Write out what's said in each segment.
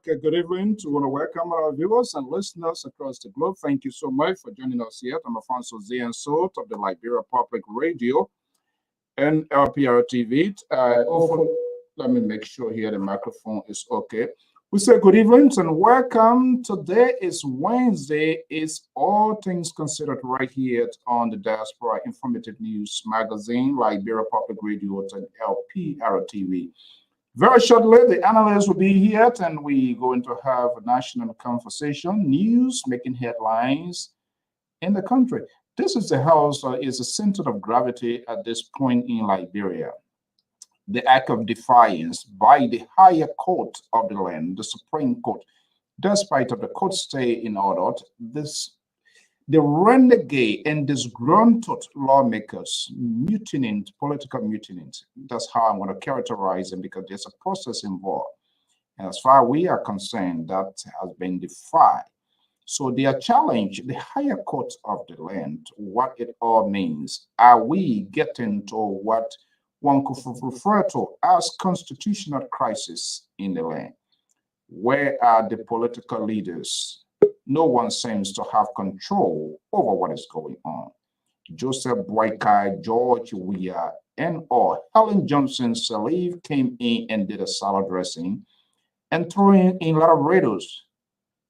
Okay, good evening. We want to welcome our viewers and listeners across the globe. Thank you so much for joining us here. I'm Alfonso Zian-Sot of the Liberia Public Radio and Lpr-Tv. Let me make sure here the microphone is okay. We say good evening and welcome. Today is Wednesday. It's All Things Considered right here on the Diaspora Informative News Magazine, Liberia Public Radio and Lpr-Tv. Very shortly, the analysts will be here and we're going to have a national conversation, news making headlines in the country. This is the house, is a center of gravity at this point in Liberia. The act of defiance by the higher court of the land, the Supreme Court, despite of the court stay in order, the renegade and disgruntled lawmakers mutinying, political mutinying. That's how I'm going to characterize them because there's a process involved. And as far as we are concerned, that has been defied. So they are challenged the higher court of the land, what it all means. Are we getting to what one could refer to as constitutional crisis in the land? Where are the political leaders? No one seems to have control over what is going on. Joseph Boyka, George Weah, and all Helen Johnson Sirleaf came in and did a salad dressing and throwing in a lot of riddles,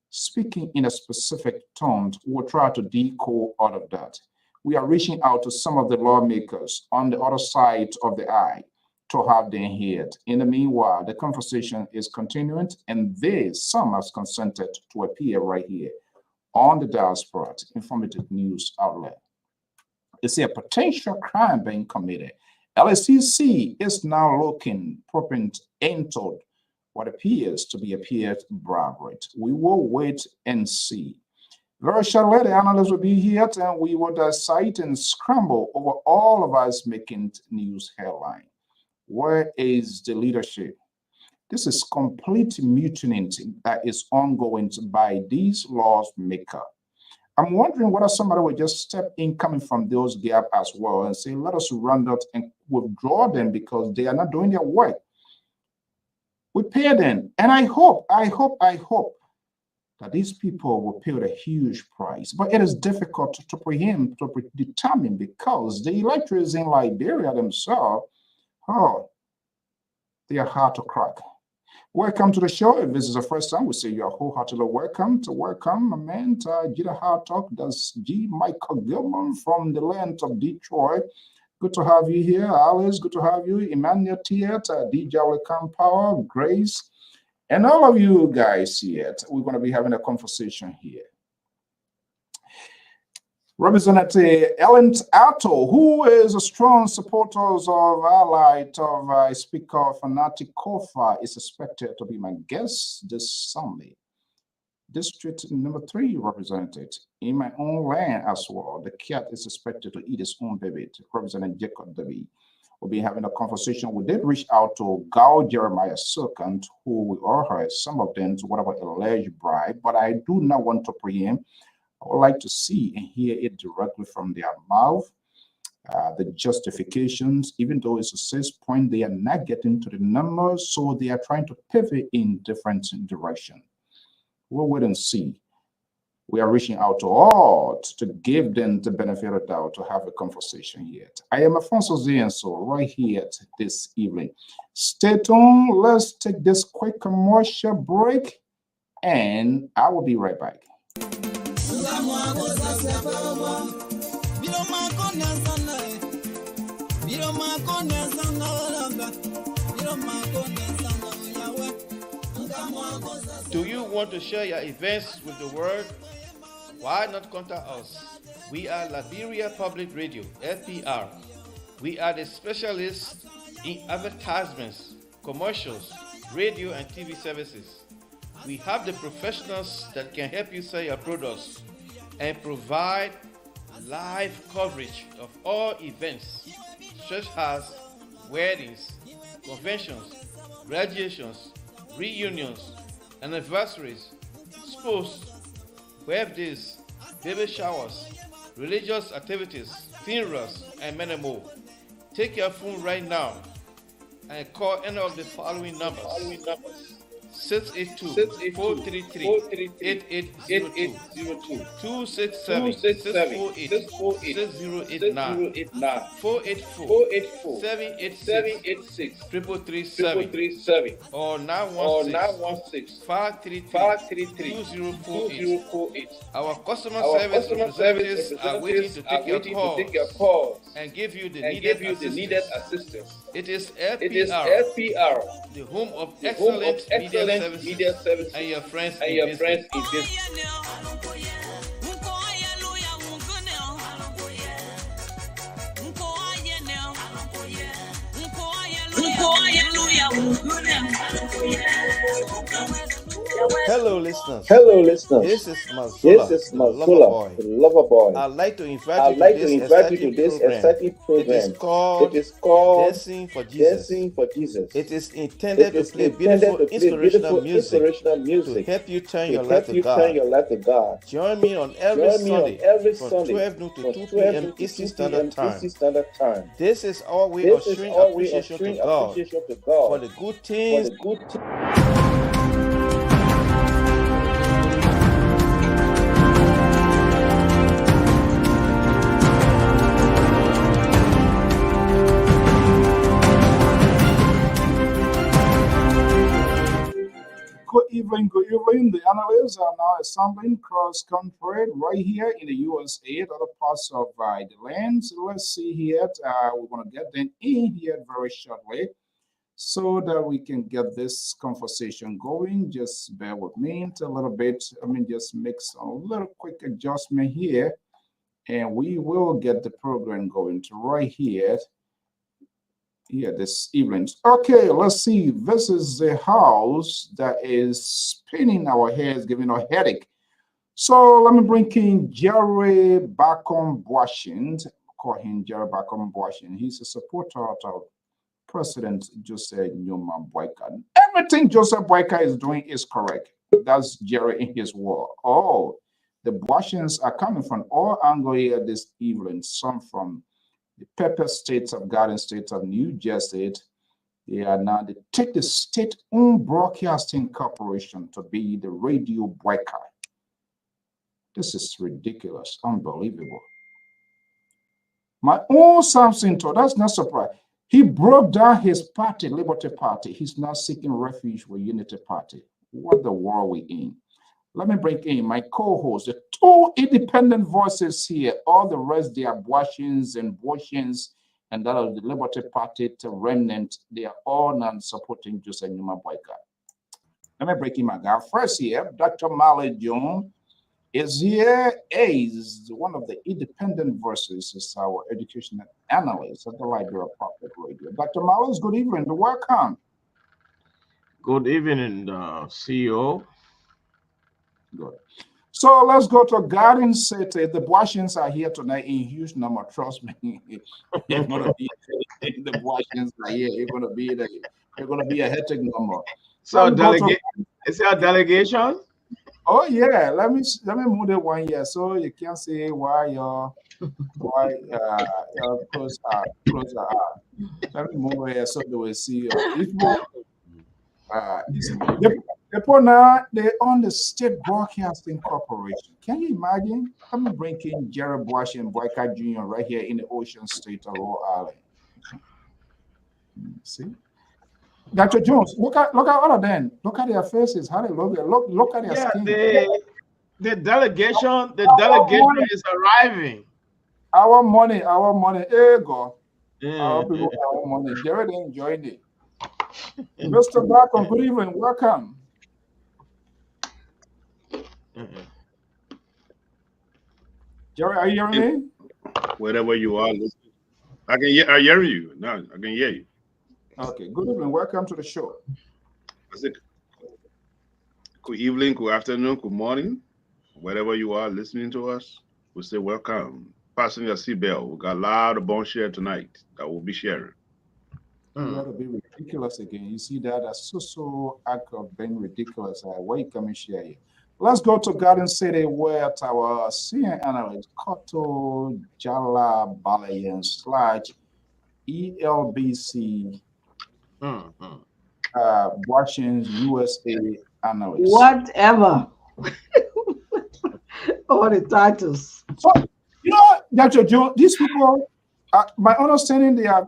speaking in a specific tone. We'll try to decode all of that. We are reaching out to some of the lawmakers on the other side of the aisle to have them heard. In the meanwhile, the conversation is continuing, and some have consented to appear right here on the Diaspora Informative News outlet. It's a potential crime being committed LACC is now looking propent into what appears to be a period bribery. We will wait and see. Very shortly, the analysts will be here and we will cite and scramble over all of us making news headline. Where is the leadership? This is complete mutiny that is ongoing by these laws maker. I'm wondering whether somebody will just step in coming from those gap as well and say, let us run that and withdraw them because they are not doing their work. We pay them. And I hope that these people will pay a huge price. But it is difficult to determine because the electors in Liberia themselves, they are hard to crack. Welcome to the show. If this is the first time, we say you are wholeheartedly welcome, my man, Gita Hard Talk. That's G. Michael Gilman from the land of Detroit. Good to have you here, Alice. Good to have you, Emmanuel Tiet, DJ Lecam Power, Grace, and all of you guys here. We're going to be having a conversation here. Representative Ellen Atto, who is a strong supporter of allied of Speaker Fanatic Kofa, is expected to be my guest this Sunday. District number 3 represented in my own land as well. The cat is expected to eat its own baby. Representative Jacob Debbie will be having a conversation. We did reach out to Gal Jeremiah Silkant, who we all heard some of them to whatever alleged bribe, but I do not want to preempt. I would like to see and hear it directly from their mouth, the justifications, even though it's a 6 point, they are not getting to the numbers, so they are trying to pivot in different direction. We'll wait and see. We are reaching out to all to give them the benefit of the doubt to have a conversation here. I am Alfonso Zienso right here this evening. Stay tuned. Let's take this quick commercial break, and I will be right back. Do you want to share your events with the world? Why not contact us? We are Liberia Public Radio, LPR. We are the specialists in advertisements, commercials, radio and TV services. We have the professionals that can help you sell your products and provide live coverage of all events, such as weddings, conventions, graduations, reunions, anniversaries, sports, birthdays, baby showers, religious activities, funerals, and many more. Take your phone right now and call any of the following numbers. 682-433-8802, 267-648-6089, 484-786-3337, or 916-533-2048. Our customer service representatives are waiting to take your calls and give you the needed assistance. It is LPR, the home of excellent media services, and your friends in business. Hello, listeners. This is Mazula, the lover boy. I'd like to invite you to this exciting program. It is called Dancing for Jesus. It is intended to play beautiful inspirational music to help you turn your life to God. Join me on every Sunday from 12 noon to 2 p.m. Eastern Standard Time. This is our way of showing appreciation to God for the good things. Good evening. The analysts are now assembling cross-country right here in the USA, other parts of the land. So let's see here. We're going to get them in here very shortly so that we can get this conversation going. Just bear with me a little bit. Just make a little quick adjustment here, and we will get the program going to right here. here this evening. Okay, let's see. This is the house that is spinning our heads, giving a headache. So let me bring in Jerry Bacon Washington. Call him Jerry Bacon Washington. He's a supporter of President Joseph Newman Boyka. Everything Joseph Boyka is doing is correct. That's Jerry in his word. Oh, the Washingtons are coming from all angles here this evening. Some from the Pepper States of Garden State of New Jersey. They are now they take the state-owned broadcasting corporation to be the radio boycott. This is ridiculous, unbelievable. My own Samson, that's not surprise. He broke down his party, Liberty Party. He's now seeking refuge with Unity Party. What the world we in? Let me bring in my co-host, the two independent voices here. All the rest, they are Boishins and Boishins, and that of the Liberty Party to remnant. They are all non-supporting Joseph Newman Boyka. Let me break in my guy. First here, Dr. Mali Jones is here. Is one of the independent voices, is our educational analyst at the Library of Public Radio. Dr. Mali, good evening. Welcome. Good evening, CEO. Good. So let's go to Garden City. The Washingtons are here tonight in huge number. Trust me, they're gonna be the Washingtons are here. They're gonna be a hectic number. So is there a delegation? Oh yeah, let me move it one year so you can see why your close are. Let me move it so they will see people now they own the State Broadcasting Corporation. Can you imagine? Let me bring in Jerry Bush and Boyka Jr. right here in the Ocean State of Rhode Island. See? Dr. Jones, look at all of them. Look at their faces. How they look at their skin. The delegation is arriving. Our money. Here you go. Our people, our money. Jerry didn't join it. Mr. Bacon, good evening. Welcome. Jerry, are you hearing me? Wherever you are, listen. I hear you. No, I can hear you. Okay, good evening. Welcome to the show. Good evening, good afternoon, good morning. Wherever you are listening to us, we say welcome. Fasten your seatbelt. We got a lot of bone share tonight that we'll be sharing. You got to be ridiculous again. You see that as so act of being ridiculous. Why you come and share here? Let's go to Garden City where our senior analyst Koto Jala Balayan / ELBC Washington USA analyst. Whatever. All the titles. So Dr. Joe, these people. My understanding, they are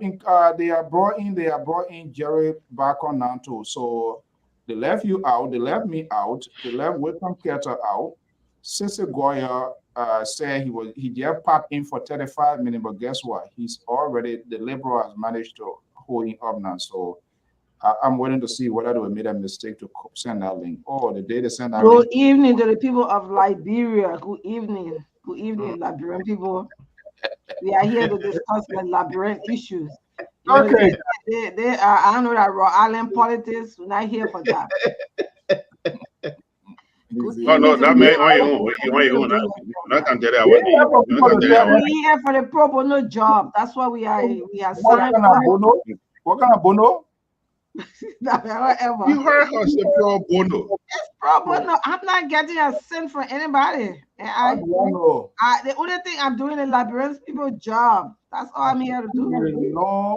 brought in Jerry Bacon now too. So they left you out, they left me out, they left William Carter out. Cece Goya said he just popped in for 35 minutes, but guess what? He's already the Liberal has managed to hold him up now. So I'm waiting to see whether they made a mistake to send that link. Oh, the day they send that Good link. evening to the people of Liberia. Good evening, Liberian people. We are here to discuss the Liberian issues. Okay. They are, I know that Rhode Island politics, we're not here for that. Oh, no, that may on your own. I can tell that. We're here for the pro bono job. That's why we are signed for. What kind of bono? You heard her say pro bono. It's pro bono. I'm not getting a cent from anybody. And the only thing I'm doing is Liberian people's job. That's all I'm here to do.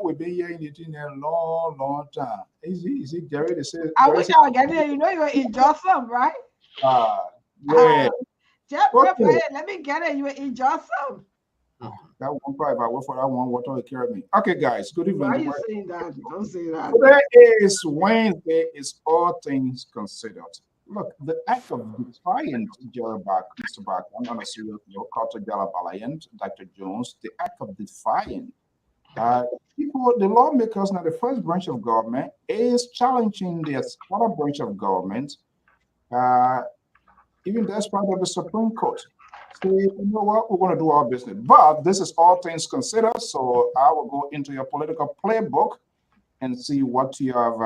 We've been here in the thing a long time. Is it Jerry? They say. I wish I would get it. You know you enjoy some, right? Yeah. Jeff, let me get it. You enjoy some. That one part, if I wait for that one, what will carry me? Okay, guys, good evening. Why are you saying that? Don't say that. Today is Wednesday, is all things considered. Look, the act of defiant Mr. Bach, I'm on a serious note, Carter Galabalayan, Dr. Jones, the act of defiant. People, the lawmakers, now the first branch of government, is challenging the other branch of government, even that's part of the Supreme Court. So, you know what, we're going to do our business. But this is all things considered, so I will go into your political playbook and see what you have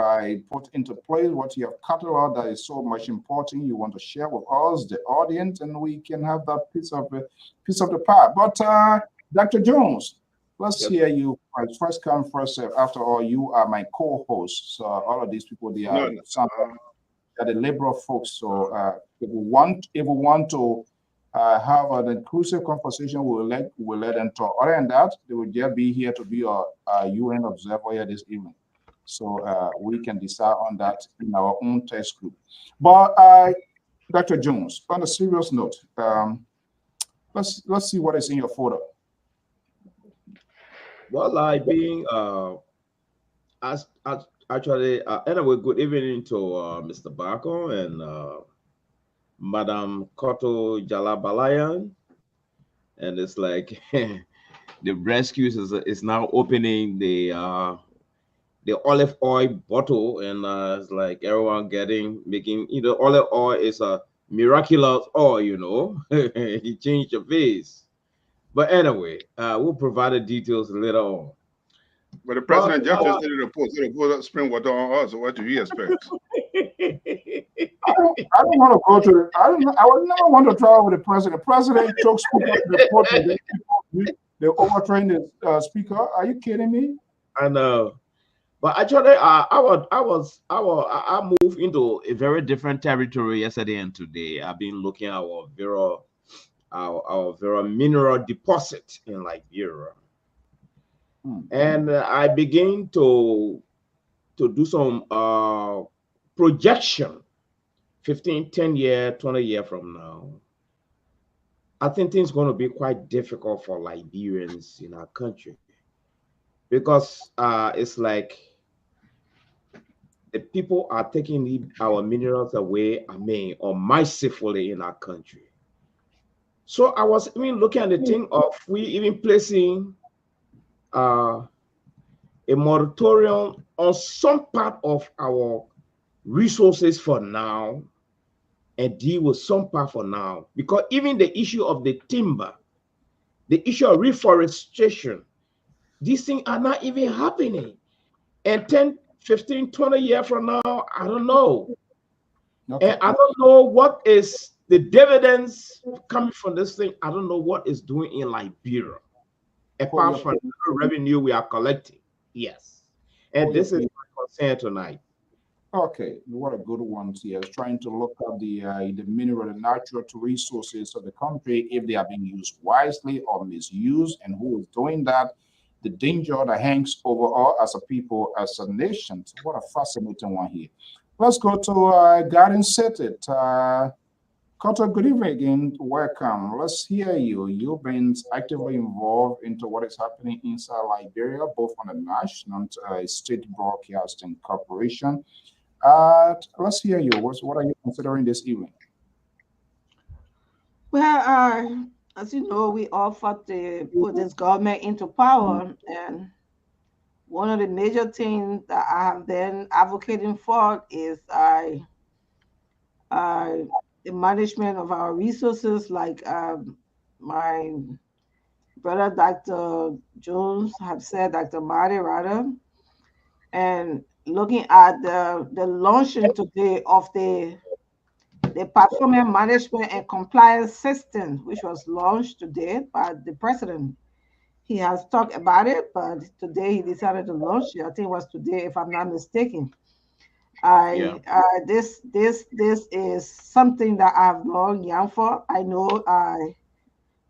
put into place, what you have cataloged that is so much important. You want to share with us, the audience, and we can have that piece of the pie. But Dr. Jones, let's hear you first. First come, first serve. After all, you are my co-host. So all of these people, they are the liberal folks. So if we want to have an inclusive conversation, we'll let them talk. Other than that, they will just be here to be a UN observer here this evening. So we can decide on that in our own test group. But Dr. Jones, on a serious note, let's see what is in your folder. Well, actually, anyway, good evening to Mr. Barco and Madam Koto Jalabalayan. And it's like the rescues is now opening the olive oil bottle, and it's like everyone making olive oil is a miraculous oil, it changed your face. But anyway, we'll provide the details later on. But the president just did a report. He will spring water on us. So what do you expect? I don't want to go to. I would never want to travel with the president. The president took speaker to the report, and they overtrained the speaker. Are you kidding me? I know. But actually, I moved into a very different territory yesterday and today. I've been looking at our very mineral deposit in Liberia, and I begin to do some projection, 15, 10 year, 20 year from now. I think things going to be quite difficult for Liberians in our country, because it's like the people are taking our minerals away, unmercifully in our country. So I was even looking at the thing of we even placing a moratorium on some part of our resources for now, and deal with some part for now, because even the issue of the timber, the issue of reforestation, these things are not even happening. And 10, 15, 20 years from now, I don't know. Okay. And I don't know what is the dividends coming from this thing. I don't know what it's doing in Liberia, apart from the revenue we are collecting. Yes. And this is my concern tonight. Okay, what a good one here. Trying to look at the mineral and natural resources of the country, if they are being used wisely or misused, and who is doing that, the danger that hangs over all as a people, as a nation. What a fascinating one here. Let's go to Garden Set It. Koto, good evening again. Welcome. Let's hear you. You've been actively involved into what is happening inside Liberia, both on the national state broadcasting corporation. Let's hear you. What are you considering this evening? Well, as you know, we all fought to put this government into power, and one of the major things that I have been advocating for is the management of our resources, like my brother Dr. Jones have said, Dr. Marty rather, and looking at the launching today of the performance management and compliance system, which was launched today by the president. He has talked about it, but today he decided to launch it. I think it was today, if I'm not mistaken. This is something that I've long yearned for. I know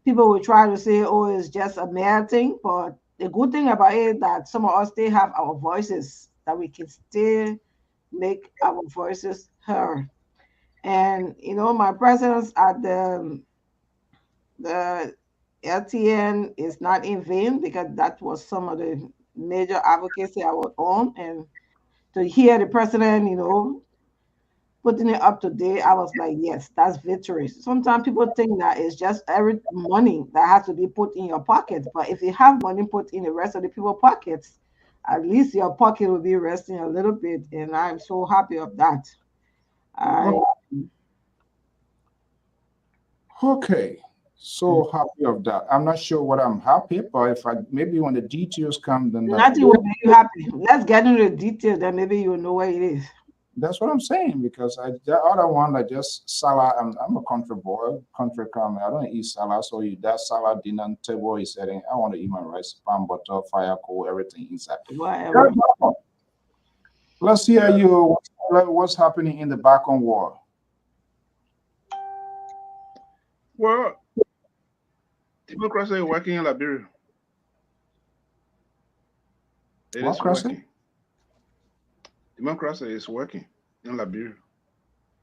people will try to say, oh, it's just a mere thing, but the good thing about it is that some of us still have our voices, that we can still make our voices heard. And my presence at the LTN is not in vain, because that was some of the major advocacy I was on, and to hear the president, putting it up today, I was like, yes, that's victory. Sometimes people think that it's just every money that has to be put in your pocket, but if you have money put in the rest of the people's pockets, at least your pocket will be resting a little bit, and I'm so happy of that. Okay, So happy of that. I'm not sure what I'm happy, but if I maybe when the details come, then Nothing will make you happy. Let's get into the details, then maybe you'll know what it is. that's what I'm saying because the other one I just salad. I'm a country boy, country coming. I don't eat salad, so that salad dinner table is setting. I want to eat my rice, pan butter, fire coal, everything inside. Whatever. Let's hear you. What's happening in the back on war? Well, democracy is working in Liberia. It is Democracy? working. Democracy is working in Liberia.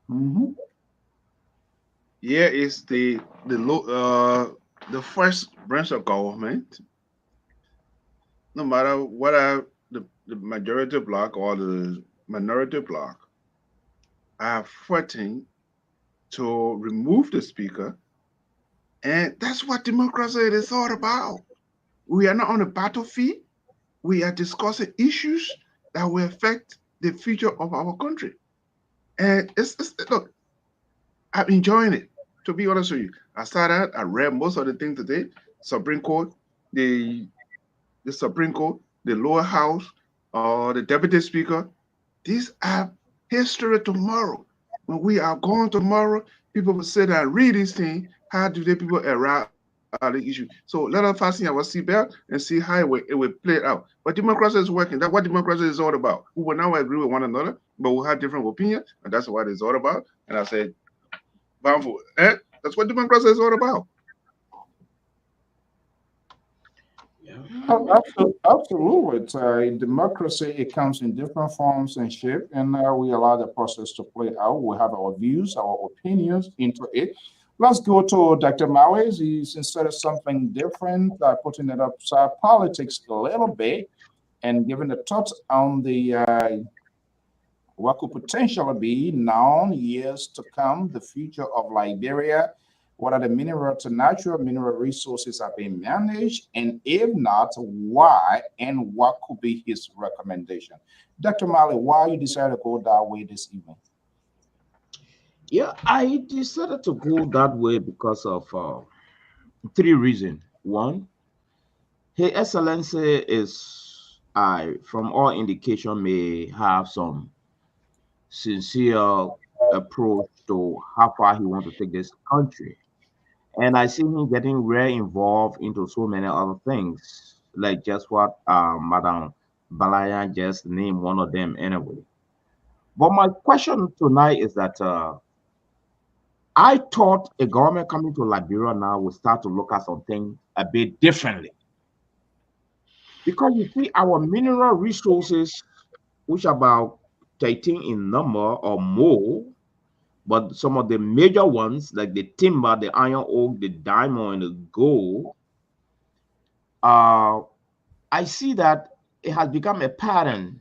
Mm-hmm. Here is the first branch of government. No matter whether the majority bloc or the minority bloc are fighting to remove the speaker, and that's what democracy is all about. We are not on a battlefield. We are discussing issues that will affect the future of our country. And look, I'm enjoying it. To be honest with you, I read most of the things today. Supreme Court, the Supreme Court, the lower house, or the deputy speaker. These are history tomorrow. When we are gone tomorrow, people will sit and read these things. How do they people arrive at the issue? So let us fasten our seatbelt and see how it will play out. But democracy is working. That's what democracy is all about. We will now agree with one another, but we'll have different opinions, and that's what it's all about. And I said, Bamfo, that's what democracy is all about. Oh, absolutely. Democracy, it comes in different forms and shape, and we allow the process to play out. We have our views, our opinions into it. Let's go to Dr. Mawes. He's instead of something different, putting it upside politics a little bit and giving a thought on the what could potentially be known years to come, the future of Liberia, what are the mineral to natural mineral resources are being managed, and if not, why, and what could be his recommendation. Dr. Mali, why you decided to go that way this evening? Yeah, I decided to go that way because of three reasons. One, His Excellency is, from all indication, may have some sincere approach to how far he wants to take this country. And I see him getting very involved into so many other things, like just what Madam Balaya just named one of them anyway. But my question tonight is that I thought a government coming to Liberia now will start to look at something a bit differently. Because you see, our mineral resources, which are about 13 in number or more, but some of the major ones, like the timber, the iron ore, the diamond, and the gold, uh, I see that it has become a pattern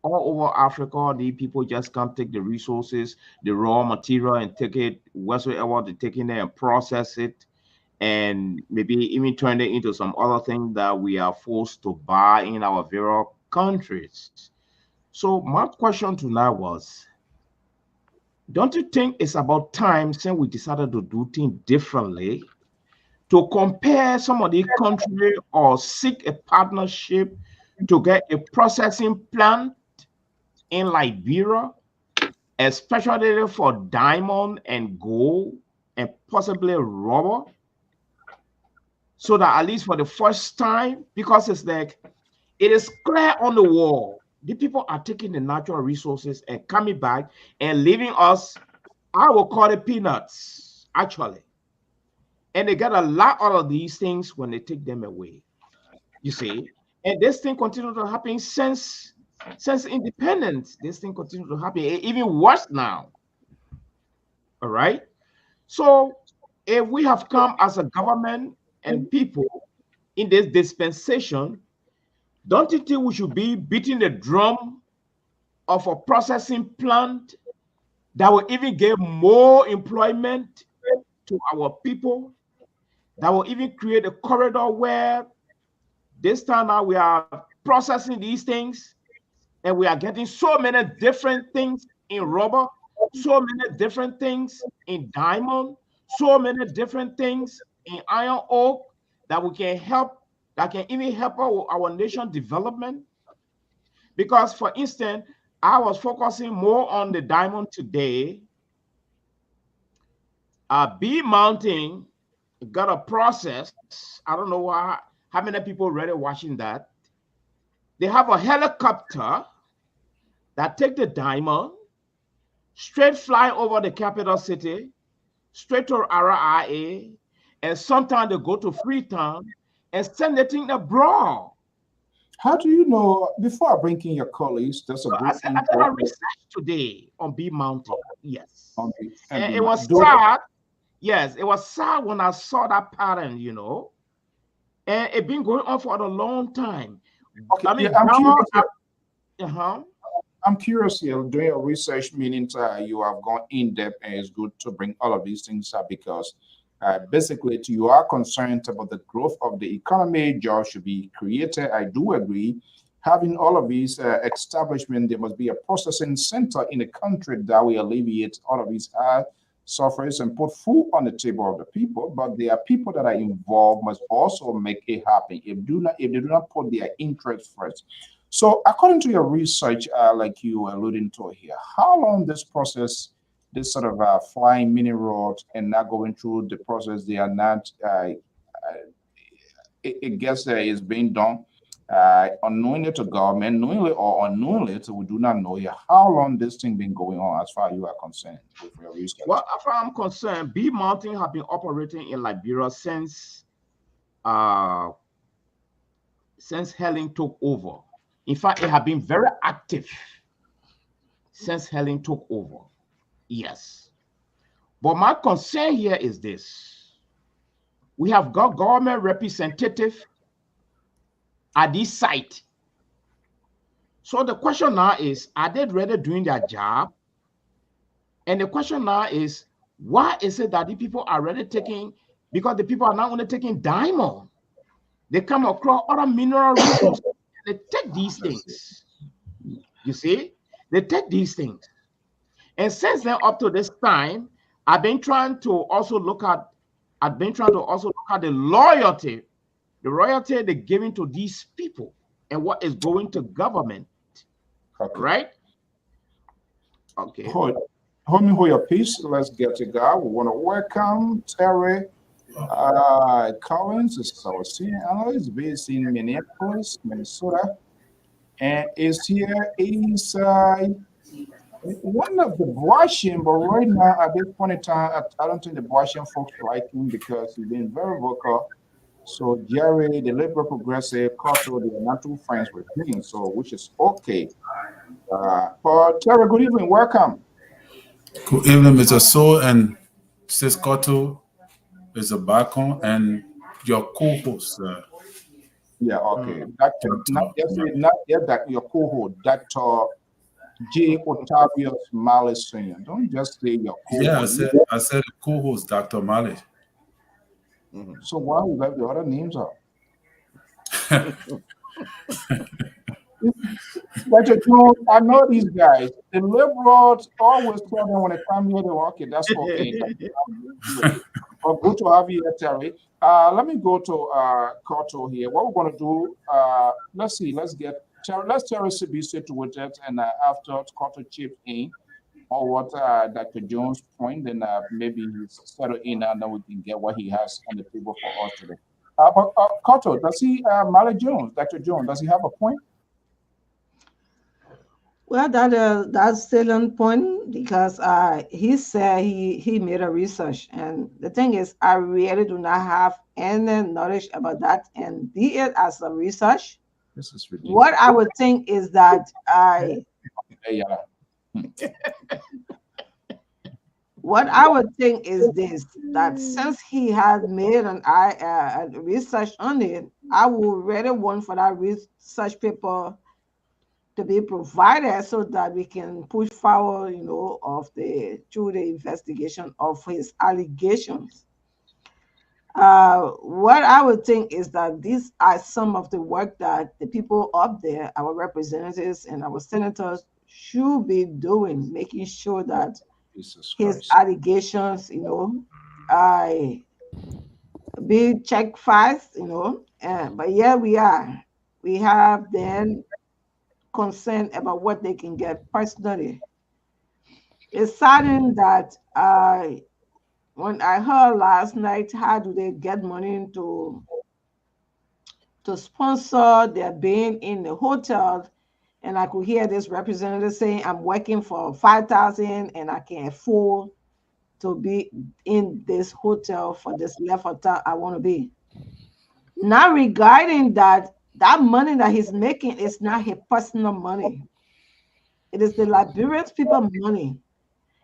all over Africa. The people just can't take the resources, the raw material, and take it whatsoever they take in there and process it, and maybe even turn it into some other thing that we are forced to buy in our various countries. So my question tonight was, don't you think it's about time since we decided to do things differently to compare some of the country or seek a partnership to get a processing plant in Liberia, especially for diamond and gold and possibly rubber, so that at least for the first time, because it's like it is clear on the wall, the people are taking the natural resources and coming back and leaving us, I will call it peanuts, actually. And they get a lot out of these things when they take them away. You see, and this thing continued to happen since independence. This thing continued to happen, even worse now. All right. So if we have come as a government and people in this dispensation, don't you think we should be beating the drum of a processing plant that will even give more employment to our people, that will even create a corridor where this time now we are processing these things and we are getting so many different things in rubber, so many different things in diamond, so many different things in Iron Oak that we can help, that can even help our nation development? Because, for instance, I was focusing more on the diamond today. B Mountain got a process. I don't know how many people already watching that. They have a helicopter that take the diamond, straight fly over the capital city, straight to RIA, and sometimes they go to Freetown and send the thing abroad. How do you know? Before I bring in your colleagues, there's a I good did a research today on B Mountain. Yes. And it was sad. Yes, it was sad when I saw that pattern, you know. And it's been going on for a long time. Okay, I mean, yeah, I'm curious here, doing your research, meaning you have gone in depth, and it's good to bring all of these things up because basically you are concerned about the growth of the economy, jobs should be created. I do agree. Having all of these establishments, there must be a processing center in the country that will alleviate all of these suffers and put food on the table of the people. But there are people that are involved must also make it happen. If they do not put their interest first. So, according to your research, like you were alluding to here, how long this process, this sort of flying mini road and not going through the process, they are not, it gets there is being done unknowingly to government, knowingly or unknowingly, so we do not know yet. How long this thing been going on as far as you are concerned with your research? Well, as far as I'm concerned, B Mountain have been operating in Liberia since Helen took over. In fact, it has been very active since Helen took over. Yes. But my concern here is this. We have got government representative at this site. So the question now is, are they really doing their job? And the question now is, why is it that the people are really taking, because the people are not only taking diamond, they come across other mineral resources, and they take these things. You see, they take these things. And since then, up to this time, I've been trying to also look at the loyalty they're giving to these people and what is going to government. Okay. Right? Okay. Hold your peace. Let's get to God. We want to welcome Terry Collins, is our senior analyst based in Minneapolis, Minnesota, and is here inside one of the Washington, but right now at this point in time, I don't think the Washington folks like him because he's been very vocal. So Jerry, the liberal progressive, cultural, they are not too friends with him, so which is okay. But Terry, good evening, welcome. Good evening, Mr. So and Sis Cotto is a back on and your co-host. Yeah, okay. Not yet that your co-host, Dr. J. Otavius Malice Sr. Don't just say your co-host. Yeah, I said co-host, Dr. Malice. So why we left the other names out? But I know these guys. The liberals always tell them when they come here, they walk it. That's okay. But good to have you here, Terry. Let me go to Cotto here. What we're going to do, let's see. Let's get Terry. Let's Terry be situated, and after Cotto chips in, or what Dr. Jones' point, then maybe settle in, and then we can get what he has on the table for us today. But Cotto, does he, Malik Jones, Dr. Jones, does he have a point? Well, that's still on point because he said he made a research, and the thing is, I really do not have any knowledge about that and did it as a research. This is ridiculous. What I would think is that what I would think is this: that since he had made a research on it, I would really want for that research paper to be provided so that we can push forward, through the investigation of his allegations. What I would think is that these are some of the work that the people up there, our representatives and our senators, should be doing, making sure that his allegations, be checked fast, but yeah, we have then concern about what they can get personally. It's saddening that when I heard last night, how do they get money to sponsor their being in the hotel? And I could hear this representative saying, I'm working for 5,000 and I can afford to be in this hotel for this level of time I want to be. Not regarding that money that he's making is not his personal money. It is the Liberians people money.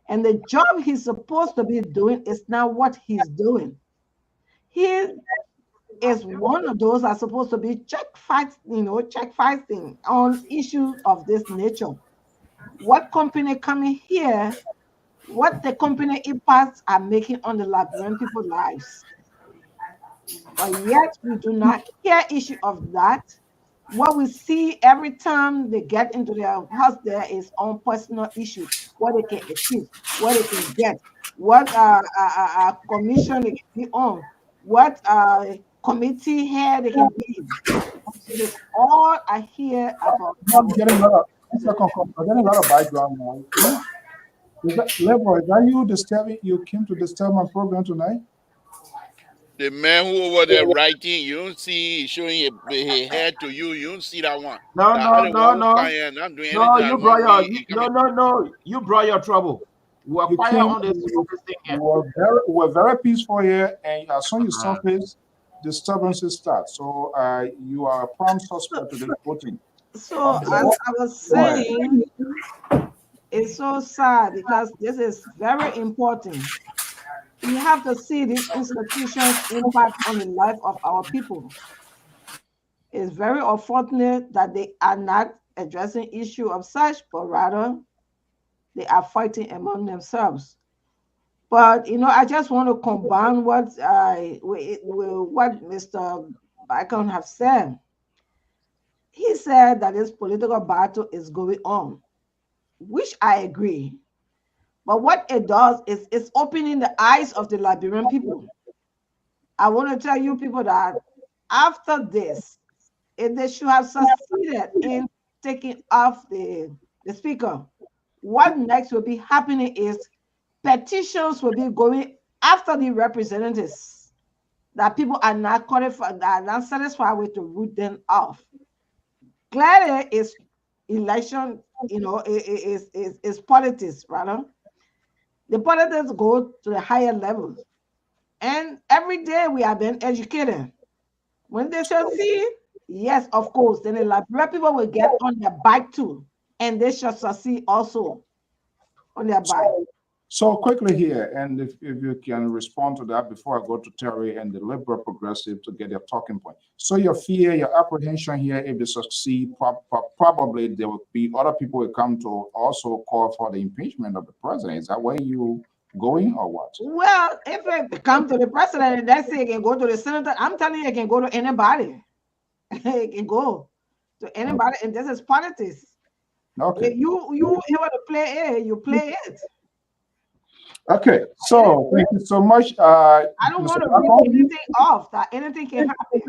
And the job he's supposed to be doing is not what he's doing. He is one of those that are supposed to be check fighting on issues of this nature. What company coming here, what the company impacts are making on the Liberian people's lives. But yet we do not hear issue of that. What we see every time they get into their house there is on personal issue, what they can achieve, what they can get, what commission they can be on, what committee head they can be. It is all I hear about. I'm getting a lot of background noise. Level, is that you disturbing? You came to disturb my program tonight? The man who over there writing, you don't see he showing his head to you. You don't see that one. No, The no, other no, one who no. quiet, not doing No, anything. you brought your no. You brought your trouble. We're You quiet came, on this surface thing here. we're very peaceful here, and as soon as you surface, disturbances start. So you are a prime suspect to this voting. So as I was saying, it's so sad because this is very important. We have to see these institutions impact on the life of our people. It's very unfortunate that they are not addressing issue of such, but rather they are fighting among themselves. But I just want to combine what what Mr. Bacon have said. He said that this political battle is going on, which I agree. But what it does is it's opening the eyes of the Liberian people. I want to tell you people that after this, if they should have succeeded in taking off the speaker, what next will be happening is petitions will be going after the representatives that people are not qualified, are not satisfied with to root them off. Clearly, it's election, is politics, rather. The politics go to the higher levels. And every day we are being educated. When they shall see, yes, of course, then the Liberia people will get on their bike too. And they shall succeed also on their bike. So quickly here, and if you can respond to that before I go to Terry and the Liberal Progressive to get their talking point. So your fear, your apprehension here, if they succeed, probably there will be other people will come to also call for the impeachment of the president. Is that where you going or what? Well, if it come to the president and that's it, it can go to the senator. I'm telling you, it can go to anybody. It can go to anybody, and this is politics. Okay. If you want to play it, you play it. Okay, so thank you so much. I don't want to read anything off that anything can happen.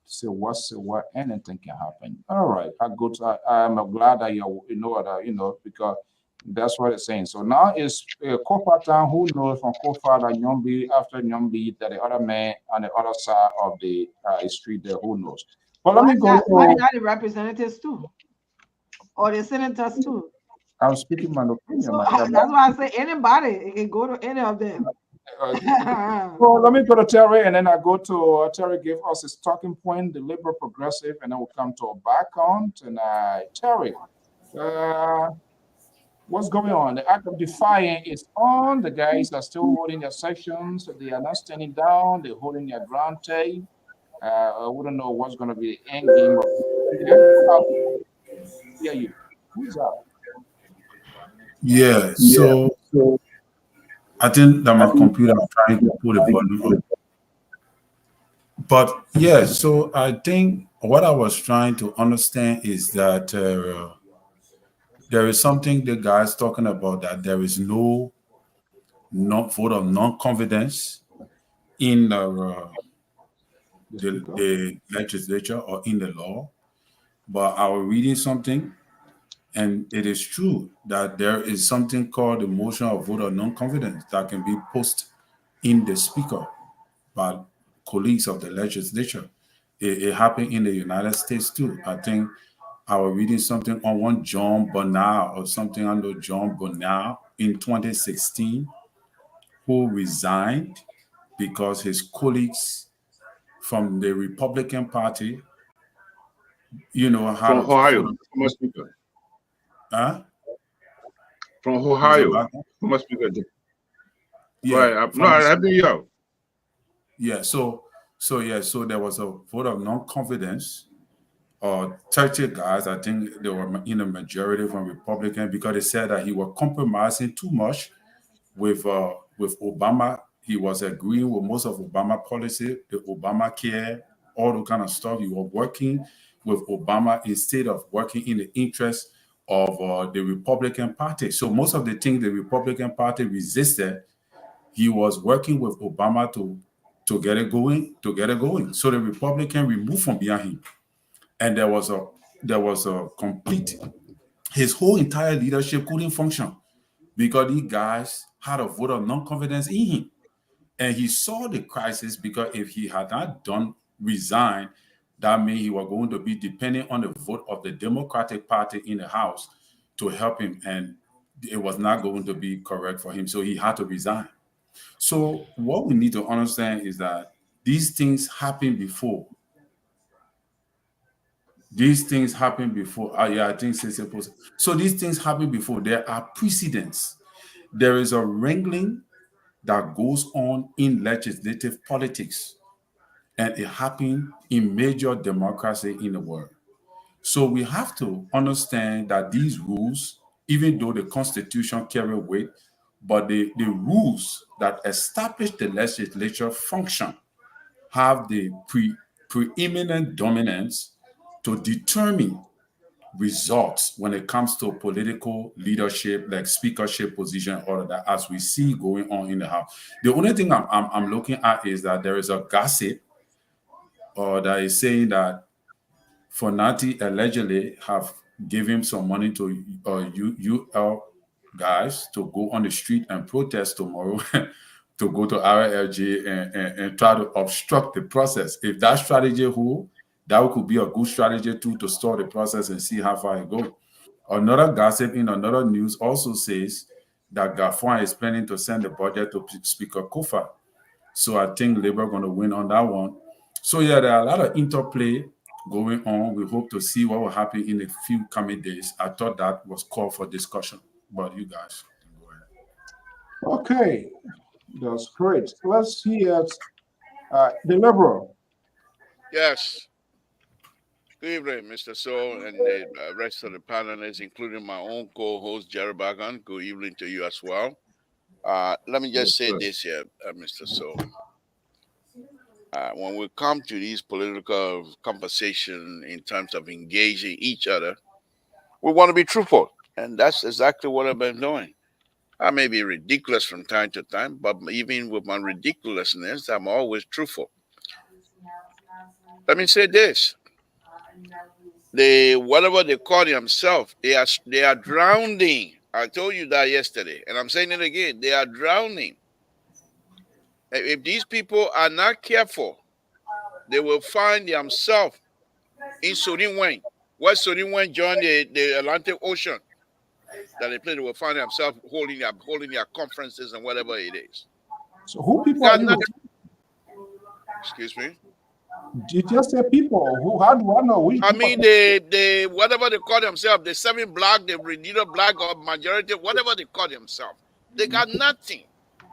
So what anything can happen. All right, I'm glad that you know that because that's what it's saying. So now it's Kofa town. Who knows from Kofa that Nyombi after Nyombi that the other man on the other side of the street there. Who knows? But let me go. Why not the representatives too, or the senators too? I'm speaking my opinion. So that's why I say anybody. It can go to any of them. Well, let me go to Terry, and then I go to Terry. Give us his talking point, the Liberal Progressive, and then we'll come to a background. And Terry, what's going on? The act of defiance is on. The guys are still holding their sections. They are not standing down. They're holding their ground tape. I wouldn't know what's going to be the end game. Yeah, you. Who's up? Yeah, so I think that my computer is trying to put a volume on. But yeah, so I think what I was trying to understand is that there is something the guy's talking about, that there is no vote of non-confidence in the legislature or in the law. But I was reading something, and it is true that there is something called the motion of vote of non-confidence that can be posted in the speaker by colleagues of the legislature. It happened in the United States too. I think I was reading something on one John Bonner or something under John Bonner in 2016, who resigned because his colleagues from the Republican Party, had From a vote. Ohio, former speaker. Huh? From Is it Ohio, back? former speaker. Go Yeah, ahead. No, from I have you out. yeah. So there was a vote of non-confidence or 30 guys. I think they were in a majority from Republican because they said that he was compromising too much with Obama. He was agreeing with most of Obama policy, the Obamacare, all the kind of stuff. He was working with Obama instead of working in the interest of the Republican Party. So most of the things the Republican Party resisted, he was working with Obama to get it going. So the Republican removed from behind him, and there was a complete. His whole entire leadership couldn't function because these guys had a vote of non-confidence in him. And he saw the crisis because if he had not resigned, that means he was going to be dependent on the vote of the Democratic Party in the House to help him. And it was not going to be correct for him. So he had to resign. So what we need to understand is that these things happen before. These things happen before. Yeah, I think so. These things happen before. There are precedents. There is a wrangling that goes on in legislative politics, and it happened in major democracy in the world. So we have to understand that these rules, even though the Constitution carry weight, but the rules that establish the legislature function have the preeminent dominance to determine results when it comes to political leadership, like speakership position, all of that, as we see going on in the House. The only thing I'm looking at is that there is a gossip that is saying that Fonati allegedly have given some money to UL guys to go on the street and protest tomorrow to go to RLG and try to obstruct the process. If that strategy hold, that could be a good strategy too to start the process and see how far it goes. Another gossip in another news also says that Gafwan is planning to send the budget to Speaker Kufa. So I think Labour are going to win on that one. So yeah, there are a lot of interplay going on. We hope to see what will happen in a few coming days. I thought that was called for discussion, but you guys can go ahead. Okay, that's great. Let's hear the Liberal. Yes. Good evening, Mr. So, and the rest of the panelists, including my own co-host, Jerry Bagan. Good evening to you as well. Let me just say this here, Mr. So. When we come to these political conversation in terms of engaging each other, we want to be truthful. And that's exactly what I've been doing. I may be ridiculous from time to time, but even with my ridiculousness, I'm always truthful. Let me say this. Whatever they call themselves, they are drowning. I told you that yesterday, and I'm saying it again. They are drowning. If these people are not careful, they will find themselves in Suriname. Where Suriname joined the Atlantic Ocean, that they will find themselves holding their conferences and whatever it is. So who people are you? Excuse me? You just say people. Who? How do I know which? I mean, they whatever they call themselves, the 7 Black, the Redeemer Black, or majority, whatever they call themselves, they got nothing.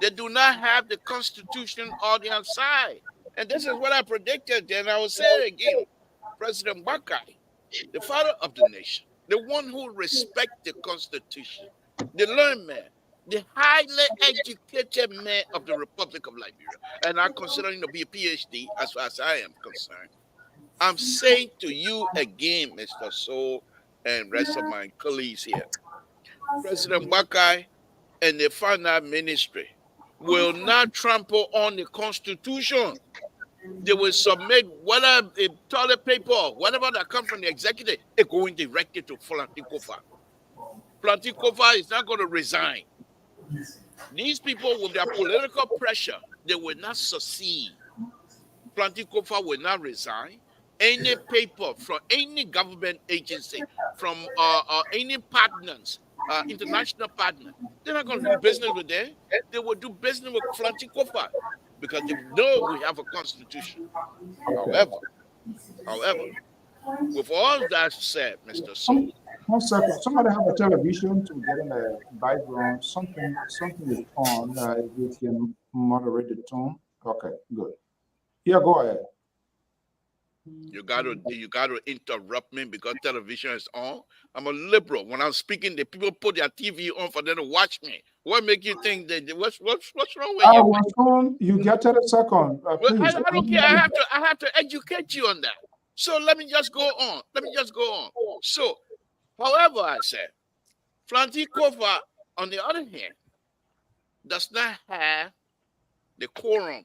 They do not have the Constitution on their side. And this is what I predicted, and I will say it again. President Bakai, the father of the nation, the one who respects the Constitution, the learned man, the highly educated man of the Republic of Liberia, and I consider him to be a PhD as far as I am concerned. I'm saying to you again, Mr. So, and rest of my colleagues here, President Bakai and the finance ministry will not trample on the Constitution. They will submit whether a toilet paper or whatever that comes from the executive, it going directly to Flantikofa. Flantikofa is not going to resign. These people with their political pressure, they will not succeed. Flantikofa will not resign. Any paper from any government agency, from any partners, international partner, they're not going to do business with them. They will do business with Flantikofa because they know we have a constitution. Okay. However, with all that said, Mr. So, 1 second. Somebody have a television to get in the background. Something is on. You can moderate the tone. Okay, good. Yeah, go ahead. you gotta interrupt me because television is on. I'm a liberal. When I'm speaking, the people put their TV on for them to watch me. What make you think that what's wrong with I you? was on. You get 30 seconds, Well, please. I don't care. I have to educate you on that. So let me just go on. So, however, I said, Flantikofa, on the other hand, does not have the quorum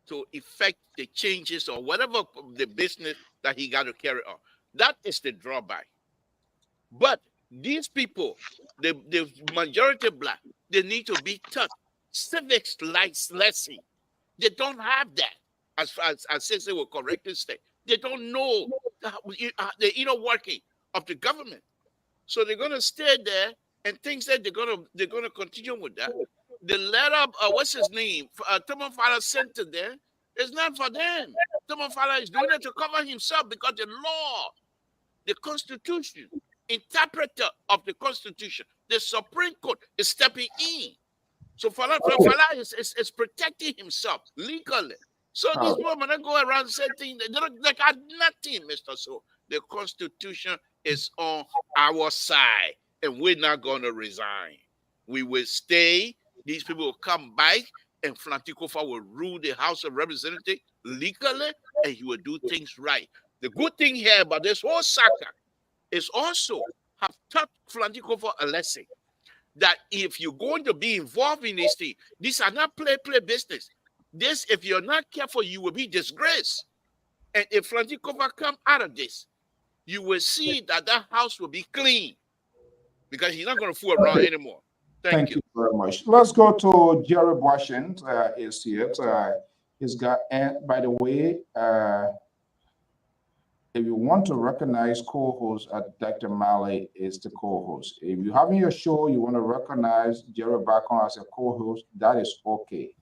to effect the changes or whatever the business that he got to carry on. That is the drawback. But these people, the majority black, they need to be taught civics lesson. They don't have that. As Sensei will correctly say, they don't know the inner working of the government. So they're gonna stay there and think that they're gonna continue with that. The letter, what's his name? Tomofala sent to them. It's not for them. Tomofala is doing it to cover himself because the law, the Constitution, interpreter of the Constitution, the Supreme Court is stepping in. So Fala is protecting himself legally. So these women that go around saying things, they got nothing, Mr. So the Constitution is on our side, and we're not going to resign. We will stay. These people will come back, and Flantikofa will rule the House of Representatives legally, and he will do things right. The good thing here about this whole saga is also have taught Flantikofa a lesson that if you're going to be involved in this thing, these are not play business. This, if you're not careful, you will be disgraced. And if Flantikofa come out of this, you will see that house will be clean because he's not going to fool around anymore. Thank you very much. Let's go to Jerry Washington. Is here. He's got, and by the way, if you want to recognize co-host, Dr. Malley is the co-host. If you have in your show, you want to recognize Jerry Bacon as a co-host, that is okay.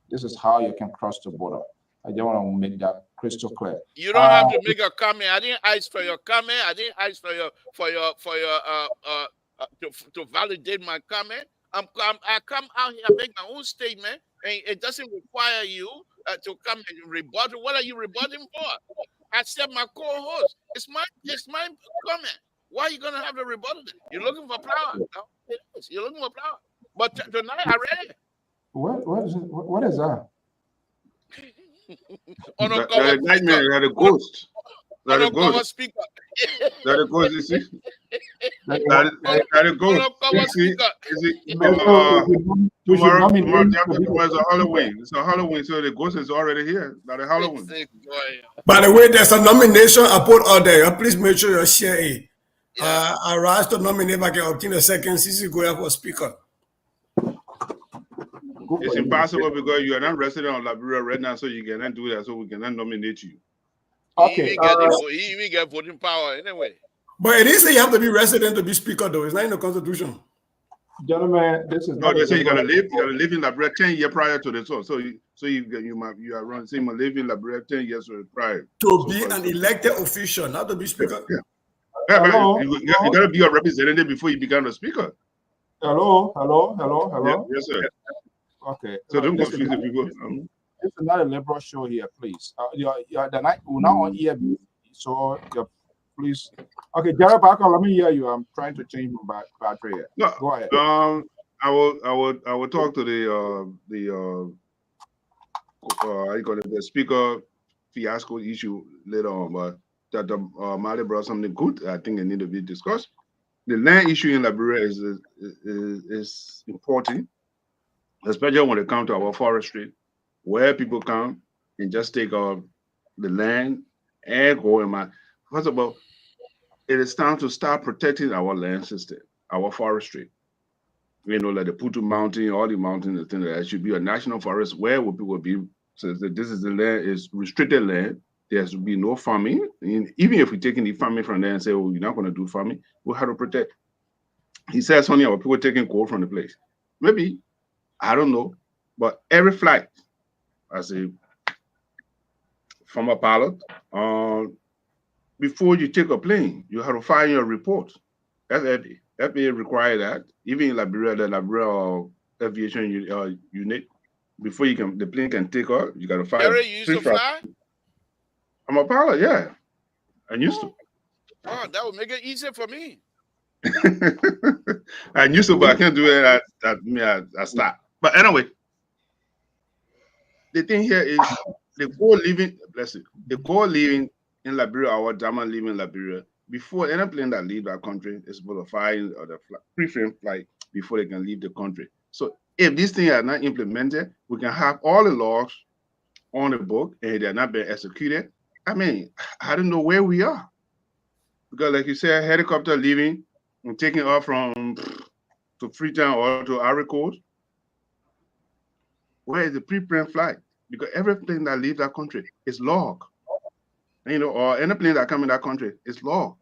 This is how you can cross the border. I just want to make that crystal clear. You don't have to make a comment. I didn't ask for your comment. I didn't ask to validate my comment. I come out here and make my own statement, and it doesn't require you to come and rebut. What are you rebutting for? I said my co-host. It's my comment. Why are you gonna have to rebut it? You're looking for power. No, it is. You're looking for power. But tonight I read it. What is it? What is that? That nightmare, that a ghost. That a ghost. Speaker. That a ghost, you see? That a ghost. Tomorrow is a Halloween. It's a Halloween, so the ghost is already here. That a Halloween. By the way, there's a nomination I put out there. Please make sure you share it. I rise to nominate if I can obtain a second CC Goya for speaker. It's impossible because you are not resident of Liberia right now, so you cannot do that. So we cannot nominate you. Okay. He even get voting power anyway. But it is that you have to be resident to be speaker, though. It's not in the Constitution. Gentlemen, this is no. They say you gotta live in Liberia 10 years prior to the so you are running. So you must live in Liberia 10 years prior to be an elected official, not to be speaker. Yeah, you gotta be a representative before you become a speaker. Hello. Yeah, yes, sir. Okay. So don't confuse the people. This is not a liberal show here, please. The night we're not on here, so please. Okay, Jerry Parker, let me hear you. I'm trying to change my battery here. No, go ahead. I will talk to the the speaker fiasco issue later on, but that Mali brought something good. I think it need to be discussed. The land issue in Liberia is important, especially when it comes to our forestry, where people come and just take the land and go in my. First of all, it is time to start protecting our land system, our forestry. You know, like the Putu Mountain, all the mountains, the thing that should be a national forest where people will be. So that this is the land is restricted land. There should be no farming. And even if we take any farming from there and say, "Oh, you're not going to do farming," we'll have to protect. He says, "Honey, our people taking coal from the place." Maybe, I don't know, but every flight, as a former pilot, before you take a plane, you have to file your report. That's FAA. FAA require that. Even in Liberia, the Liberia aviation unit, before the plane can take off, you got to file. Jerry, you used to fly? I'm a pilot, yeah. I used to. Oh, that would make it easier for me. I used to, but I can't do it. I stopped. But anyway, the thing here is the goal living. Bless it. The goal living in Liberia, our German living in Liberia, before any plane that leave that country is supposed to fly or the pre-frame flight before they can leave the country. So if these things are not implemented, we can have all the laws on the book and they're not being executed. I mean, I don't know where we are. Because like you said, helicopter leaving and taking off from to Freetown or to Ivory Coast. Where is the pre-planned flight? Because every plane that leaves that country is log. You know, or any plane that comes in that country is log.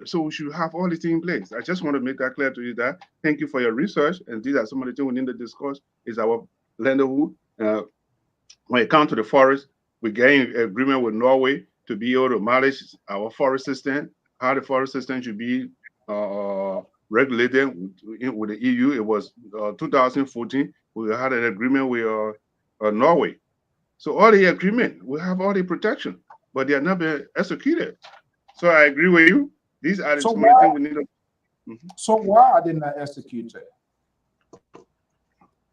So we should have all these things in place. I just want to make that clear to you that thank you for your research. And these are some of the things we need to discuss is our landhood. When it comes to the forest, we're getting an agreement with Norway to be able to manage our forest system, how the forest system should be regulated with the EU. It was 2014. We had an agreement with Norway. So all the agreement, we have all the protection, but they are not being executed. So I agree with you. These are the some of the things we need to. So why are they not executed?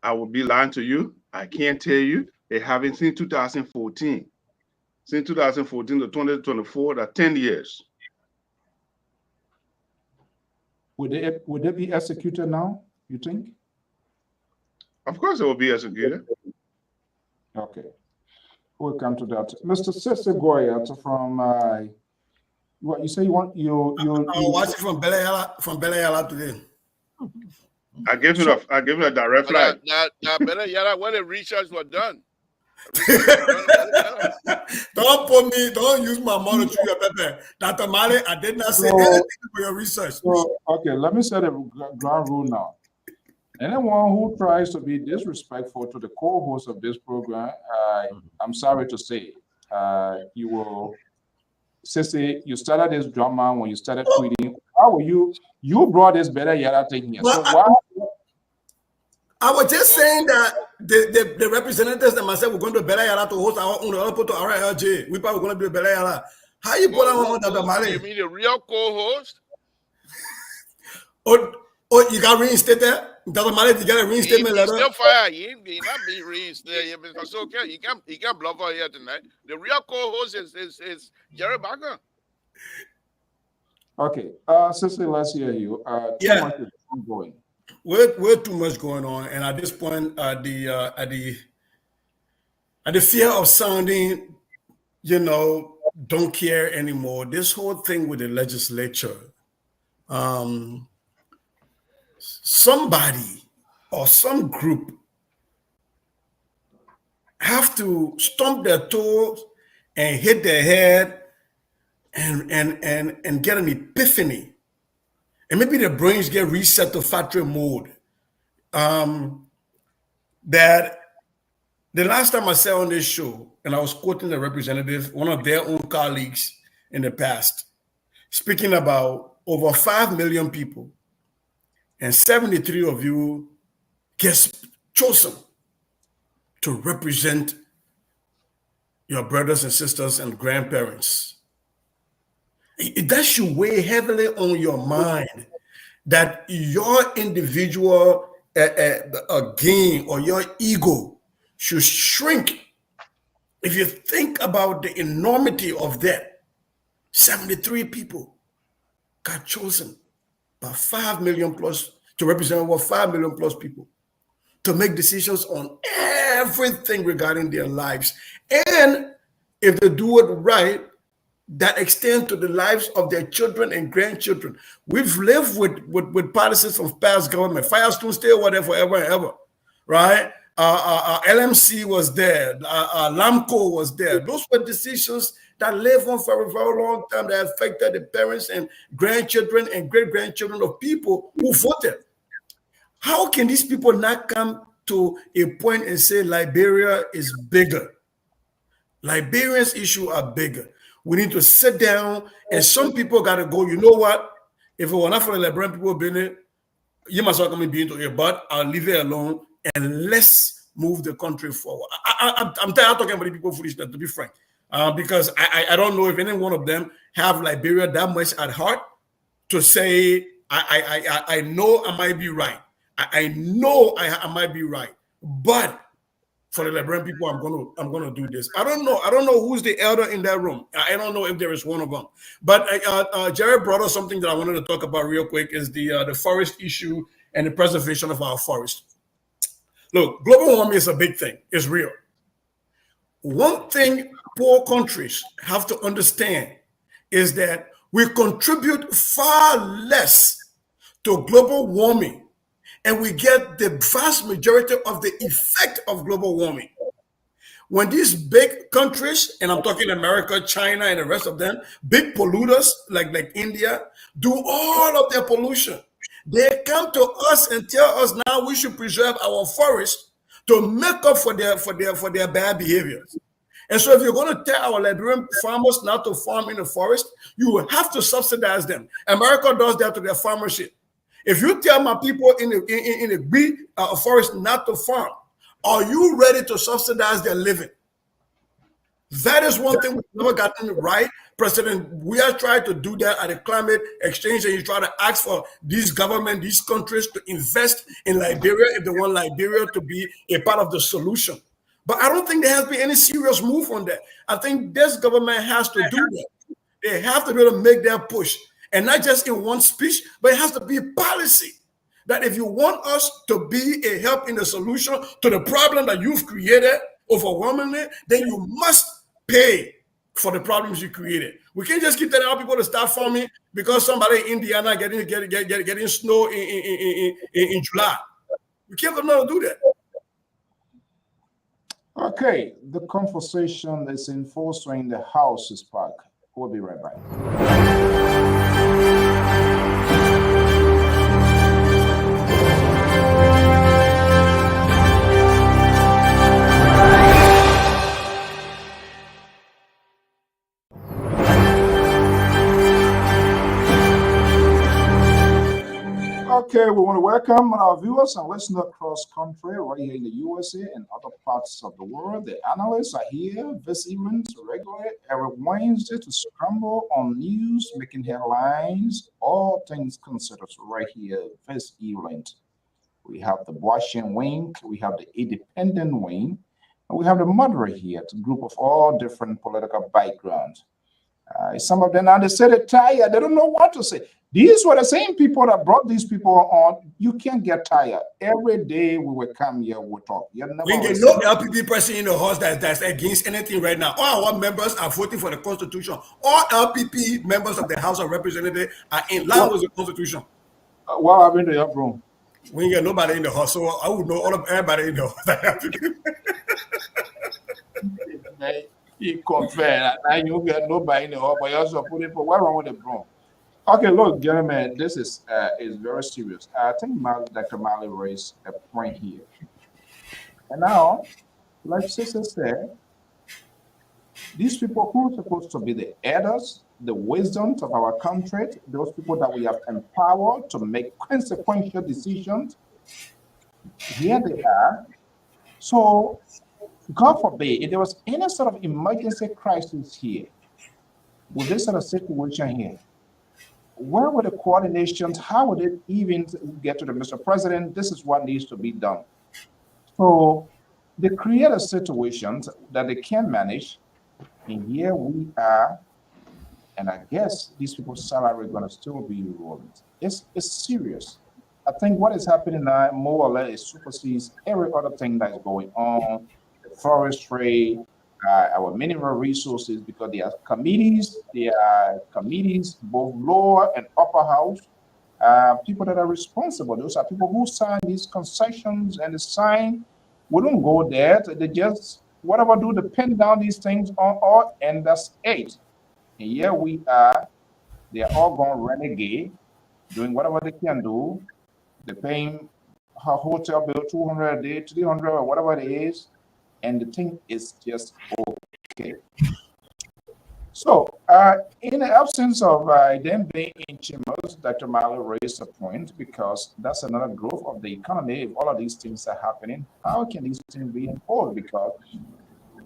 I will be lying to you. I can't tell you. They haven't since 2014. Since 2014 to 2024, that's 10 years. Would they be executed now, you think? Of course it will be executed. Okay. We'll come to that. Mr. Sisse Goyat from what you say you want you watch it from Belayala today. I gave it a direct flight. Now better yet when the research was done. Don't use my money to your paper. Dr. Mali, I did not say anything for your research. So, okay, let me set a ground rule now. Anyone who tries to be disrespectful to the co-host of this program, I'm sorry to say, you will. Sissy, you started this drama when you started tweeting. How were you? You brought this better yada thing here. So why? I was just saying that the representatives and myself were going to Bela Yala to host our own to RLJ. We probably going to be Bela Yala. How you put on Dr. Mali? You mean the real co-host? Oh, you got reinstated? Dr. Mali, you got a reinstatement letter? He's still fired. He not be reinstated. It's okay. He can't bluff out here tonight. The real co-host is Jerry Baker. Okay, Sissy, let's hear you. Too much is ongoing. We're too much going on, and at this point, at the fear of sounding, don't care anymore. This whole thing with the legislature, somebody or some group have to stomp their toes and hit their head and get an epiphany. And maybe the brains get reset to factory mode. That the last time I said on this show, and I was quoting the representative, one of their own colleagues in the past, speaking about over 5 million people, and 73 of you get chosen to represent your brothers and sisters and grandparents. That should weigh heavily on your mind, that your individual gain or your ego should shrink. If you think about the enormity of that, 73 people got chosen by 5 million plus to represent over 5 million plus people. to make decisions on everything regarding their lives. And if they do it right, that extend to the lives of their children and grandchildren. We've lived with policies from past government. Firestone still were there forever and ever, right? LMC was there. LAMCO was there. Those were decisions that live on for a very long time that affected the parents and grandchildren and great-grandchildren of people who voted. How can these people not come to a point and say Liberia is bigger? Liberians' issues are bigger. We need to sit down, and some people got to go, you know what? If it were not for the Liberian people being it, you must not come and be into it, but I'll leave it alone and let's move the country forward. I'm tired of talking about the people foolishness, to be frank, because I don't know if any one of them have Liberia that much at heart to say, I know I might be right. I know I might be right, but for the Liberian people, I'm gonna do this. I don't know who's the elder in that room. I don't know if there is one of them. But Jared brought us something that I wanted to talk about real quick is the forest issue and the preservation of our forest. Look, global warming is a big thing. It's real. One thing poor countries have to understand is that we contribute far less to global warming, and we get the vast majority of the effect of global warming. When these big countries, and I'm talking America, China, and the rest of them, big polluters like India, do all of their pollution, they come to us and tell us now we should preserve our forest to make up for their bad behaviors. And so if you're going to tell our Liberian farmers not to farm in the forest, you will have to subsidize them. America does that to their farmership. If you tell my people in the big forest not to farm, are you ready to subsidize their living? That is one thing we've never gotten right. President, we are trying to do that at the climate exchange, and you try to ask for these government, these countries to invest in Liberia if they want Liberia to be a part of the solution. But I don't think there has been any serious move on that. I think this government has to do that. They have to be able to make their push. And not just in one speech, but it has to be a policy that if you want us to be a help in the solution to the problem that you've created overwhelmingly, then you must pay for the problems you created. We can't just keep telling our people to start farming because somebody in Indiana getting snow in July. We can't let them do that. Okay, the conversation is in full swing. The house is packed. We'll be right back. Okay, we want to welcome our viewers and listeners across country, right here in the USA and other parts of the world. The analysts are here this evening regularly every Wednesday to scramble on news, making headlines, all things considered right here this evening. We have the Washington wing, we have the independent wing, and we have the moderate here, a group of all different political backgrounds. Some of them now they say they're tired, they don't know what to say. These were the same people that brought these people on. You can't get tired. Every day we will come here, we'll talk. We get no LPP person in the house that's against anything right now. All our members are voting for the Constitution. All LPP members of the House of Representatives are in line with the Constitution. What happened to your room? We ain't got nobody in the house, so I would know all of everybody in the house. You compare, and you get nobody in the house, but you also put it for what's wrong with the broom? Okay, look, gentlemen, this is very serious. I think Dr. Mali raised a point here. And now, like Sister said, these people who are supposed to be the elders, the wisdom of our country, those people that we have empowered to make consequential decisions, here they are. So, God forbid, if there was any sort of emergency crisis here, with this sort of situation here, where were the coordinations? How would it even get to the Mr. President? This is what needs to be done. So they create a situation that they can manage. And here we are. And I guess these people's salary are going to still be rolling. It's serious. I think what is happening now more or less supersedes every other thing that's going on. The forestry, our mineral resources, because there are committees, both lower and upper house, people that are responsible. Those are people who sign these concessions and the sign. We don't go there. They just whatever do they pin down these things on all, and that's it. And here we are. They are all gone renegade, doing whatever they can do. They're paying her hotel bill 200 a day, 300 or whatever it is, and the thing is just okay. So, in the absence of them being in chambers, Dr. Marley raised a point because that's another growth of the economy. If all of these things are happening, how can these things be imposed? Because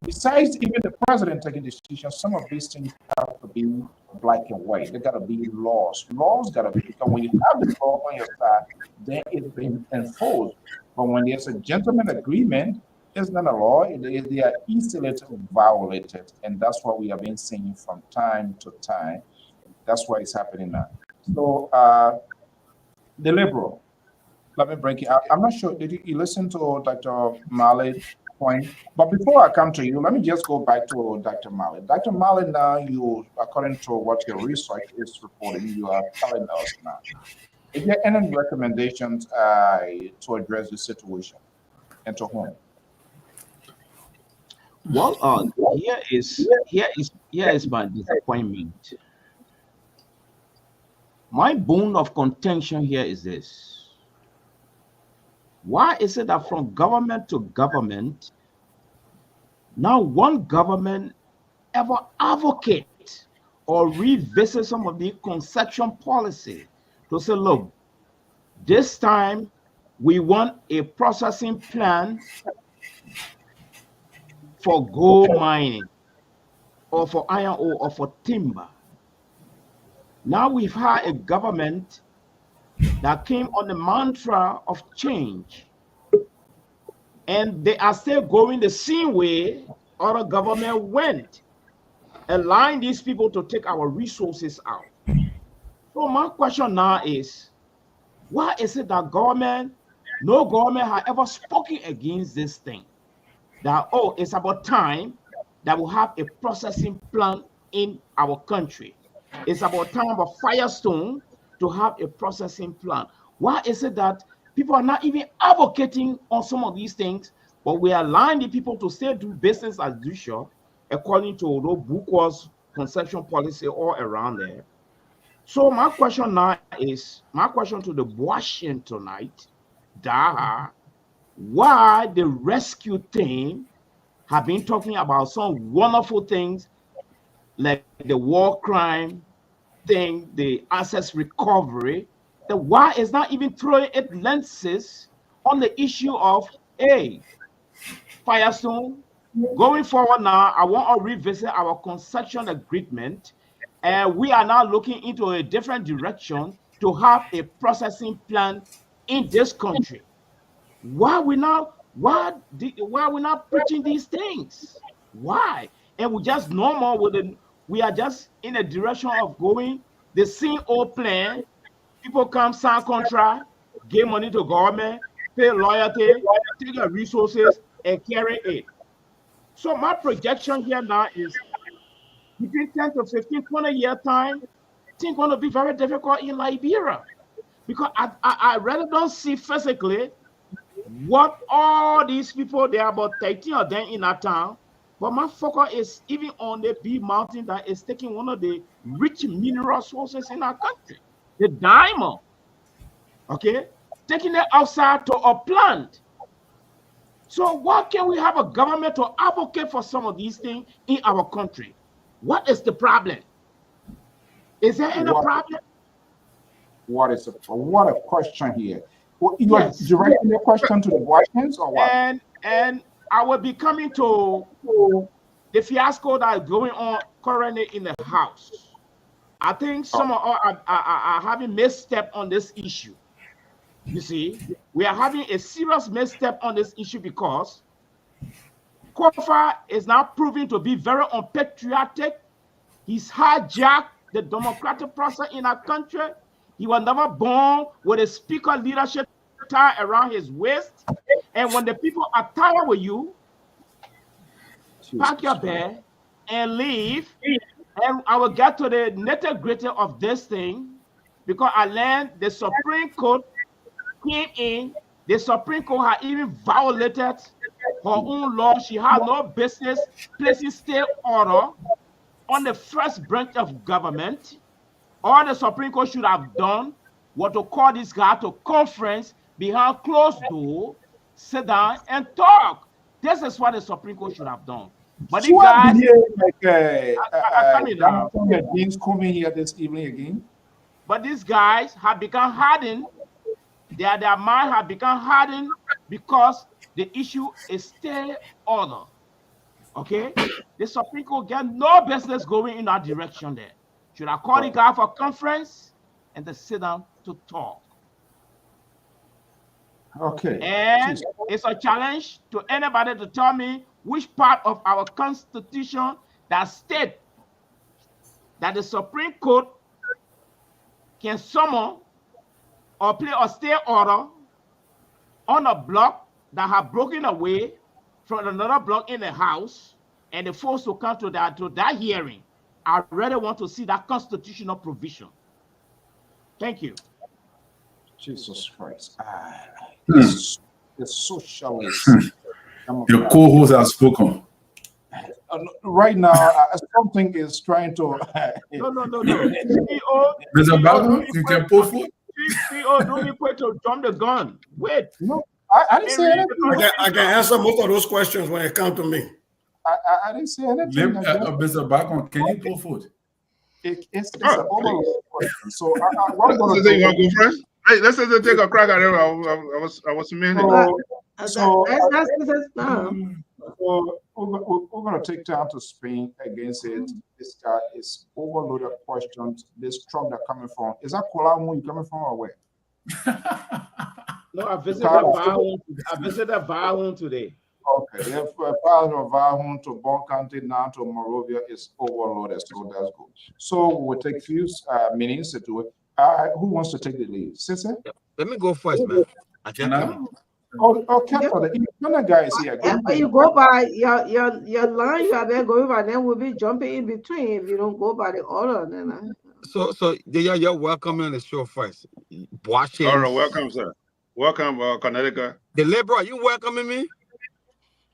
besides even the president taking decisions, some of these things have to be black and white. They gotta be laws. Laws gotta be because when you have the law on your side, then it's been enforced. But when there's a gentleman agreement, it's not a law. They are easily violated, and that's what we have been seeing from time to time. That's why it's happening now. So the liberal. Let me break it out. I'm not sure. Did you listen to Dr. Mali point? But before I come to you, let me just go back to Dr. Mali. Dr. Mali, now you, according to what your research is reporting, you are telling us now. Is there any recommendations to address the situation and to whom? Well, here is my disappointment. My bone of contention here is this. Why is it that from government to government, now one government ever advocate or revisit some of the concession policy to say, look, this time we want a processing plan for gold mining or for iron ore or for timber. Now we've had a government that came on the mantra of change, and they are still going the same way other government went, allowing these people to take our resources out. So my question now is, why is it that no government has ever spoken against this thing? That, oh, it's about time that we have a processing plant in our country. It's about time for Firestone to have a processing plant. Why is it that people are not even advocating on some of these things, but we are allowing the people to still do business as usual, according to the Bukwa's concession policy all around there? So my question to the Washington tonight, why the rescue team have been talking about some wonderful things like the war crime thing, the assets recovery, then why is not even throwing it lenses on the issue of Firestone? Going forward now, I want to revisit our concession agreement, and we are now looking into a different direction to have a processing plant in this country. Why are we not preaching these things? Why? And we just normal with it. We are just in a direction of going the same old plan. People come, sign contract, give money to government, pay loyalty, take your resources, and carry it. So my projection here now is between 10 to 15, 20-year time, things going to be very difficult in Liberia. Because I really don't see physically what all these people, there are about 13 of them in that town, but my focus is even on the B Mountain that is taking one of the rich mineral sources in our country, the diamond, okay, taking it outside to a plant. So why can't we have a government to advocate for some of these things in our country? What is the problem? Is there any problem? What a question here. You are directing your question to the Washingtons or what? And I will be coming to the fiasco that is going on currently in the House. I think some of us are having misstep on this issue. You see, we are having a serious misstep on this issue because Kofa is now proving to be very unpatriotic. He's hijacked the democratic process in our country. He was never born with a speaker leadership tie around his waist. And when the people are tired with you, pack your bag and leave. And I will get to the nitty-gritty of this thing, because I learned the Supreme Court came in. The Supreme Court had even violated her own law. She had no business placing stay order on the first branch of government. All the Supreme Court should have done was to call this guy to conference behind closed door, sit down and talk. This is what the Supreme Court should have done. But these guys, James coming here this evening again. But these guys have become hardened. Their mind have become hardened because the issue is stay order. Okay, the Supreme Court got no business going in that direction there. Should I call the guy for conference and then sit down to talk? Okay. And it's a challenge to anybody to tell me which part of our Constitution that state that the Supreme Court can summon or play a stay order on a block that have broken away from another block in the house, and the folks to come to that hearing. I really want to see that constitutional provision. Thank you. Jesus Christ. The socialists. Your co-host has spoken. Right now, something is trying to. No. Mr. Bago, you can pull forward. CEO, don't you put to jump the gun. Wait. No, I didn't say anything. I can answer most of those questions when it comes to me. I didn't say anything. Mr. Bago, can you pull forward? It's an overall question. So what I'm So going you want to go first? Hey, let's just take a crack at it. I was submitting. So we're going to take time to spin against it. This guy is overloaded questions. This truck that coming from, is that Kolamu you coming from or where? No, I visited Vahun today. Okay, therefore, part of Vahun to Bon County now to Morovia is overloaded, so that's good. So we'll take a few minutes to do it. Who wants to take the lead? Sisse? Let me go first, man. Okay, for the independent guys here. You go by your line, you are there going by, then we'll be jumping in between if you don't go by the order. Then So you're welcome on the show first. Watching. All right, welcome, sir. Welcome, Connecticut. The Lpr, are you welcoming me?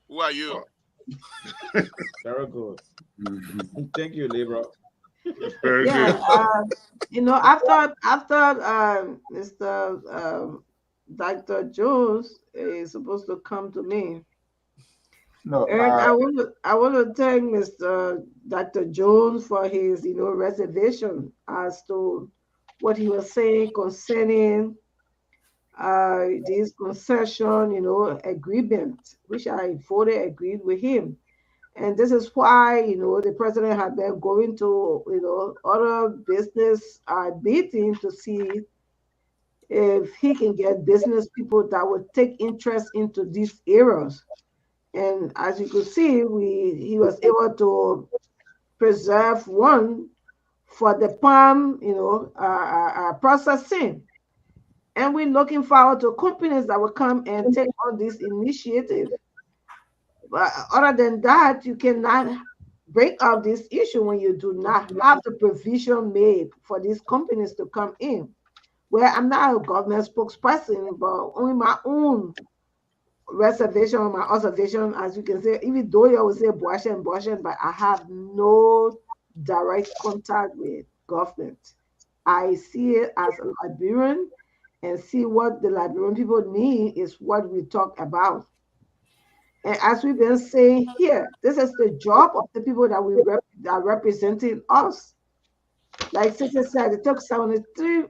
Who are you? Very good. Thank you, Lpr. Very good. After Mr. Dr. Jones is supposed to come to me. No, and I want to thank Mr. Dr. Jones for his reservation as to what he was saying concerning this concession agreement, which I fully agreed with him. And this is why the president had been going to other business meetings to see if he can get business people that would take interest into these areas. And as you could see, he was able to preserve one for the palm, processing. And we're looking forward to companies that will come and take on this initiative. But other than that, you cannot break up this issue when you do not have the provision made for these companies to come in. Well, I'm not a government spokesperson, but only my own reservation or my observation, as you can say, even though you will say Boashen, but I have no direct contact with government. I see it as a Liberian, and see what the Liberian people need is what we talk about. And as we've been saying here, this is the job of the people that are representing us. Like Sister said, it took 72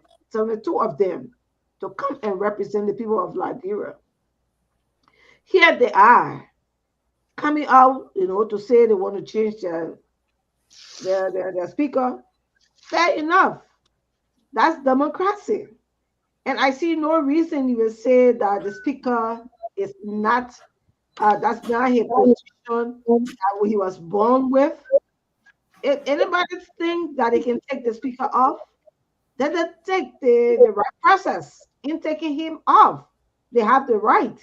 of them to come and represent the people of Liberia. Here they are coming out, to say they want to change their speaker. Fair enough. That's democracy. And I see no reason you will say that the speaker is not, that's not his position that he was born with. If anybody think that he can take the speaker off, Then they take the right process in taking him off. They have the right.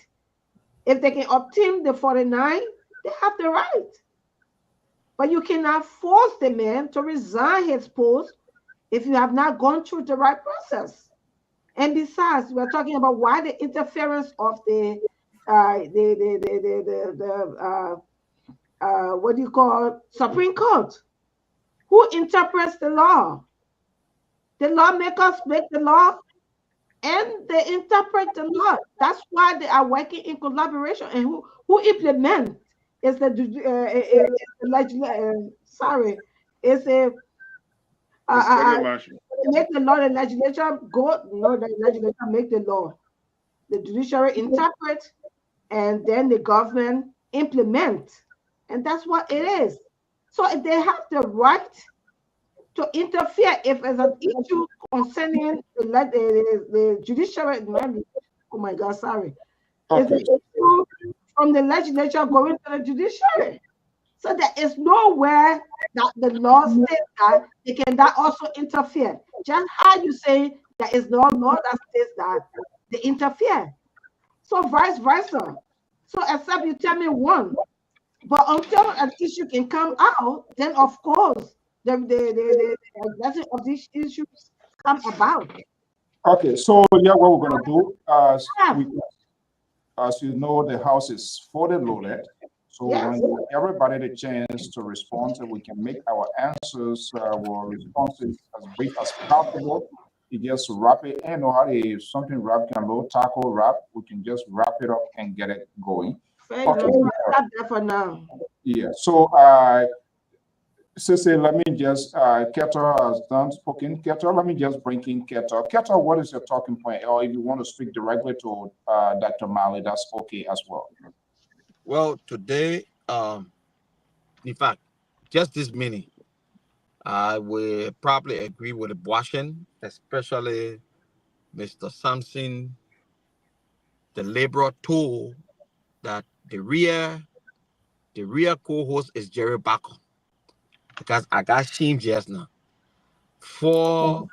If they can obtain the 49, they have the right. But you cannot force the man to resign his post if you have not gone through the right process. And besides, we're talking about why the interference of the what do you call Supreme Court? Who interprets the law? The lawmakers make the law, and they interpret the law. That's why they are working in collaboration. And who implement is sorry, is a make the law. The legislature go, no, the legislature make the law. The judiciary interpret, and then the government implement, and that's what it is. So they have the right to interfere if there's an issue concerning the judiciary. Oh my God, sorry. It's an issue from the legislature going to the judiciary. So there is nowhere that the law states that they cannot also interfere. Just how you say there is no law that states that they interfere. So vice versa. So except you tell me one. But until an issue can come out, then of course the of these issues come about. Okay, so yeah, what we're gonna do, as you know, the house is fully loaded. So we're going to give everybody the chance to respond, so we can make our answers, our responses as brief as possible. You just wrap it in, or if something wrap can low tackle wrap, we can just wrap it up and get it going. Okay. Stop there for now. Yeah. So, Sissy, let me just, Keter has done spoken. Keter, let me just bring in Keter. Keter, what is your talking point? Or if you want to speak directly to Dr. Mali, that's okay as well. Well, today, in fact, just this minute, I will probably agree with Washington, especially Mr. Sampson, the Labor tool that the real co-host is Jerry Backer, because I got shame just now for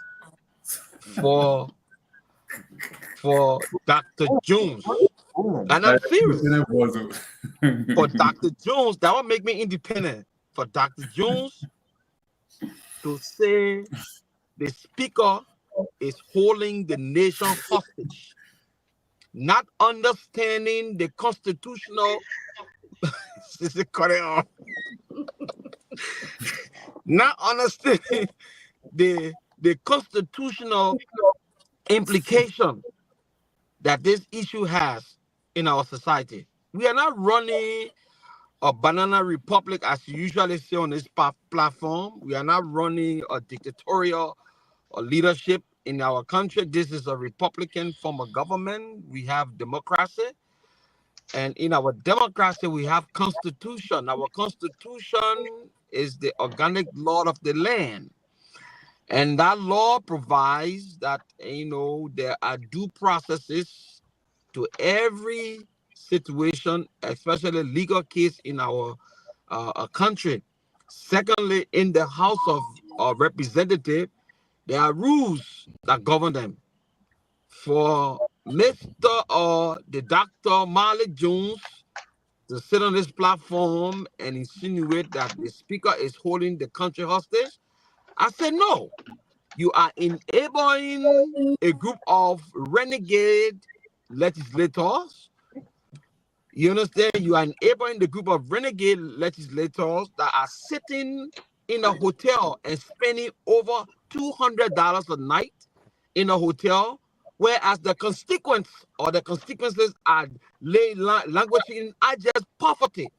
Dr. Jones. And I'm serious. For Dr. Jones, that would make me independent. For Dr. Jones to say the speaker is holding the nation hostage, not understanding the constitutional not understanding the constitutional implication that this issue has in our society. We are not running a banana republic, as you usually say on this platform. We are not running a dictatorial leadership in our country. This is a Republican form of government. We have democracy. And in our democracy, we have constitution. Our constitution is the organic law of the land. And that law provides that, there are due processes to every situation, especially legal case in our country. Secondly, in the House of Representatives, there are rules that govern them. For Mr. or the Dr. Marley Jones to sit on this platform and insinuate that the speaker is holding the country hostage, I said no. You are enabling a group of renegade legislators. You understand? You are enabling the group of renegade legislators that are sitting in a hotel and spending over $200 a night in a hotel, whereas the constituents or the constituencies are languishing in just poverty.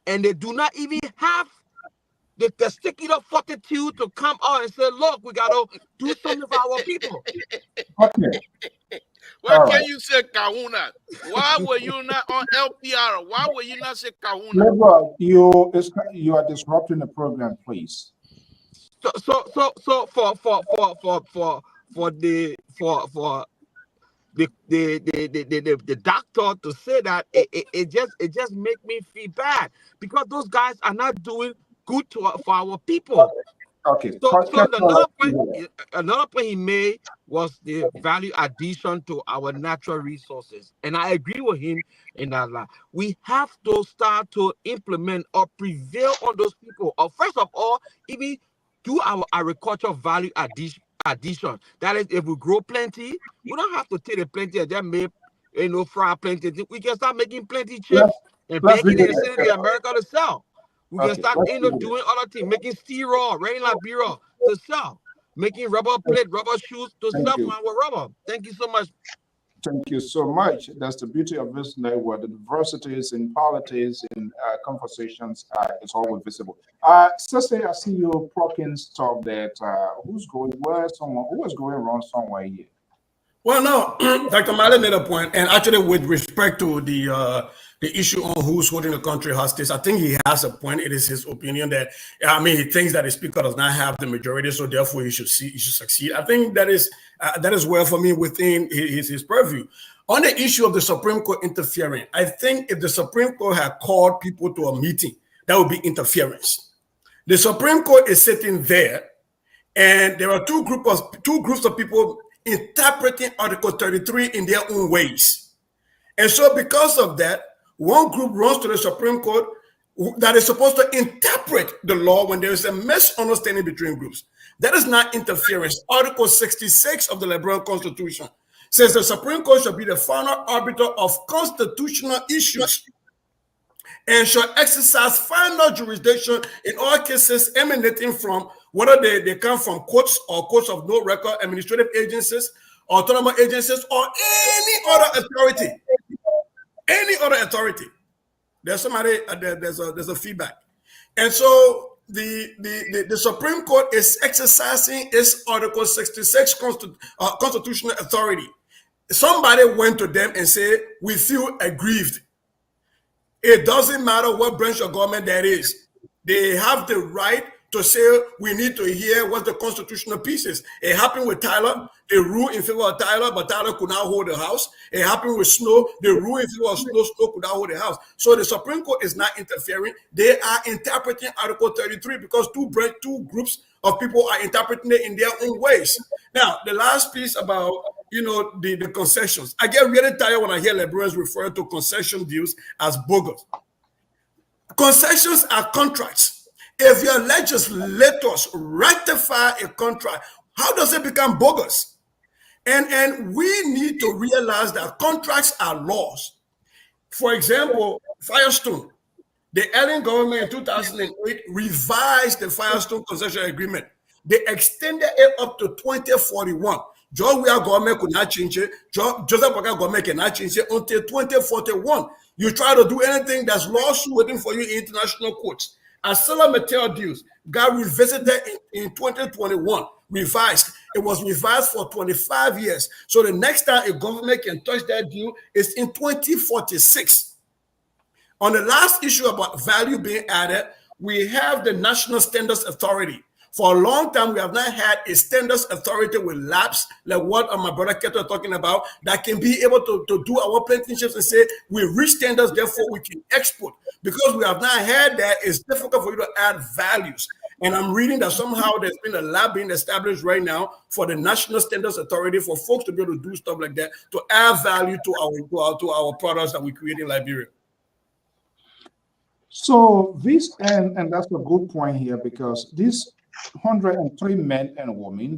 And they do not even have the testicular fortitude to come out and say, look, we got to do something for our people. Okay. Why can't you say Kahuna? Why were you not on LPR? Why were you not say Kahuna? Never, you are disrupting the program, please. So for the doctor to say that, it just make me feel bad, because those guys are not doing good for our people. Okay. So Capital, another point he made was the value addition to our natural resources, and I agree with him in that. We have to start to implement or prevail on those people. Or first of all, even do our agricultural value addition. That is, if we grow plenty, we don't have to take the plenty and then make fry plenty. We can start making plenty let's, chips and let's baking leave it it and sending it there. to America to sell. We can Okay, start let's leave it doing other things, making steel right in Liberia to sell, making rubber plate, rubber shoes to Thank sell you. from our rubber. Thank you so much. Thank you so much. That's the beauty of this network. The diversities in politics and conversations is always visible. Sister, I see you plucking stuff that who's going where? Someone who is going wrong somewhere here. Well, no, Dr. Male made a point, and actually, with respect to the issue on who's holding the country hostage, I think he has a point. It is his opinion that he thinks that the speaker does not have the majority, so therefore he should succeed. I think that is well for me within his purview. On the issue of the Supreme Court interfering, I think if the Supreme Court had called people to a meeting, that would be interference. The Supreme Court is sitting there, and there are two groups of people interpreting Article 33 in their own ways. And so because of that, one group runs to the Supreme Court that is supposed to interpret the law when there is a misunderstanding between groups. That is not interference. Article 66 of the Liberian Constitution says the Supreme Court shall be the final arbiter of constitutional issues and shall exercise final jurisdiction in all cases emanating from whether they come from courts or courts of no record, administrative agencies, autonomous agencies, or any other authority. Any other authority. There's somebody, there's a feedback. And so the Supreme Court is exercising its Article 66 constitutional authority. Somebody went to them and said, we feel aggrieved. It doesn't matter what branch of government that is. They have the right to say, we need to hear what the constitutional piece is. It happened with Tyler. They ruled in favor of Tyler, but Tyler could not hold the House. It happened with Snow. They ruled in favor of Snow. Snow could not hold the House. So the Supreme Court is not interfering. They are interpreting Article 33 because two groups of people are interpreting it in their own ways. Now, the last piece about the concessions. I get really tired when I hear Liberians refer to concession deals as bogus. Concessions are contracts. If your legislators ratify a contract, how does it become bogus? And we need to realize that contracts are laws. For example, Firestone, the Allen government in 2008 revised the Firestone concession agreement. They extended it up to 2041. George Weah government could not change it. Joseph Boakai government cannot change it until 2041. You try to do anything, that's lawsuit waiting for you in international courts. ArcelorMittal deals got revisited in 2021, revised. It was revised for 25 years. So the next time a government can touch that deal is in 2046. On the last issue about value being added, we have the National Standards Authority. For a long time, we have not had a standards authority with labs, like what my brother Keto is talking about, that can be able to do our plantations and say, we reach standards, therefore we can export. Because we have not had that, it's difficult for you to add values. And I'm reading that somehow there's been a lab being established right now for the National Standards Authority for folks to be able to do stuff like that, to add value to our products that we create in Liberia. So this, and that's a good point here, because these 103 men and women,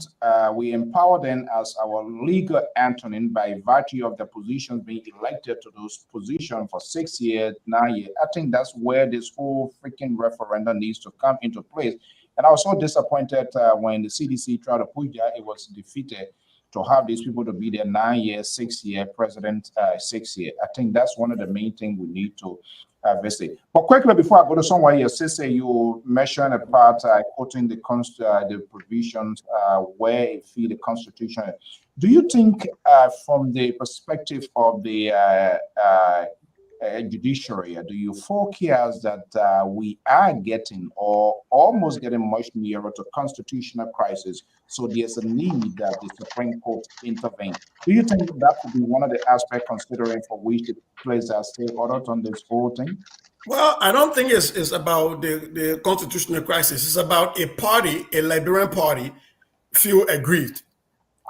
we empower them as our legal attorney by virtue of the positions being elected to those positions for 6 years, 9 years. I think that's where this whole freaking referendum needs to come into place. And I was so disappointed when the CDC tried to push that, it was defeated, to have these people to be there 9 years, 6 year, president 6 year. I think that's one of the main things we need to visit. But quickly, before I go to somewhere here, Sisse, you mentioned a part quoting the provisions where it feel the Constitution. Do you think, from the perspective of the judiciary, do you forecast that we are getting or almost getting much nearer to constitutional crisis? So there's a need that the Supreme Court intervene. Do you think that could be one of the aspects considering for which the place that stay ordered on this whole thing? Well, I don't think it's about the constitutional crisis. It's about a party, a Liberian party, feel aggrieved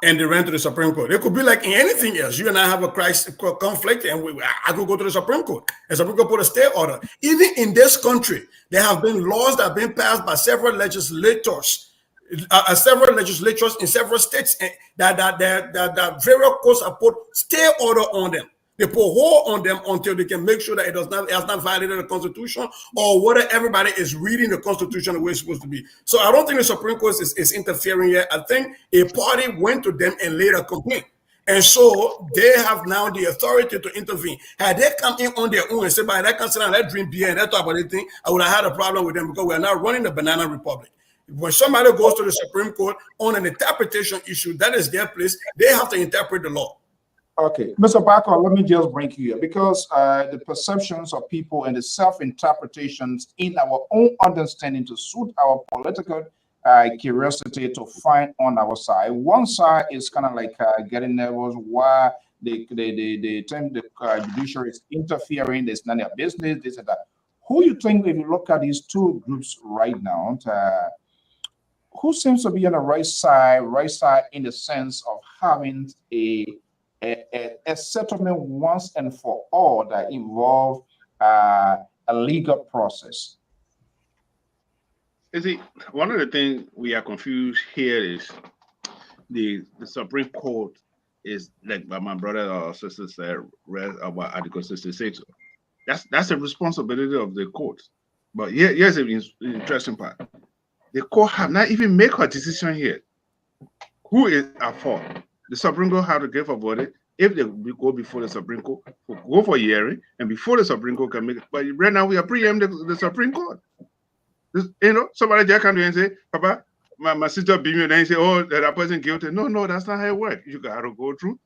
and they ran to the Supreme Court. It could be like in anything else. You and I have a crisis, conflict, and I could go to the Supreme Court. And Supreme Court put a stay order. Even in this country, there have been laws that have been passed by several legislators in several states that various courts have put stay order on them. They put hold on them until they can make sure that it has not violated the Constitution or whether everybody is reading the Constitution the way it's supposed to be. So I don't think the Supreme Court is interfering here. I think a party went to them and laid a complaint. And so they have now the authority to intervene. Had they come in on their own and said, "By that can sit down, let's drink beer and let's talk about anything," I would have had a problem with them because we're not running the banana republic. When somebody goes to the Supreme Court on an interpretation issue, that is their place. They have to interpret the law. Okay, Mr. Barker, let me just bring you here because the perceptions of people and the self-interpretations in our own understanding to suit our political curiosity to find on our side. One side is kind of like getting nervous why the judiciary is interfering. There's none of their business. This and that. Who you think, if you look at these two groups right now, who seems to be on the right side in the sense of having a settlement once and for all that involve a legal process? You see, one of the things we are confused here is the Supreme Court is like my brother or sister said read about Article 66. That's a responsibility of the court. But here's the interesting part. The court have not even made a decision here. Who is at fault? The Supreme Court have to give a verdict. If they go before the Supreme Court, go for a hearing, and before the Supreme Court can make it. But right now we are preempting the Supreme Court. Somebody just come to you and say, "Papa, my sister beat me," and then you say, "Oh, that person guilty." No, that's not how it works. You got to go through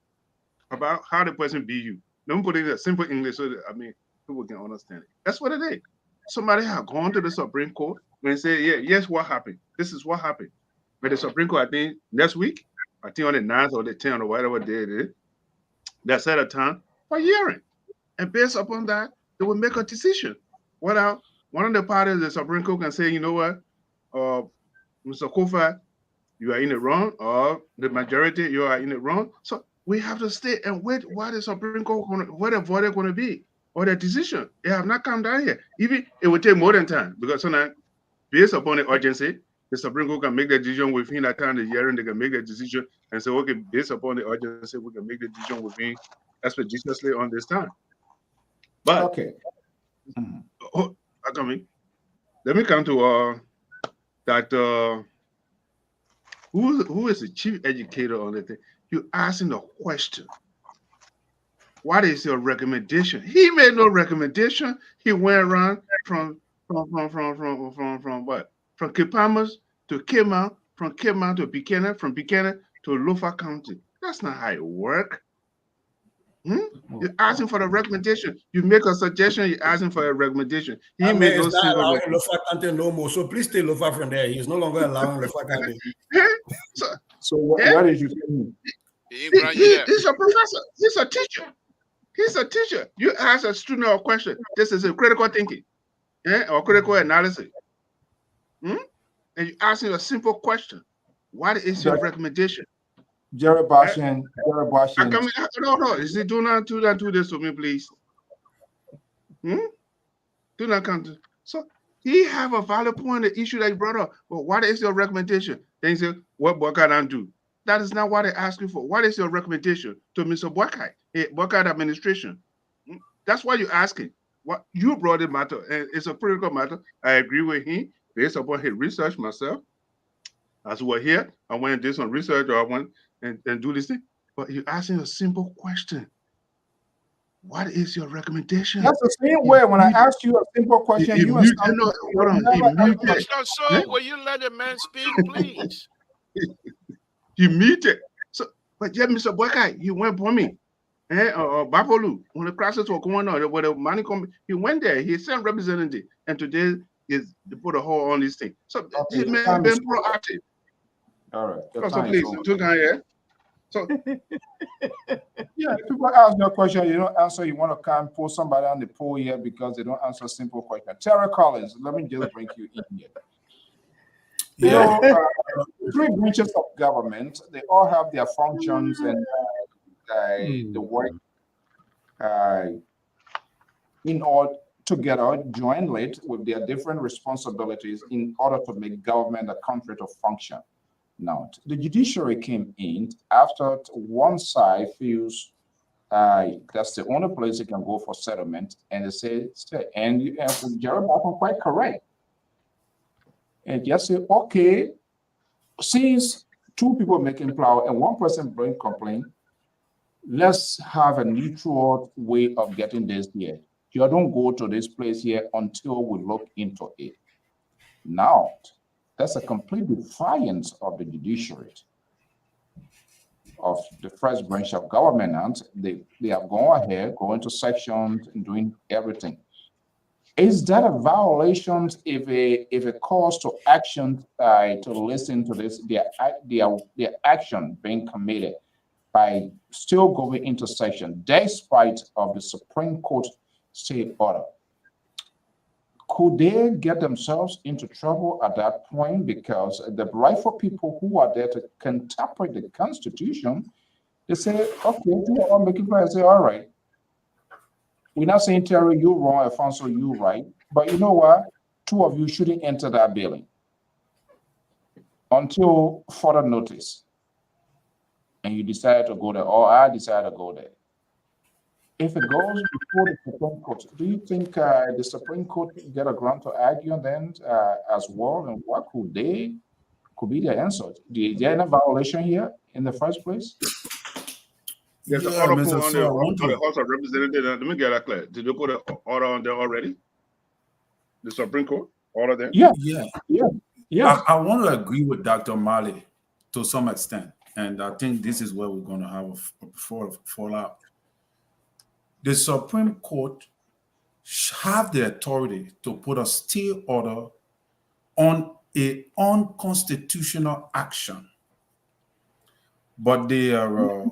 about how the person beat you. Don't put it in simple English so that people can understand it. That's what it is. Somebody have gone to the Supreme Court and say, yes, what happened? This is what happened. But the Supreme Court, I think next week, I think on the 9th or the 10th or whatever day it is, they set a time for hearing. And based upon that, they will make a decision. Whether one of the parties, the Supreme Court, can say, "You know what, Mr. Kofa, you are in it wrong," or the majority, "You are in it wrong." So we have to stay and wait what the Supreme Court, what the verdict going to be, or the decision. They have not come down here. Even it will take more than time because sometimes, based upon the urgency, the Supreme Court can make the decision within that time of the hearing. They can make a decision and say, "Okay, based upon the urgency, we can make the decision within expeditiously on this time." But okay, let me come to that. Who is the chief educator on the thing? You asking the question. What is your recommendation? He made no recommendation. He went around from what? From Kipamas to Kema, from Kema to Buchanan, from Buchanan to Lofa County. That's not how it works. You're asking for the recommendation. You make a suggestion, you're asking for a recommendation. He made no single allowing Lofa County no more. So please stay Lofa from there. He's no longer allowing Lofa County. So what did you say? He's a professor. He's a teacher. He's a teacher. You ask a student a question. This is a critical thinking, or critical analysis. And you ask him a simple question. What is your recommendation? Jerry Bashan. No. Is it do not do this to me, please? Do not come to. So he have a valid point, the issue that he brought up. Well, what is your recommendation? Then he said, what can I do? That is not what they ask you for. What is your recommendation to Mr. Boakai, Boakai administration? That's what you're asking. What you brought it matter, and it's a critical matter. I agree with him based upon his research myself. As we're here, I went and did some research, or I went and do this thing. But you're asking a simple question. What is your recommendation? That's the same way when I asked you a simple question. It's not so. Will you let a man speak, please? You meet it. So, but yeah, Mr. Boakai, he went for me. Bapolu, when the crisis was going on, where the money come, he went there. He sent representative, and today is they put a hold on this thing. So this man has been proactive. All right. So please, So Yeah, if people ask your question, you don't answer, you want to come pull somebody on the poll here because they don't answer simple question. Terry Collins, let me just bring you in here. You Yeah. know, three branches of government, they all have their functions and the work in all together jointly with their different responsibilities in order to make government a country to function. Now, the judiciary came in after one side feels that's the only place you can go for settlement, and they say, and Jerry Button quite correct, and just say, okay, since two people making plow and one person bring complaint, let's have a neutral way of getting this here. You don't go to this place here until we look into it. Now, that's a complete defiance of the judiciary, of the first branch of government. And they have gone ahead, going to sections and doing everything. Is that a violation if a calls to action to listen to this, their action being committed by still going into session despite of the Supreme Court state order? Could they get themselves into trouble at that point? Because the rightful people who are there to interpret the Constitution, they say, okay, you are making plans. Say, all right, we're not saying Terry, you wrong, Alfonso, you right, but you know what? Two of you shouldn't enter that building until further notice. And you decide to go there, or I decide to go there. If it goes before the Supreme Court, do you think the Supreme Court get a ground to argue then as well? And what could be their answer? Is there any violation here in the first place? there's an Yeah, order Mr. put on So I the want to. House of Representatives. Let me get that clear. Did you put an order on there already? The Supreme Court order there? Yeah, Yeah. yes. I want to agree with Dr. Mali to some extent. And I think this is where we're going to have a fallout. The Supreme Court have the authority to put a stay order on a unconstitutional action, but they are,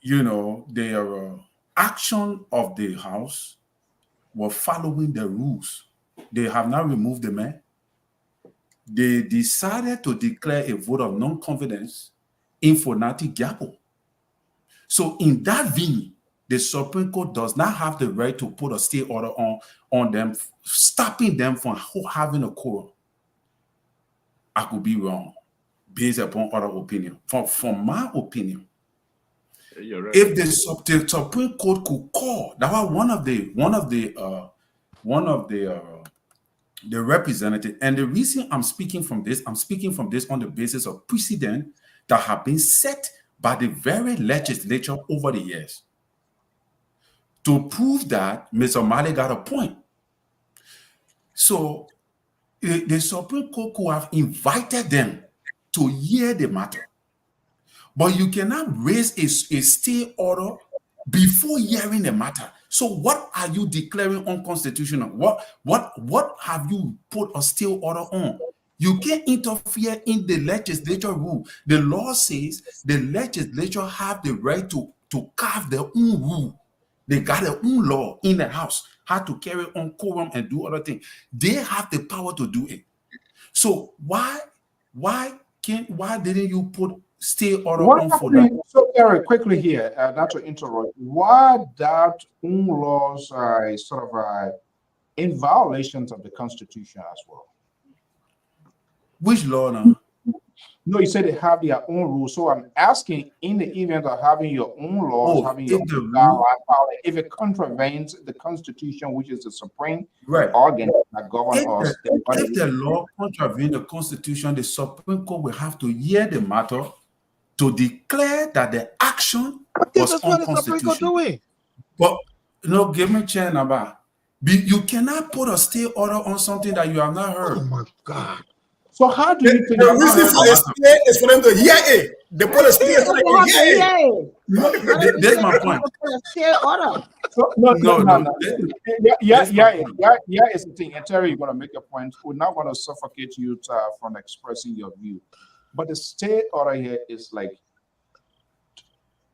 they are action of the House were following the rules. They have not removed the man. They decided to declare a vote of non-confidence in Fonati Gyapo. So in that venue, the Supreme Court does not have the right to put a stay order on them, stopping them from having a quorum. I could be wrong, based upon other opinion. From my opinion, You're right. if the Supreme Court could call, that was the representative, and the reason I'm speaking from this on the basis of precedent that have been set by the very legislature over the years to prove that Mr. Mali got a point. So the Supreme Court could have invited them to hear the matter, but you cannot raise a stay order before hearing the matter. So what are you declaring unconstitutional? What have you put a stay order on? You can't interfere in the legislature rule. The law says the legislature have the right to carve their own rule. They got their own law in the House, how to carry on quorum and do other things. They have the power to do it. So why didn't you put stay order on for that? So Eric, quickly here, not to interrupt, why that laws are sort of in violations of the Constitution as well? Which law now? No, you said they have their own rules. So I'm asking, in the event of having your own laws, having your own guidelines, if it contravenes the Constitution, which is the supreme organ that governs us. If the law contravenes the Constitution, the Supreme Court will have to hear the matter to declare that the action was unconstitutional. But give me chair number. You cannot put a stay order on something that you have not heard. Oh my God. So how do you think the reason for a stay is for them to hear it? They put a stay so they can hear it. That's my point. No. Yeah, it's the thing. And Terry, you're going to make a point. We're not going to suffocate you from expressing your view. But the stay order here is like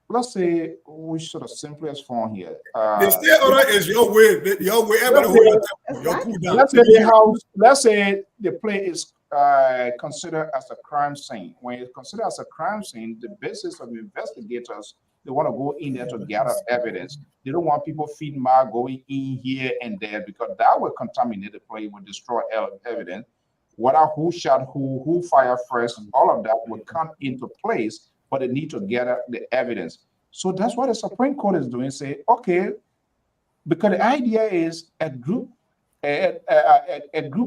let's say we should have simplest form here. The stay order is your way. Your way. Everybody hold your temper. Your cool down. Let's say the house. Let's say the place is considered as a crime scene. When it's considered as a crime scene, the basis of investigators, they want to go in there to gather evidence. They don't want people feeding mar going in here and there because that will contaminate the place, will destroy evidence. Whether who shot who fired first, all of that will come into place, but they need to gather the evidence. So that's what the Supreme Court is doing. Say, okay, because the idea is a group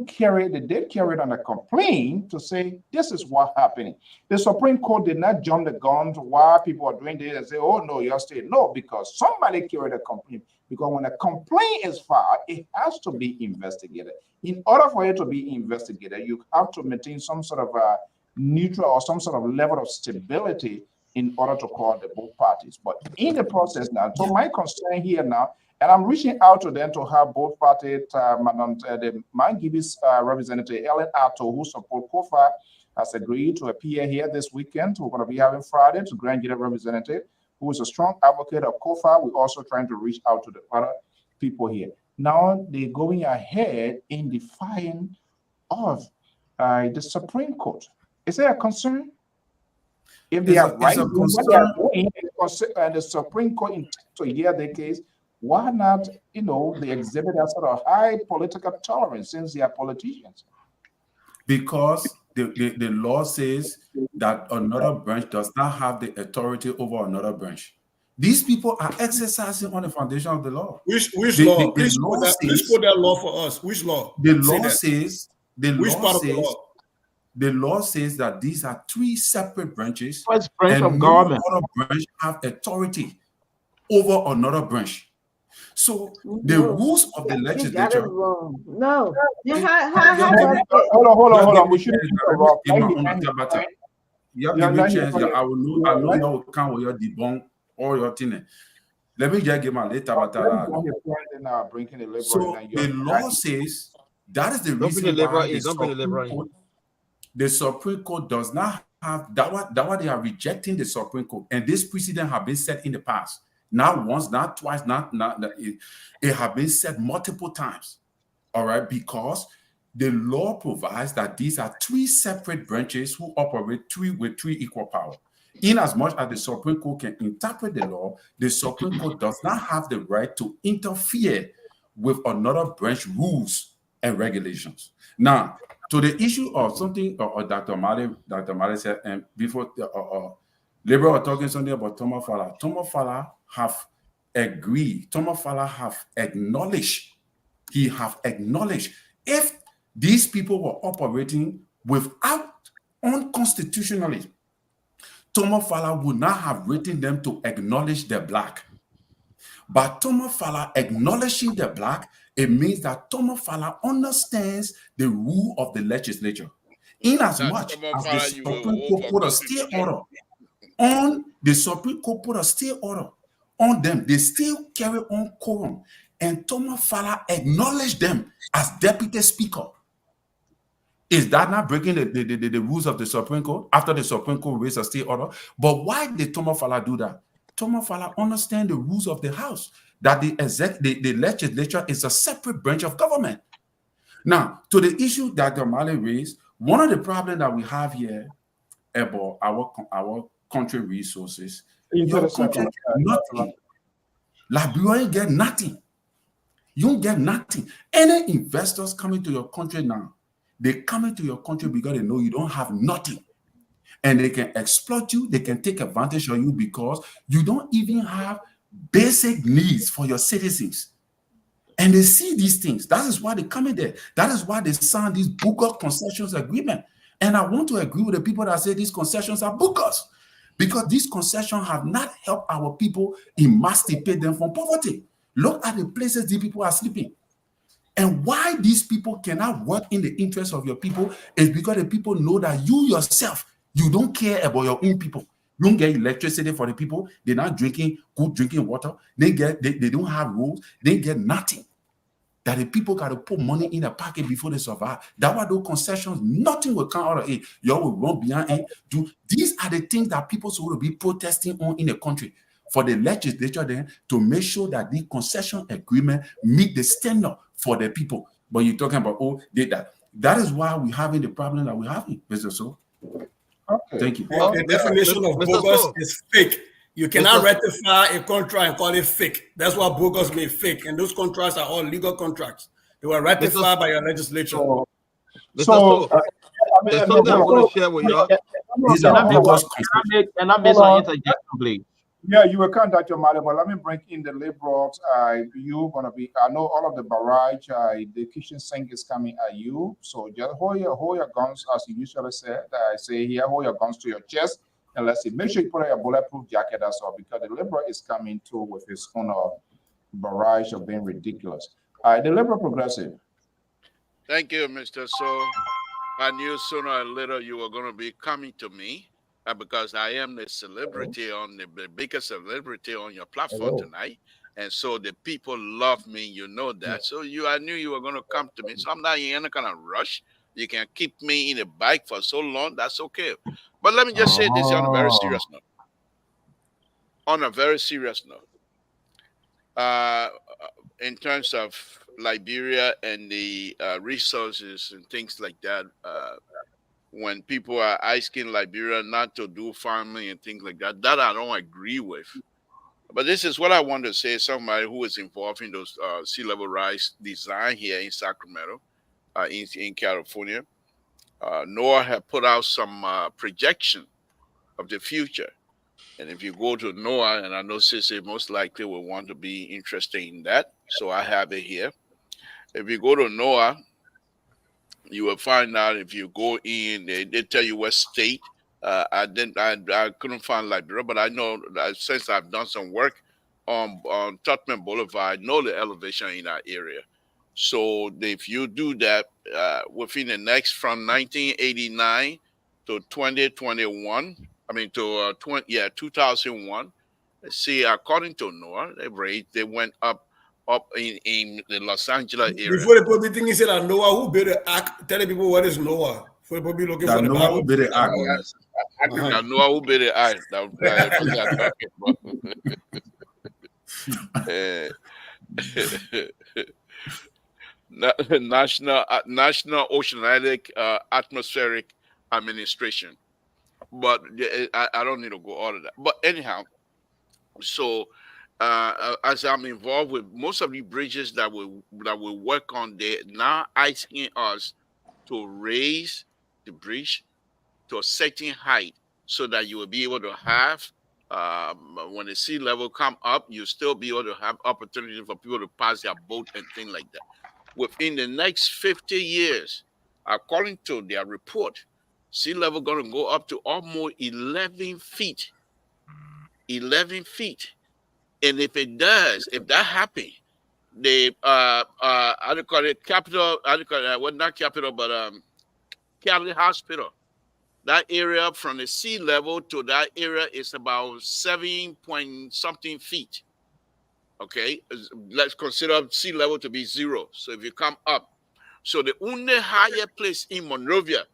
carried, they did carry it on a complaint to say this is what happening. The Supreme Court did not jump the gun to why people are doing this and say, oh no, you're state. No, because somebody carried a complaint. Because when a complaint is filed, it has to be investigated. In order for it to be investigated, you have to maintain some sort of a neutral or some sort of level of stability in order to call the both parties. But in the process now, so my concern here now, and I'm reaching out to them to have both parties, the Mangibi's representative, Ellen Atto, who support COFA, has agreed to appear here this weekend. We're going to be having Friday to Grand Jury representative, who is a strong advocate of COFA. We're also trying to reach out to the other people here. Now they're going ahead in defying of the Supreme Court. Is there a concern? If they are right, what they are doing, and the Supreme Court to hear the case, why not, they exhibit that sort of high political tolerance since they are politicians? Because the law says that another branch does not have the authority over another branch. These people are exercising on the foundation of the law. Which law? Please quote that law for us. Which law? The law says that these are three separate branches. First branch and of government. No other branch have authority over another branch. So the rules of the legislature. No. Hold on. We shouldn't I know you can't your debunk or your thing. Let me just give my later. So the law says that is the reason why the Supreme Court does not have that. What they are rejecting the Supreme Court, and this precedent have been set in the past. Not once, not twice, it has been said multiple times. All right, because the law provides that these are three separate branches who operate with three equal power. In as much as the Supreme Court can interpret the law, the Supreme Court does not have the right to interfere with another branch rules and regulations. Now, to the issue of something Dr. Mali said, and before Liberal are talking something about Thomas Fowler. Thomas Fowler have agreed. Thomas Fowler have acknowledged. He have acknowledged if these people were operating without unconstitutionally, Thomas Fowler would not have written them to acknowledge the black. But Thomas Fowler acknowledging the black, it means that Thomas Fowler understands the rule of the legislature. In as much as the Supreme Court put a stay order on the Supreme Court put a stay order on them, they still carry on quorum. And Thomas Fowler acknowledged them as deputy speaker. Is that not breaking the rules of the Supreme Court after the Supreme Court raised a stay order? But why did Thomas Fowler do that? Thomas Fowler understands the rules of the House, that the legislature is a separate branch of government. Now, to the issue that Mali raised, one of the problems that we have here about our country resources, your country get nothing. Liberia get nothing. You don't get nothing. Any investors coming to your country now, they come into your country because they know you don't have nothing. And they can exploit you, they can take advantage of you because you don't even have basic needs for your citizens. And they see these things. That is why they come in there. That is why they sign these bogus concessions agreement. And I want to agree with the people that say these concessions are bogus, because these concessions have not helped our people emancipate them from poverty. Look at the places these people are sleeping. And why these people cannot work in the interest of your people is because the people know that you yourself, you don't care about your own people. You don't get electricity for the people. They're not drinking good drinking water. They don't have roads. They get nothing. That the people got to put money in a pocket before they survive. That why those concessions, nothing will come out of it. You will run behind it. These are the things that people supposed to be protesting on in the country. for the legislature then to make sure that the concession agreement meet the standard for the people. But you're talking about, oh, did that. That is why we're having the problem that we're having, Mr. So. Okay. Thank you. The definition of Mr. bogus So. is fake. You cannot Mr. ratify a contract and call it fake. That's what bogus means, fake. And those contracts are all legal contracts. They were ratified by your legislature. Mr. So, there's something I want to share with you. These are bogus. Can I make some interjection, please? Yeah, you will contact your mother, but let me bring in the liberals. You're gonna be. I know all of the barrage. The kitchen sink is coming at you. So just hold your guns, as you usually said. I say here, hold your guns to your chest, and let's see. Make sure you put on your bulletproof jacket. That's all, because the liberal is coming too with his own barrage of being ridiculous. The liberal progressive. Thank you, Mr. So. I knew sooner or later you were going to be coming to me because I am the celebrity the biggest celebrity on your platform tonight. And so the people love me, you know that. So I knew you were going to come to me. So I'm not in any kind of rush. You can keep me in a bike for so long. That's okay. But let me just say this on a very serious note. On a very serious note, in terms of Liberia and the resources and things like that, when people are asking Liberia not to do farming and things like that, that I don't agree with. But this is what I want to say. Somebody who is involved in those sea level rise design here in Sacramento, in California, NOAA have put out some projection of the future. And if you go to NOAA, and I know Sissy most likely will want to be interested in that, so I have it here. If you go to NOAA, you will find out if you go in, they tell you what state. I couldn't find Liberia, but I know that since I've done some work on Tubman Boulevard, I know the elevation in that area. So if you do that within the next, from 1989 to 2021, I mean to 2001. Let's see, according to NOAA, they went up in the Los Angeles area. Before the public thing, he said that Noah who built the ark, telling people what is Noah. For the public looking for the Noah who built the ark. Now Noah who built the ark. National Oceanic Atmospheric Administration. But I don't need to go all of that. But anyhow, so as I'm involved with most of the bridges that we work on, they're now asking us to raise the bridge to a certain height so that you will be able to have, when the sea level come up, you still be able to have opportunity for people to pass their boat and things like that. Within the next 50 years, according to their report, sea level going to go up to almost 11 feet. 11 feet. And if it does, if that happens, the I don't call it capital, I don't call it, well, not capital, but Cali Hospital. That area from the sea level to that area is about 7-point-something feet. Okay, let's consider sea level to be 0. So if you come up, so the only higher place in Monrovia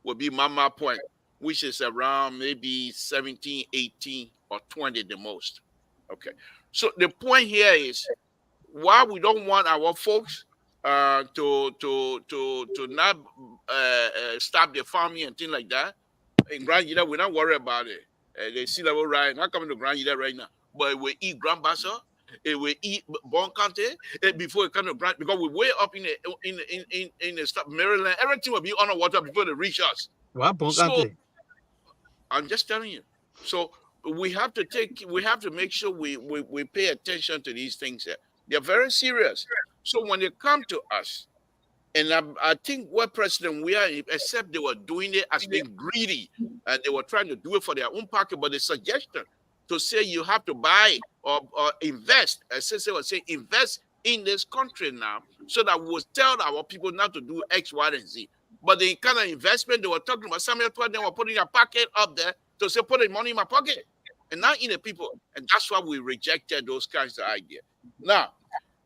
will be Mama Point, which is around maybe 17, 18, or 20 the most. Okay, so the point here is why we don't want our folks to not stop the farming and things like that. In Grand Yida, we're not worried about it. The sea level rise, not coming to Grand Yida right now, but we eat Grand Bassa, we eat Bon Cante before it comes to Grand, because we're way up in the stuff, Maryland. Everything will be underwater before they reach us. What Bon So Cante? I'm just telling you. So we have to make sure we pay attention to these things here. They're very serious. So when they come to us, and I think what President we are, except they were doing it as being greedy, and they were trying to do it for their own pocket, but the suggestion to say you have to buy or invest, as they would say, invest in this country now, so that we'll tell our people not to do X, Y, and Z. But the kind of investment they were talking about, Samuel told them were putting a pocket up there to say, put the money in my pocket, and not in the people. And that's why we rejected those kinds of ideas. Now,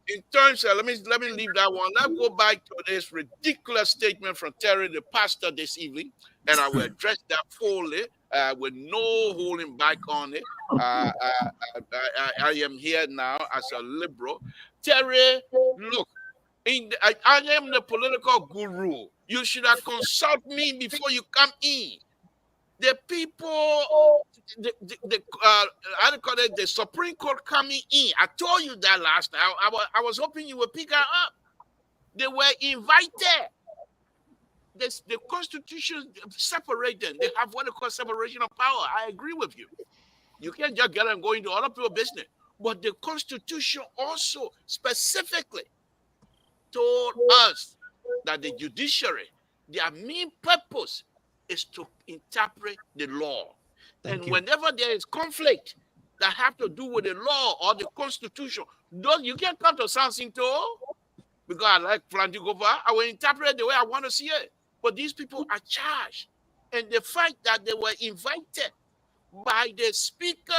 in terms of, let me leave that one. Let's go back to this ridiculous statement from Terry, the pastor, this evening, and I will address that fully with no holding back on it. I am here now as a liberal. Terry, look, I am the political guru. You should have consulted me before you come in. The people, I call it the Supreme Court coming in. I told you that last time. I was hoping you would pick her up. They were invited. The Constitution separates them. They have what they call separation of power. I agree with you. You can't just get and go into other people's business. But the Constitution also specifically told us that the judiciary, their main purpose is to interpret the law. And whenever there is conflict that have to do with the law or the Constitution, you can't come to San Sinto because I like Flantigova. I will interpret it the way I want to see it. But these people are charged. And the fact that they were invited by the Speaker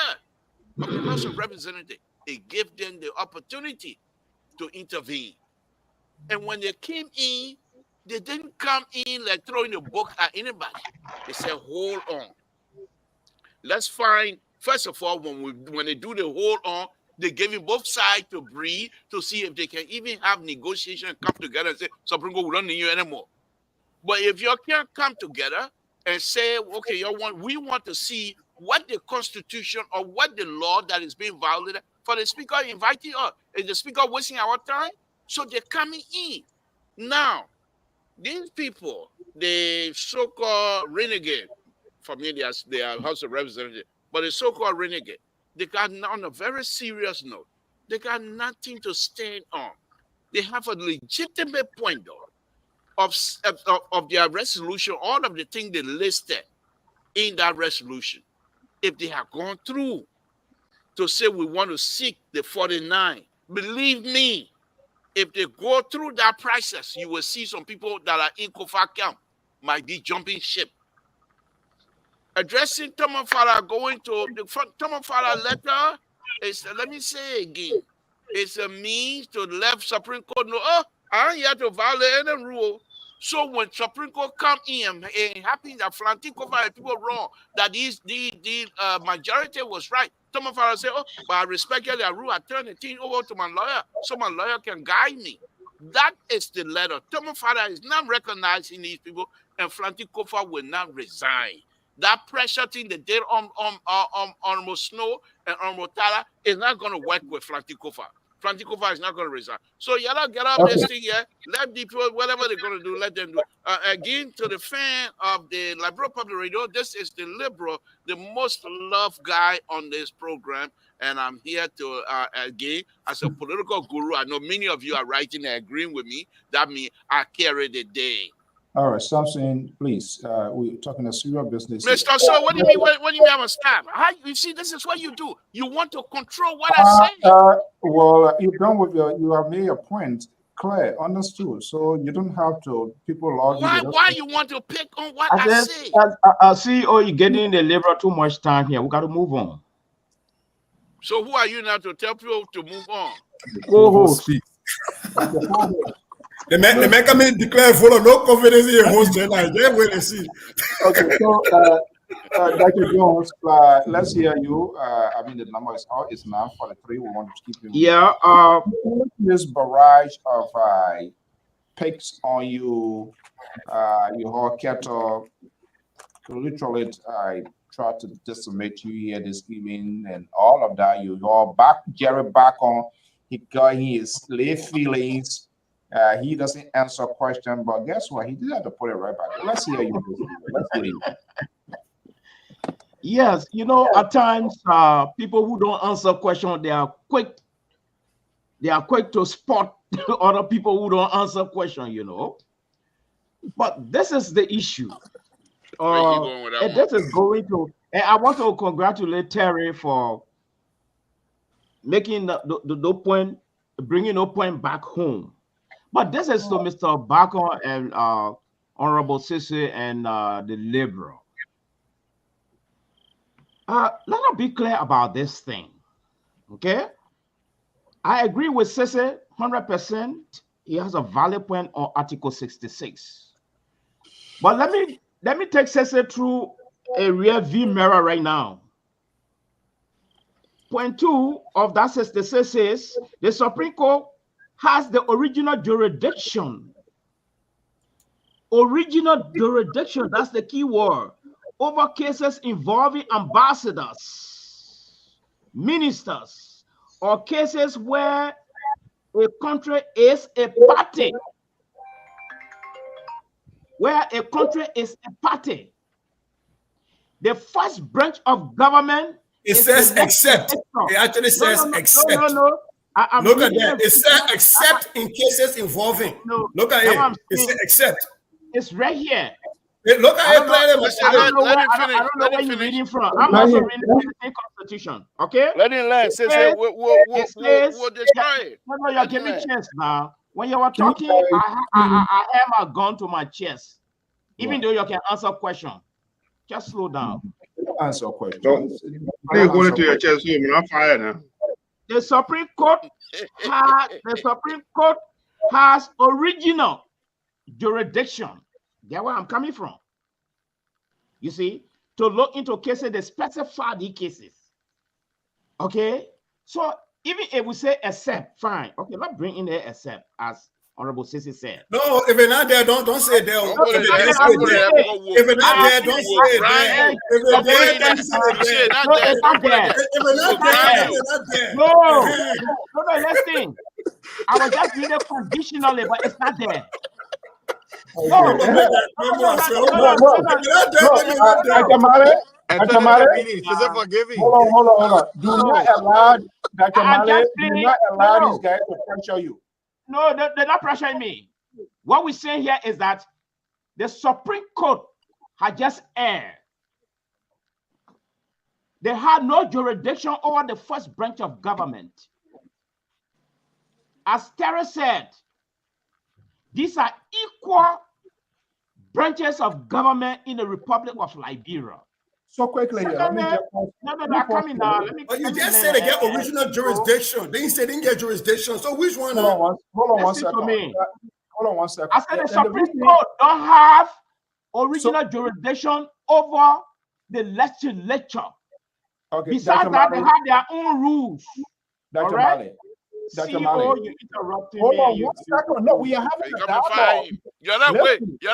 of the House of Representatives, it gave them the opportunity to intervene. And when they came in, they didn't come in like throwing a book at anybody. They said, hold on. Let's find, first of all, when they do the hold on, they gave in both sides to breathe to see if they can even have negotiation and come together and say, Supreme Court, we don't need you anymore. But if you can't come together and say, okay, we want to see what the Constitution or what the law that is being violated, for the Speaker inviting us, is the Speaker wasting our time? So they're coming in. Now, these people, the so-called renegade, for me, they are House of Representatives, but the so-called renegade, they got, on a very serious note, they got nothing to stand on. They have a legitimate point, though, of their resolution, all of the things they listed in that resolution. If they have gone through to say we want to seek the 49, believe me, if they go through that process, you will see some people that are in Kofa camp might be jumping ship. Addressing Tomofara going to the Tomofara letter is, let me say again, it's a means to let Supreme Court know, oh, I ain't here to violate any rule. So when Supreme Court come in and happy that Flantikova and people wrong, that the majority was right. Tomofara say, oh, but I respected their rule. I turn the thing over to my lawyer so my lawyer can guide me. That is the letter. Tomofara is not recognizing these people, and Flantikova will not resign. That pressure thing they did on Snow and on Motala is not going to work with Flantikova. Flantikova is not going to resign. So you gotta get out this thing here. Let people, whatever they're going to do, let them do it. Again, to the fan of the Liberal Public Radio, this is the Liberal, the most loved guy on this program. And I'm here to, again, as a political guru, I know many of you are writing and agreeing with me. That means I carry the day. All right, Samson, please. We're talking a serious business. Mr. So, what do you mean? What do you mean I'm a stab? You see, this is what you do. You want to control what I say. Well, you're done with you have made your point clear, understood. So you don't have to people log. Why you want to pick on what I say? I see. Oh, you're getting the Liberal too much time here. We got to move on. So who are you now to tell people to move on? Co-host. The man come in declare full of no confidence in your host tonight. They will see. Okay, so Dr. Jones, let's hear you. I mean, the number is now 43. We want to keep you. Yeah. This barrage of picks on you, your whole kettle. Literally, I tried to decimate you here this evening, and all of that. You all back Jerry back on. He got his late feelings. He doesn't answer a question, but guess what? He did have to put it right back. Let's hear you. Let's hear you. Yes, at times people who don't answer questions, they are quick to spot other people who don't answer questions, But this is the issue. And this is going to, and I want to congratulate Terry for making the point, bringing the point back home. But this is to Mr. Bako and Honorable Sisi and the Liberal. Let us be clear about this thing, okay? I agree with Sisi 100%. He has a valid point on Article 66. But let me take Sisi through a rear view mirror right now. Point 2 of that 66 says the Supreme Court has the original jurisdiction. Original jurisdiction, that's the key word, over cases involving ambassadors, ministers, or cases where a country is a party. Where a country is a party. The first branch of government It says except. It actually says except. No. Look at that. It says except in cases involving. No, look at it. It says except. It's right here. Look at it clearly. I don't know where you're reading from. I'm also reading the same constitution. Okay? Let him learn. We'll destroy it. No, you're giving me chest now. When you were talking, I have my gun to my chest. Even though you can answer question. Just slow down. Answer question. You hold it to your chest, you're not fired now. The Supreme Court has original jurisdiction. That's where I'm coming from. You see, to look into cases, they specify the cases. Okay? So even if we say except, fine. Okay, let's bring in the except, as Honorable Sisi said. No, if it's not there, don't say there. If it's not there, don't say there. If it's there, don't say there. If it's not there, it's not there. No, listen. I was just reading conditionally, but it's not there. Hold on. Do not allow Dr. Male, do not allow these guys to pressure you. No, they're not pressuring me. What we're saying here is that the Supreme Court had just erred. They had no jurisdiction over the first branch of government. As Terry said, these are equal branches of government in the Republic of Liberia. So quickly, let me get no, coming now. But you just said they get original jurisdiction. Then you said they didn't get jurisdiction. So which one? Hold on one second. I said the Supreme Court don't have original jurisdiction over the legislature. Okay. Besides that, they have their own rules. Dr. Male. Dr. Male. You interrupting Hold me. on one second. No, we are having a dialogue. You're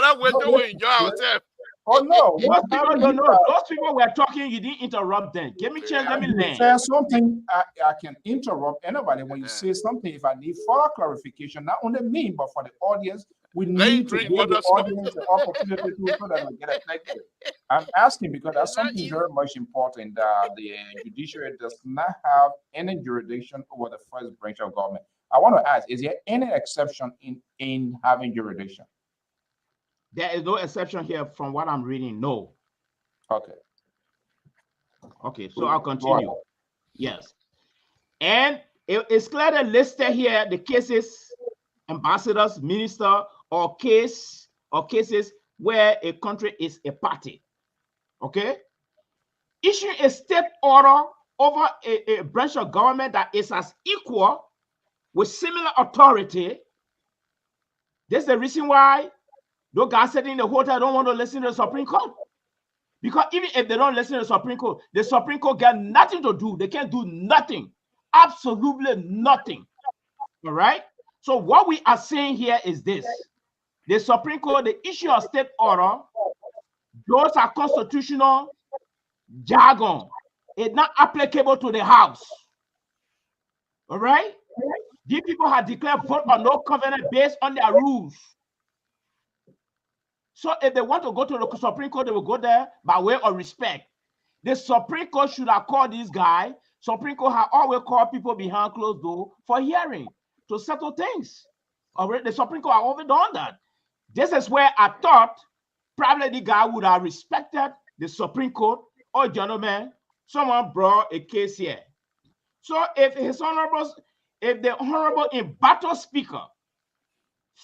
not waiting to enjoy ourselves. Oh no! Those people were talking. You didn't interrupt them. Give me a chance. Let me learn. Say something. I can interrupt anybody when you say something. If I need further clarification, not only me but for the audience, we need to give the audience the opportunity to so that we get affected. I'm asking because that's something very much important. The judiciary does not have any jurisdiction over the first branch of government. I want to ask: is there any exception in having jurisdiction? There is no exception here from what I'm reading. No. Okay, so I'll continue. Yes. And it's clearly listed here the cases, ambassadors, minister, or cases where a country is a party. Okay? Issuing a state order over a branch of government that is as equal with similar authority. That's the reason why those guys sitting in the hotel don't want to listen to the Supreme Court. Because even if they don't listen to the Supreme Court got nothing to do. They can't do nothing. Absolutely nothing. All right? So what we are saying here is this. The Supreme Court, the issue of state order, those are constitutional jargon. It's not applicable to the House. All right? These people have declared vote on no covenant based on their rules. So if they want to go to the Supreme Court, they will go there by way of respect. The Supreme Court should have called this guy. Supreme Court have always called people behind closed door for hearing to settle things. Already, the Supreme Court have always done that. This is where I thought probably the guy would have respected the Supreme Court. Oh, gentlemen, someone brought a case here. So if the honorable embattled speaker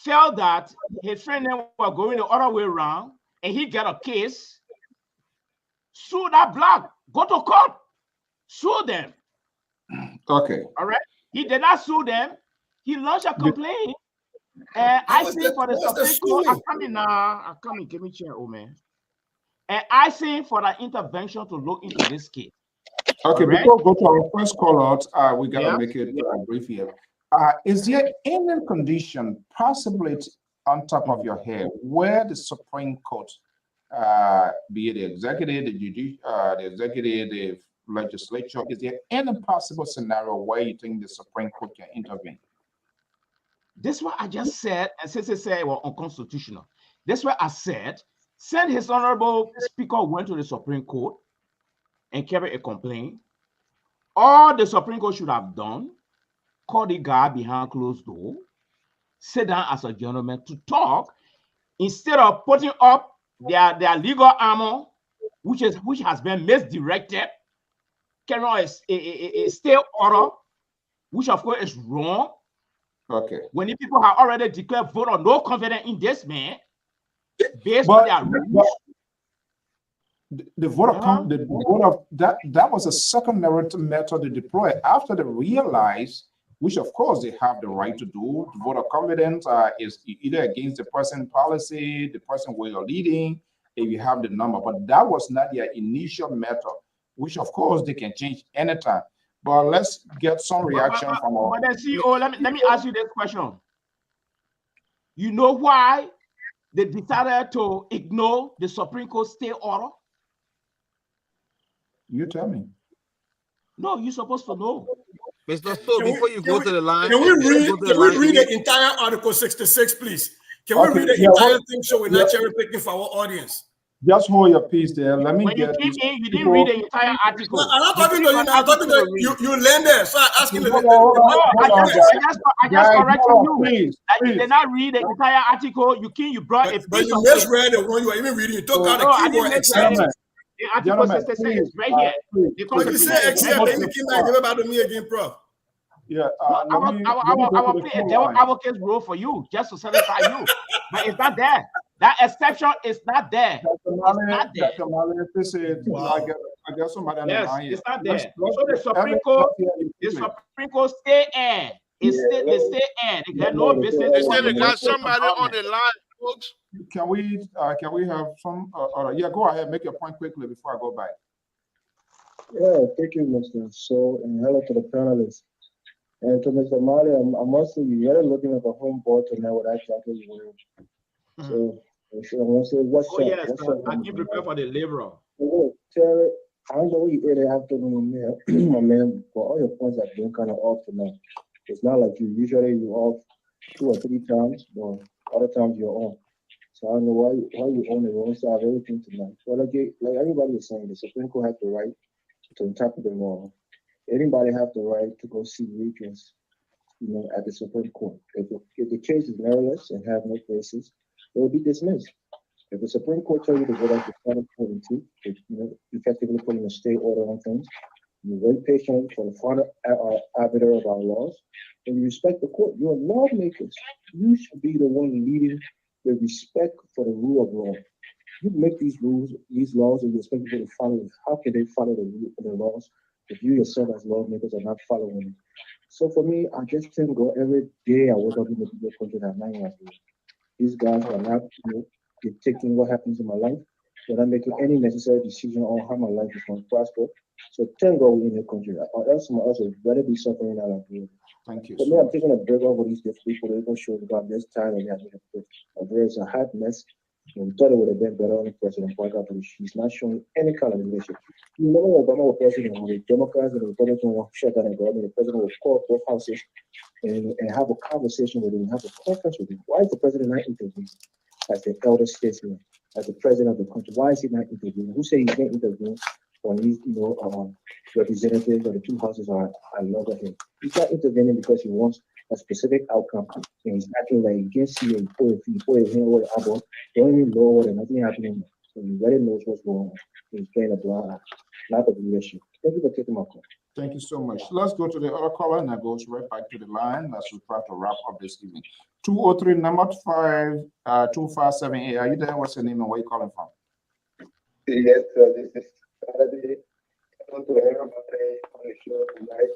felt that his friend were going the other way around and he got a case, sue that block, go to court, sue them. Okay. All right. He did not sue them. He launched a complaint. And I think for the Supreme Court, I'm coming. Give me a chair, oh man. and asking for an intervention to look into this case. Okay, Correct? before we go to our first call out, we gotta Yeah. make it brief here. Is there any condition, possibly on top of your head, where the Supreme Court, be it the executive, the executive, the legislature, is there any possible scenario where you think the Supreme Court can intervene? This is what I just said, and since they say well unconstitutional. This is what I said. Said his honorable speaker went to the Supreme Court and carried a complaint. All the Supreme Court should have done, call the guy behind closed door, sit down as a gentleman to talk, instead of putting up their legal armor, which has been misdirected, carrying on a stay order, which of course is wrong. Okay. When the people have already declared vote of no confidence in this man, based on their rules. The vote of that was a secondary method to deploy after they realized, which of course they have the right to do. The vote of confidence is either against the person policy, the person where you're leading, if you have the number. But that was not their initial method, which of course they can change anytime. But let's get some reaction from our. But then, CEO, let me ask you this question. You know why they decided to ignore the Supreme Court stay order? You tell me. No, you're supposed to know. Mr. Stowe, before you go to the line, can we read the entire Article 66, please? Can we read the entire thing so we're not cherry picking for our audience? Just hold your peace there. Let me get you didn't read the entire article. No, I'm not talking to you now. I'm talking to you. You land there. So I'm asking I just corrected you. Please. You did not read the entire article. You brought a piece but you of misread the one you were even reading. You took out a keyboard except. The article 66 is right here. But you said except, then you came back and give it back to me again, prof. Yeah, I will play a devil advocate's role for you just to satisfy you, but it's not there. That exception is not there. It's not there. I guess somebody yes, it's not there. So the Supreme Court stay in. It's still the stay in. They got no business. They said they got somebody on the line, folks. Can we have some? Yeah, go ahead. Make your point quickly before I go back. Yeah, thank you, Mr. So, and hello to the panelists. And to Mr. Mali, I'm also really looking at a home board tonight with that jacket you're wearing. So I want to say, what's up? Yes, what's up? I can prepare for the labor. Terry, I don't know what you early afternoon, man. My man, but all your points have been kind of off tonight. It's not like you usually you're off 2 or 3 times, but other times you're on. So I don't know why you on the wrong side of everything tonight. But like everybody is saying, the Supreme Court has the right to interpret the law. Anybody have the right to go see regents, at the Supreme Court. If the case is meritless and have no basis, it will be dismissed. If the Supreme Court tells you to go back to 742, effectively putting a stay order on things, you wait patiently for the final arbiter of our laws, and you respect the court. You're lawmakers. You should be the one leading the respect for the rule of law. You make these rules, these laws, and you expect people to follow it. How can they follow the laws if you yourself as lawmakers are not following it? So for me, I just thank God every day I wake up in the country that I'm not here. These guys are not dictating what happens in my life. They're not making any necessary decision on how my life is going to prosper. So thank God we're in the country. Or else someone else would rather be suffering out of here. Thank you. For me, I'm taking a break off of these different political shows about this time and having a break. There's a hot mess. We thought it would have been better on the president point out that she's not showing any kind of leadership. You know, Obama was president, when the Democrats and the Republicans will shut down the government, the president will call both houses and have a conversation with him, have a conference with him. Why is the president not intervening as the elder statesman, as the president of the country? Why is he not intervening? Who said he can't intervene when these, representatives of the 2 houses are longer him? He's not intervening because he wants a specific outcome, and he's acting like he can't see it. He put his hand over the elbow, don't even know and nothing happening. So he already knows what's going on. He's playing a blind eye, not of leadership. Thank you for taking my call. Thank you so much. Let's go to the other caller, and that goes right back to the line. That's we try to wrap up this evening. 203 number 52578. Are you there? What's your name and where you calling from? Yes, sir. This is Saturday. I want to hear about on the show tonight.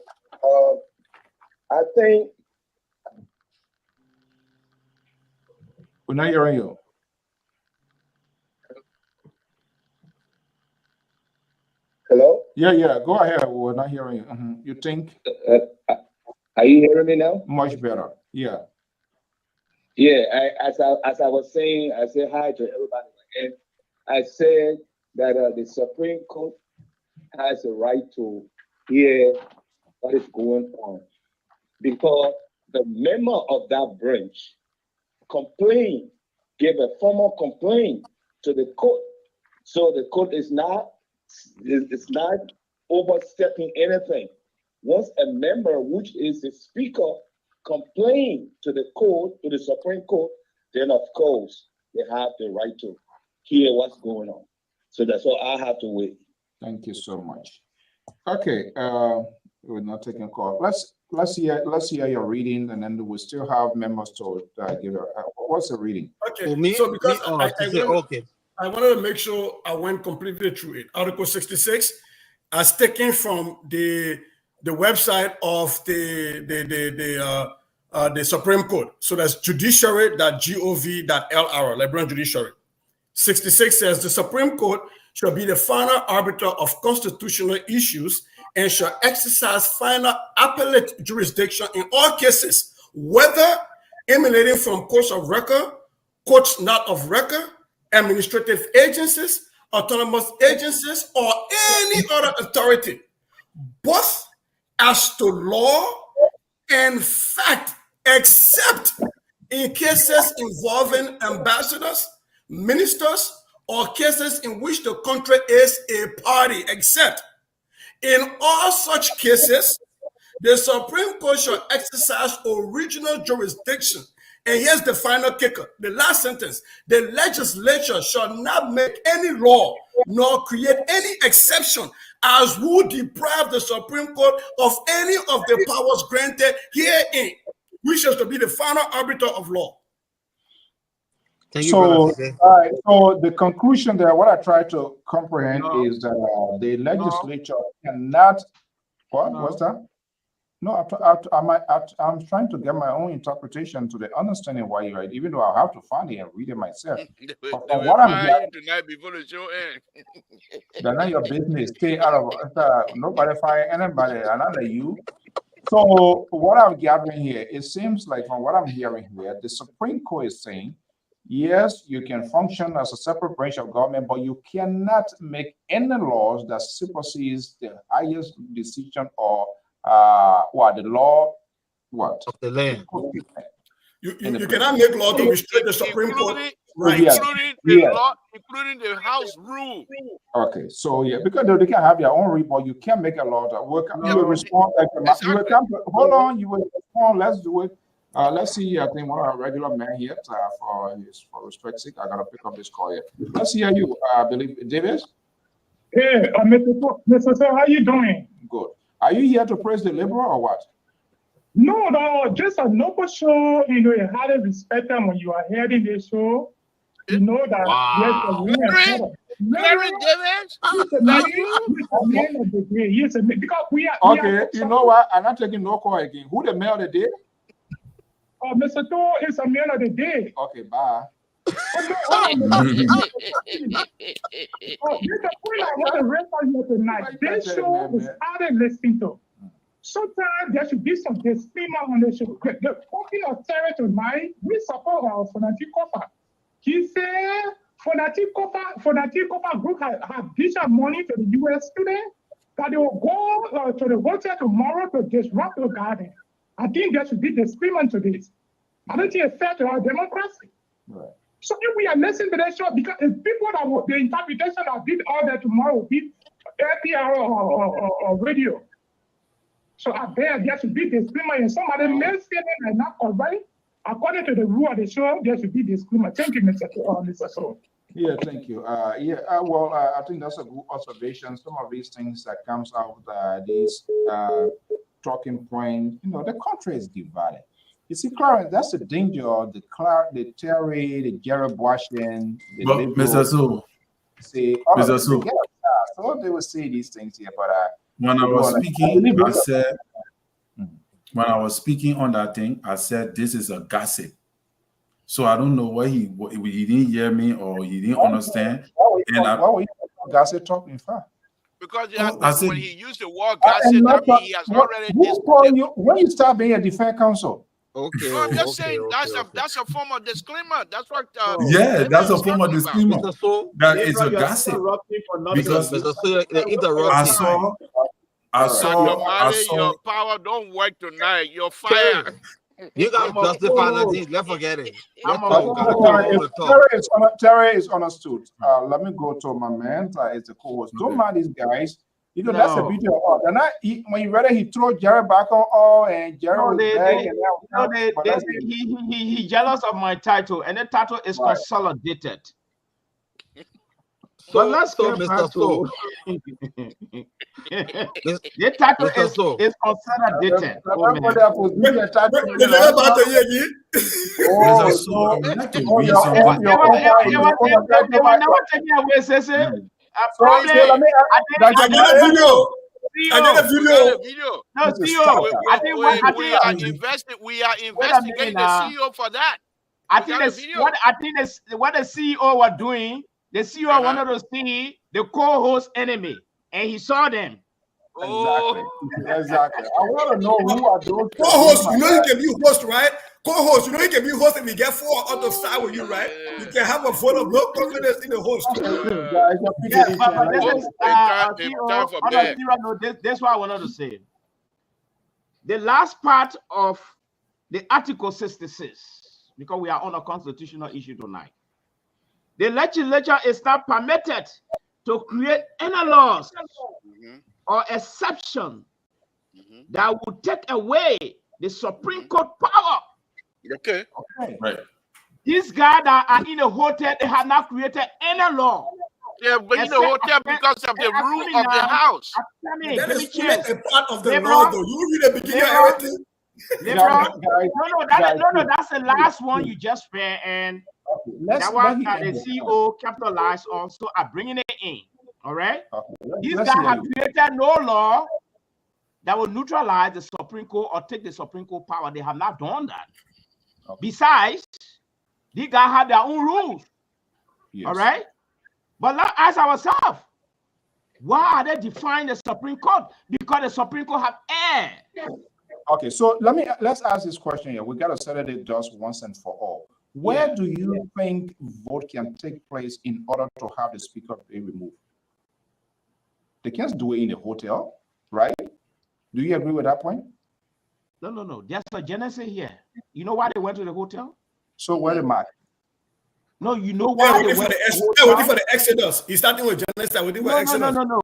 I think we're not hearing you. Yeah. Go ahead. We're not hearing you. You think Are you hearing me now? much better? Yeah. Yeah, as I was saying, I said hi to everybody, and I said that the Supreme Court has a right to hear what is going on because the member of that branch complained, gave a formal complaint to the court. So the court is not overstepping anything. Once a member, which is the speaker, complain to the court, to the Supreme Court, then of course they have the right to hear what's going on. So that's all I have to wait. Thank you so much. Okay, we're not taking a call. Let's hear your reading, and then we still have members to give. What's the reading? Okay, For me, so because okay. I wanted to make sure I went completely through it. Article 66, as taken from the website of the Supreme Court. So that's judiciary.gov.lr, Liberian Judiciary. 66 says the Supreme Court shall be the final arbiter of constitutional issues and shall exercise final appellate jurisdiction in all cases, whether emanating from courts of record, courts not of record, administrative agencies, autonomous agencies, or any other authority, both as to law and fact, except in cases involving ambassadors, ministers, or cases in which the country is a party, except in all such cases, the Supreme Court shall exercise original jurisdiction. And here's the final kicker, the last sentence. The legislature shall not make any law nor create any exception as would deprive the Supreme Court of any of the powers granted herein, which is to be the final arbiter of law. Thank you, brother. All right. So the conclusion there, what I try to comprehend is that the legislature cannot. What's that? No, I'm trying to get my own interpretation to the understanding why you're right, even though I have to find it and read it myself. From what I'm hearing tonight before the show ends. That's not your business. Stay out of nobody fire anybody, and not you. So what I'm gathering here, it seems like from what I'm hearing here, the Supreme Court is saying, yes, you can function as a separate branch of government, but you cannot make any laws that supersedes the highest decision or the law, what? Of the land. You cannot make law to restrict the Supreme Court. Right. Including the House rule. Okay, so yeah, because they can have their own report, you can't make a law that work. You will respond like you will come. Hold on, you will respond. Let's do it. Let's see. I think one of our regular men here for respect's sake, I gotta pick up this call here. Let's hear you. I believe Davis. Hey, Mr. Sir, how you doing? Good. Are you here to praise the liberal or what? No, just a noble show. You know, you had to respect them when you are hearing this show. You know that. Wow. Larry Davis? He's a man of the day. He's a man, because we are. Okay, you know what? I'm not taking no call again. Who the man of the day? Mr. Toh is a man of the day. Okay, bye. There's a point I want to raise on here tonight. This show is hard to listen to. Sometimes there should be some disclaimer on the show. The talking of Sarah tonight, we support our Fonati Kofa. He said Fonati Kofa group have dished money to the U.S. today, that they will go to the hotel tomorrow to disrupt the garden. I think there should be disclaimer to this. I don't think it's fair to our democracy. Right. So if we are listening to that show, because if people that will, the interpretation that did all that tomorrow will be Lpr or radio. So I bet there should be disclaimer, and somebody may say that are not correct. According to the rule of the show, there should be disclaimer. Thank you, Mr. So. Yeah, thank you. I think that's a good observation. Some of these things that comes out of these talking points, the country is divided. You see, Clarence, that's the danger of the Terry, the Jared Washington, the Mr. So, Mr. So they will say these things here, but when I was speaking, I said, when I was speaking on that thing, I said this is a gossip. So I don't know why he didn't hear me or he didn't understand. Why were you gossip talking for? Because said- when he used the word God said, that means he has already. Who call you when you start being a defense counsel? Okay. No, I'm just saying that's a form of disclaimer. That's what. Yeah, that's a form of talking about. disclaimer. Mr. So, That it's Gabriel, a you're gossip. interrupting for nothing. Because Mr. So, they interrupting. I saw your power don't work tonight. You're fired. You guys justify nothing. Let's forget it. Let's I'm a talk. fool. Terry is understood. Let me go to my man. It's the co-host. Don't mind these guys. You know, that's the beauty of all. And when you read it, he throw Jerry back on all, and Jerry was back. He jealous of my title, and the title is consolidated. So let's go, Mr. So. The title is consolidated. We are investigating the CEO for that. I think what the CEO was doing, the CEO wanted to see the co-host enemy, and he saw them. Exactly. I want to know who are those co-hosts. You know you can be host, right? Co-host, you know you can be host and we get 4 on the side with you, right? You can have a vote of no confidence in the host. This is what I wanted to say. The last part of the Article 66, because we are on a constitutional issue tonight. The legislature is not permitted to create any laws or exception that would take away the Supreme Court power. Okay. Right. These guys that are in a hotel, they have not created any law. Yeah, but in the hotel because of the rule of the house. That is a part of the law, though. You read the beginning of everything. No, that's the last one you just read, and that one that the CEO capitalized on, so I'm bringing it in. All right? These guys have created no law that will neutralize the Supreme Court or take the Supreme Court power. They have not done that. Besides, these guys have their own rules. All right? But let's ask ourselves, why are they defying the Supreme Court? Because the Supreme Court have erred. Okay, so let's ask this question here. We got to settle it just once and for all. Where do you think vote can take place in order to have the speaker be removed? They can't do it in a hotel, right? Do you agree with that point? No. There's a genesis here. You know why they went to the hotel? So where am I? No, you know why they went waiting for the Exodus. He's starting with Genesis. No.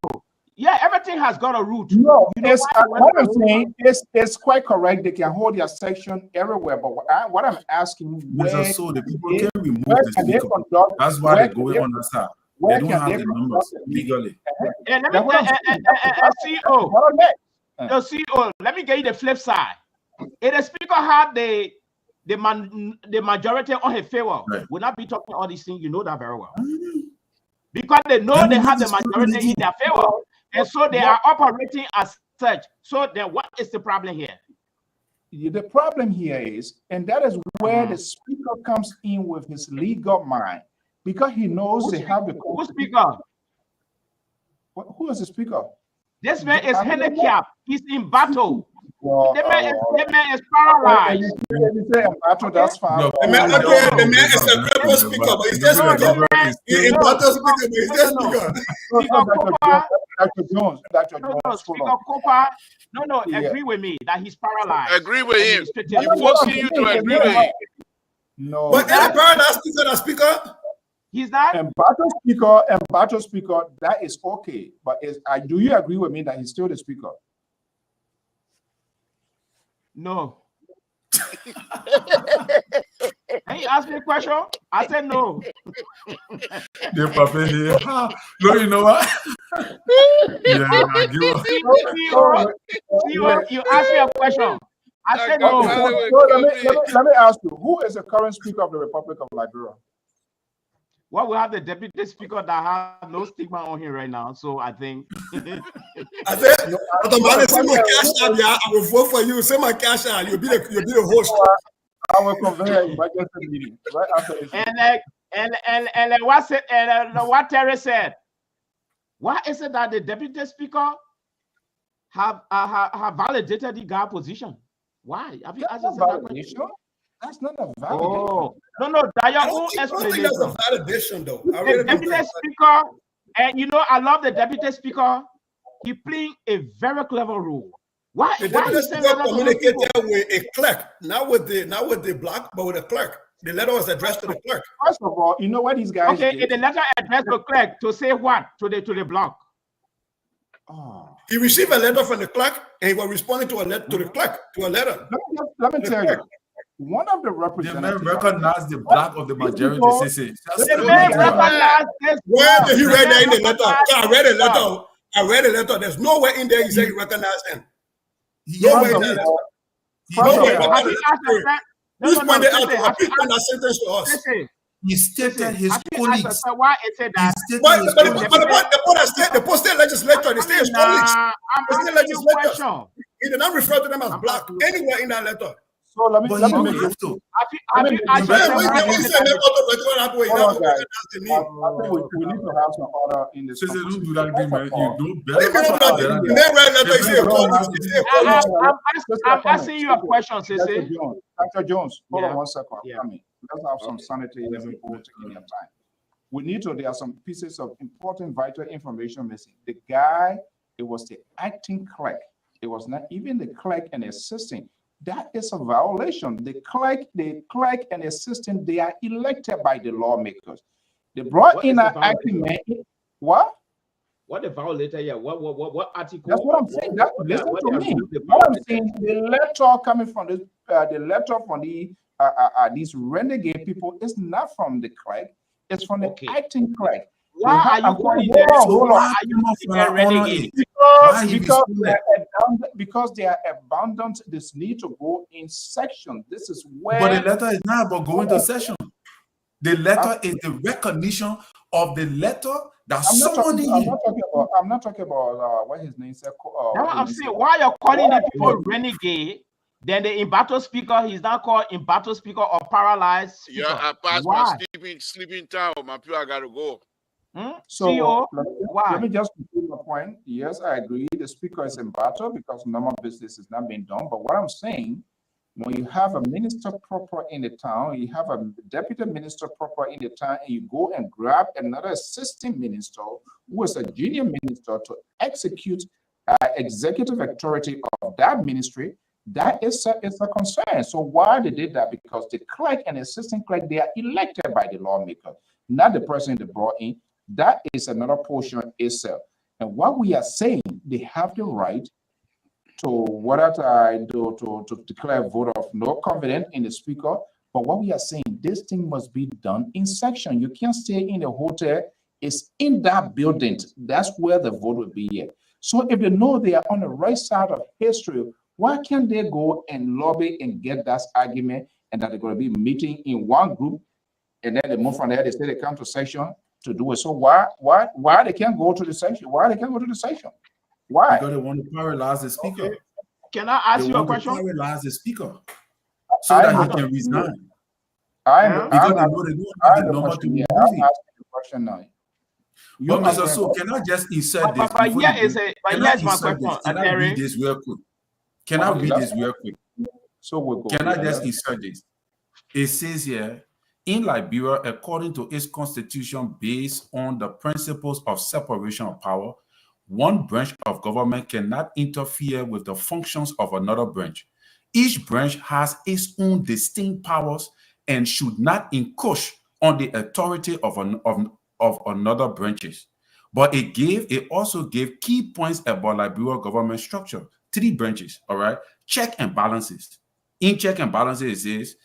Yeah, everything has got a root. No, what I'm saying is quite correct. They can hold their section everywhere, but what I'm asking, so the people can remove the speaker. That's why they go on the side. They don't have the numbers legally. CEO, let me get you the flip side. If the speaker had the majority on his favor, would not be talking all these things. You know that very well. Because they know they have the majority in their favor. And so they are operating as such. So then what is the problem here? The problem here is, and that is where the speaker comes in with his legal mind, because he knows they have the... Who speaker? Who is the speaker? This man is handicapped. He's in battle. The man is paralyzed. You say battle, that's fine. No, the man is a crippled speaker, but he's just speaker. He's in battle speaker, but he's just speaker. Dr. Jones. Speaker Cooper. No, agree with me that he's paralyzed. Agree with him. He's forcing you to agree with him. No. But any paralyzed speaker? He's not. And battle speaker, that is okay. But do you agree with me that he's still the speaker? No. Can you ask me a question? I said no. No, you know what? You asked me a question. I said no. Let me ask you, who is the current speaker of the Republic of Liberia? Well, we have the deputy speaker that has no stigma on him right now, so I think. I said, send my cash out, I will vote for you. Send my cash out. You'll be the host. I will convey emergency meeting right after this. And what Terry said. Why is it that the deputy speaker have validated the guy position? Why? Have you asked yourself that question? That's not a validation. Oh, no, that your own I don't think that's a validation, though. I really the deputy speaker, and you know, I love the deputy speaker. He playing a very clever role. Why? The Why deputy he saying speaker that to those communicated people? with a clerk, not with the block, but with a clerk. The letter was addressed to the clerk. First of all, you know what these guys Okay, did? in the letter addressed to clerk to say what to the block. Oh. He received a letter from the clerk, and he was responding to a letter to the clerk, to a letter. Let me tell you, one of the The representatives. man recognized the black of the majority. The man recognized this. Where did he read that in the letter? I read a letter. I read a letter. There's nowhere in there he said he recognized him. Nowhere in there. Who's pointed out to appeal that sentence to us? He stated his colleagues. Why it said that? But the post-state legislature, they say his colleagues. The state legislature. He did not refer to them as black anywhere in that letter. So let me But he make don't have it. to. I think we need to have some order in this. Don't do that, man. You I'm asking you a question, Sissy. Dr. Jones, hold on Yeah. 1 second. Yeah. Coming. Let's have some sanity and people taking their time. We need to, there are some pieces of important, vital information missing. The guy, it was the acting clerk. It was not even the clerk and assistant. That is a violation. The clerk and assistant, they are elected by the lawmakers. They brought in an acting man. What? What the violator here? What article? That's what I'm saying. Listen to me. What I'm saying, the letter coming from this, the letter from these renegade people is not from the clerk. It's from the acting clerk. Why are you calling them? Because they are abandoned this need to go in section. This is where. But the letter is not about going to session. The letter is the recognition of the letter that somebody. I'm not talking about what his name said. I'm saying, why you're calling the people renegade? Then the in-battle speaker, he's not called in-battle speaker or paralyzed speaker. Yeah, I passed my sleeping time. My people, I gotta go. So let me just conclude my point. Yes, I agree. The speaker is in battle because normal business is not being done. But what I'm saying, when you have a minister proper in the town, you have a deputy minister proper in the town, and you go and grab another assistant minister who is a junior minister to execute executive authority of that ministry, that is a concern. So why they did that? Because the clerk and assistant clerk, they are elected by the lawmaker, not the person they brought in. That is another portion itself. And what we are saying, they have the right to what I do to declare a vote of no confidence in the speaker. But what we are saying, this thing must be done in section. You can't stay in a hotel. It's in that building. That's where the vote will be here. So if they know they are on the right side of history, why can't they go and lobby and get that argument and that they're going to be meeting in one group, and then they move from there, they say they come to section to do it. So why they can't go to the section? Why they can't go to the section? Why? Because they want to paralyze the speaker. Okay. Can I ask you a question? They want to paralyze the speaker so that he can resign. I'm asking you a question now. But Mr. So, can I just insert this? But here is my question. Can I read this real quick? Can I read this real quick? So we'll go. Can I just insert this? It says here, in Liberia, according to its constitution, based on the principles of separation of power, one branch of government cannot interfere with the functions of another branch. Each branch has its own distinct powers and should not encroach on the authority of another branches. But it also gave key points about Liberia government structure. 3 branches, all right? Check and balances. In check and balances, it says,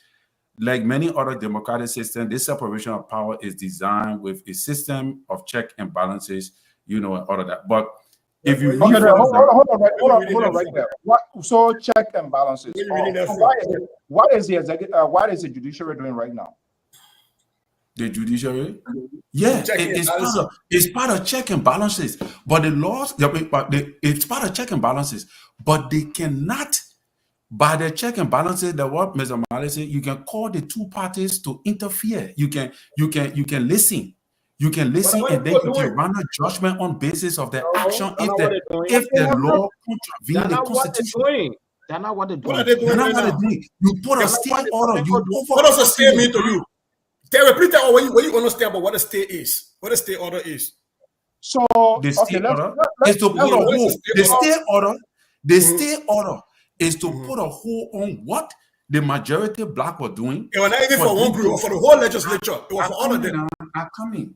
like many other democratic systems, this separation of power is designed with a system of check and balances, and all of that. But if you hold on right there. So check and balances. What is the executive? What is the judiciary doing right now? The judiciary, yeah, it's part of check and balances. But the laws, it's part of check and balances. But they cannot. By the check and balances, that what Mr. Mali said, you can call the 2 parties to interfere. You can listen. You can listen what and then people you can doing? run a judgment on basis of the No, action that's not what they're doing. if the law They're contravenes the not what they're Constitution. doing. They're not what they're What are doing. they You're doing not right what now? it means. You put a They're not stay what the order. Supreme You Court do. over. What does a stay mean to you? Terry, please tell what you understand about what a stay is. What a stay order is. So The okay, stay let's order let's is to let's put a What is hold. a stay The order? stay order, the Mhm. stay order is to Mhm. put a hold on what the majority black were doing. It was not even For for one them group, to- or for the whole legislature. It was for all of them. are coming.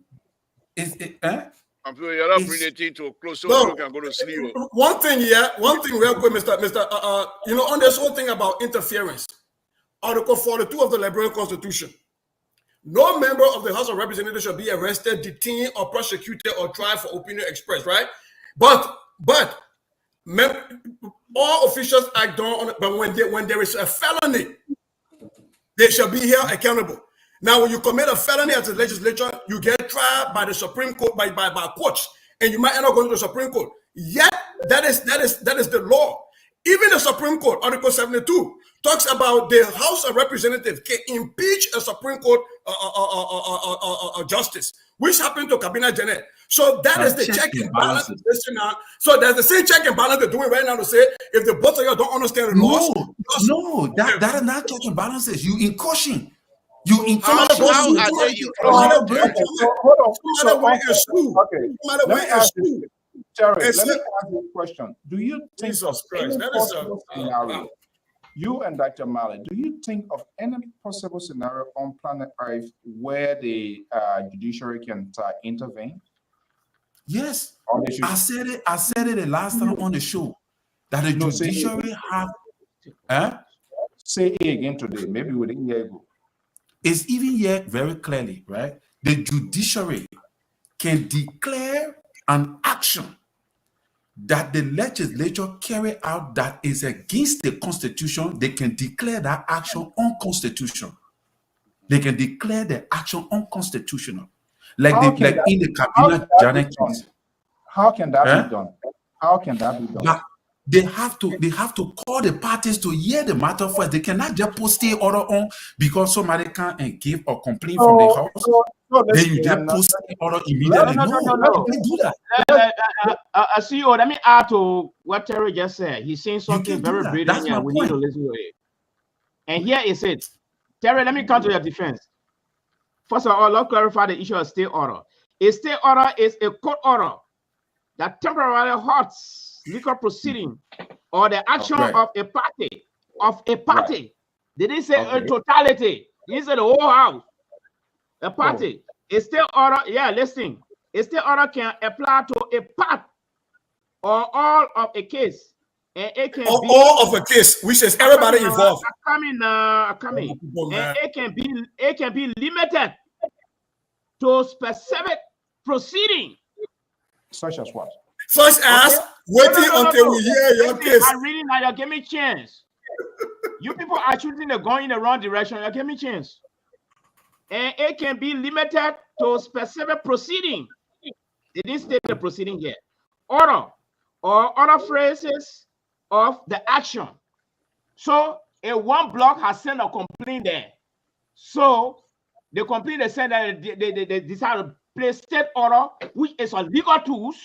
Is it? Eh? I'm sure you're not It's- bringing the thing to a close so No. you can go to sleep. One thing real quick, Mr. You know, on this whole thing about interference, Article 42 of the Liberian Constitution. No member of the House of Representatives shall be arrested, detained, or prosecuted or tried for opinion expressed, right? But all officials act on, but when there is a felony, they shall be held accountable. Now, when you commit a felony as a legislature, you get tried by the Supreme Court, by courts, and you might end up going to the Supreme Court. Yet, that is the law. Even the Supreme Court, Article 72, talks about the House of Representatives can impeach a Supreme Court justice, which happened to Kabina Janet. So that is the check and balance. So there's the same check and balance they're doing right now to say, if the both of you don't understand the laws. No, that are not check and balances. You in caution. You in How are they in Hold on. Okay. Let me ask you, Terry, let me ask you a question. Do you think Jesus of any Christ, that is possible scenario? You and Dr. Malley, do you think of any possible scenario on planet Earth where the judiciary can intervene? Yes, I said it the last time on the show that the judiciary have. Say it again today. Maybe we didn't hear you. It's even here very clearly, right? The judiciary can declare an action that the legislature carry out that is against the Constitution. They can declare that action unconstitutional. They can declare the action unconstitutional. Like in the Kabina Janet case. How can that be done? How can that be done? But they have to call the parties to hear the matter first. They cannot just post stay order on because somebody can't give or complain from the house. Then you just post stay order immediately. No. You can't do that. CEO, let me add to what Terry just said. He's saying something very brilliant. That's my we point. need to listen to it. And here is it. Terry, let me come to your defense. First of all, let's clarify the issue of stay order. A stay order is a court order that temporarily halts legal proceeding or the action of a party. Right. They didn't say a totality. They didn't say the whole house. A party. A stay order, listen. A stay order can apply to a part or all of a case. And it can be all of a case, which is everybody involved. Coming. And it can be limited to specific proceeding. Such as what? Such as waiting until we hear your case. I'm reading now. You give me chance. You people are shooting the gun in the wrong direction. You give me chance. And it can be limited to specific proceeding. They didn't state the proceeding yet. Order or other phrases of the action. So a one block has sent a complaint there. So the complaint they said that they decided to place state order, which is a legal tools,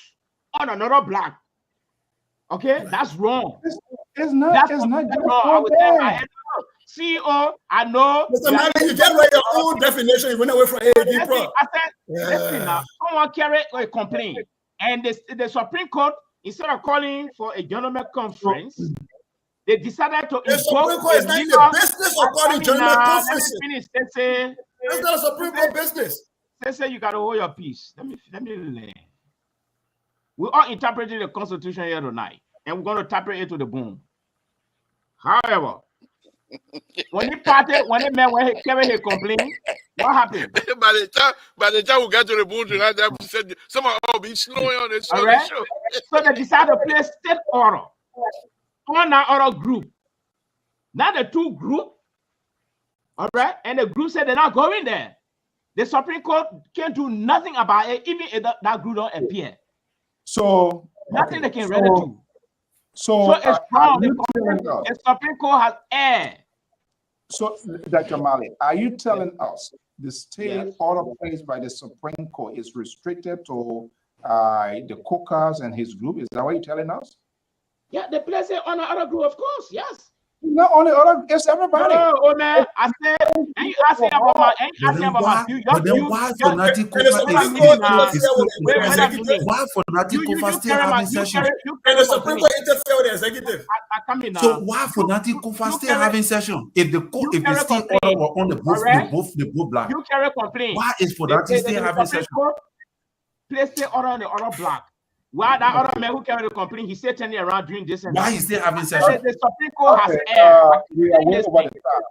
on another block. Okay, that's wrong. It's not wrong. I would say, CEO, I know. Mr. Malley, you just write your own definition. You went away from AAD Pro. I said, listen now, someone carried a complaint, and the Supreme Court, instead of calling for a gentleman conference, they decided to the Supreme Court is not in the business of calling gentleman conferences. That's not a Supreme Court business. They say you got to hold your peace. Let me learn. We are interpreting the Constitution here tonight, and we're going to interpret it to the bone. However, when the man carry his complaint, what happened? by the time we get to the bone tonight, someone will be slowing on the show. All right? So they decided to place state order on that other group. Now the two group, all right, and the group said they're not going there. The Supreme Court can't do nothing about it, even if that group don't appear. So nothing they can really do. So it's wrong. The Supreme Court has erred. So, Dr. Mali, are you telling us the stay order placed by the Supreme Court is restricted to the Cookers and his group? Is that what you're telling us? Yeah, they place it on another group, of course. Yes. Not only other, it's everybody. No, oh man, I said, ain't asking about my, ain't asking about my view. But then why Fanatic And the Kofa Supreme is Court now. still Wait a minute. why Fanatic Kofa still carry my, having session? you And carry the Supreme complaint. Court interfere with the executive. I come in now. So why Fanatic Kofa you still carry- having session? If the court, you if the carry stay order complaint, were on the both black, You carry complaint. why is Fanatic still having session? Place the order on the other block. Why that other man who carried the complaint, he said turning around doing this and Why that. is still having session? The Supreme Court has Okay, aired. we are way over the time.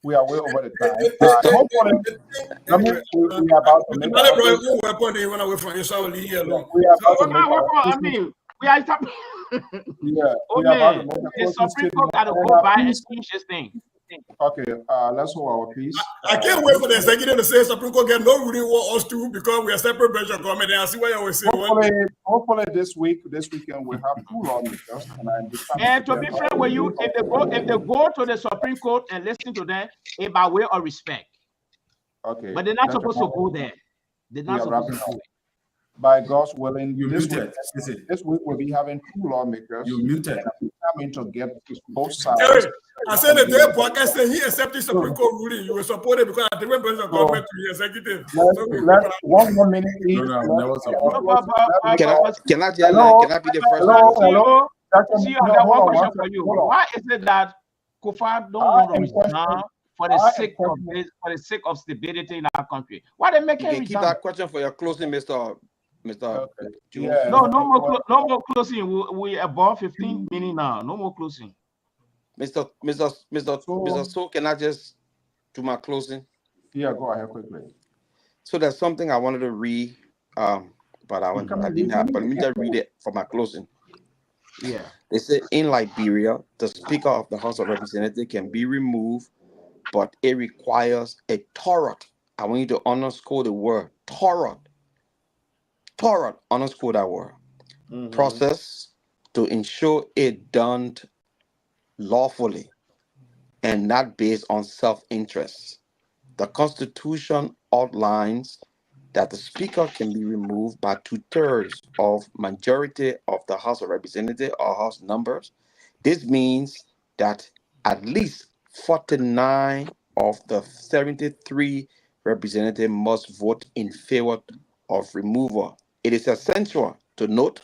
We are way over the time. Hopefully, we are about to make Another brother who weapon they went away from you, so I will leave you alone. we are about to So, make I mean, we are yeah, oh we are about to man, make a the closing Supreme Court statement. got to And, go by and please- change this thing. Okay, let's hold our peace. I can't wait for the executive to say Supreme Court get no ruling want us to because we are separate branch of government. And I see what you always say. Hopefully this weekend we have two lawmakers, And to be frank with you, if they go to the Supreme Court and listen to them, it's by way of respect. Okay, But they're not supposed to go there. They're not supposed to go there. By God's willing, You this muted. week we'll be having two lawmakers. You muted. And I'm coming to get both sides. Terry, I said the day podcast said he accepted Supreme Court ruling. You were supported because a different branch of government to the executive. Let's 1 more minute each. No, I'm never Can I Hello? be the first Hello? one? Hello? See, I got one question for you. Why is it that Kofa don't want to resign for the sake of stability in our country? Why they make him resign? Keep that question for your closing, Mr. Yeah. No more closing. We above 15 minutes now. No more closing. Mr. So can I just do my closing? Yeah, go ahead quickly. So there's something I wanted to read, but I didn't have. But let me just read it for my closing. Yeah. They say in Liberia, the Speaker of the House of Representatives can be removed, but it requires a thorough. I want you to underscore the word thorough. Thorough, underscore that word. Process to ensure it done lawfully and not based on self-interest. The Constitution outlines that the Speaker can be removed by 2/3 of majority of the House of Representatives or House numbers. This means that at least 49 of the 73 representatives must vote in favor of removal. It is essential to note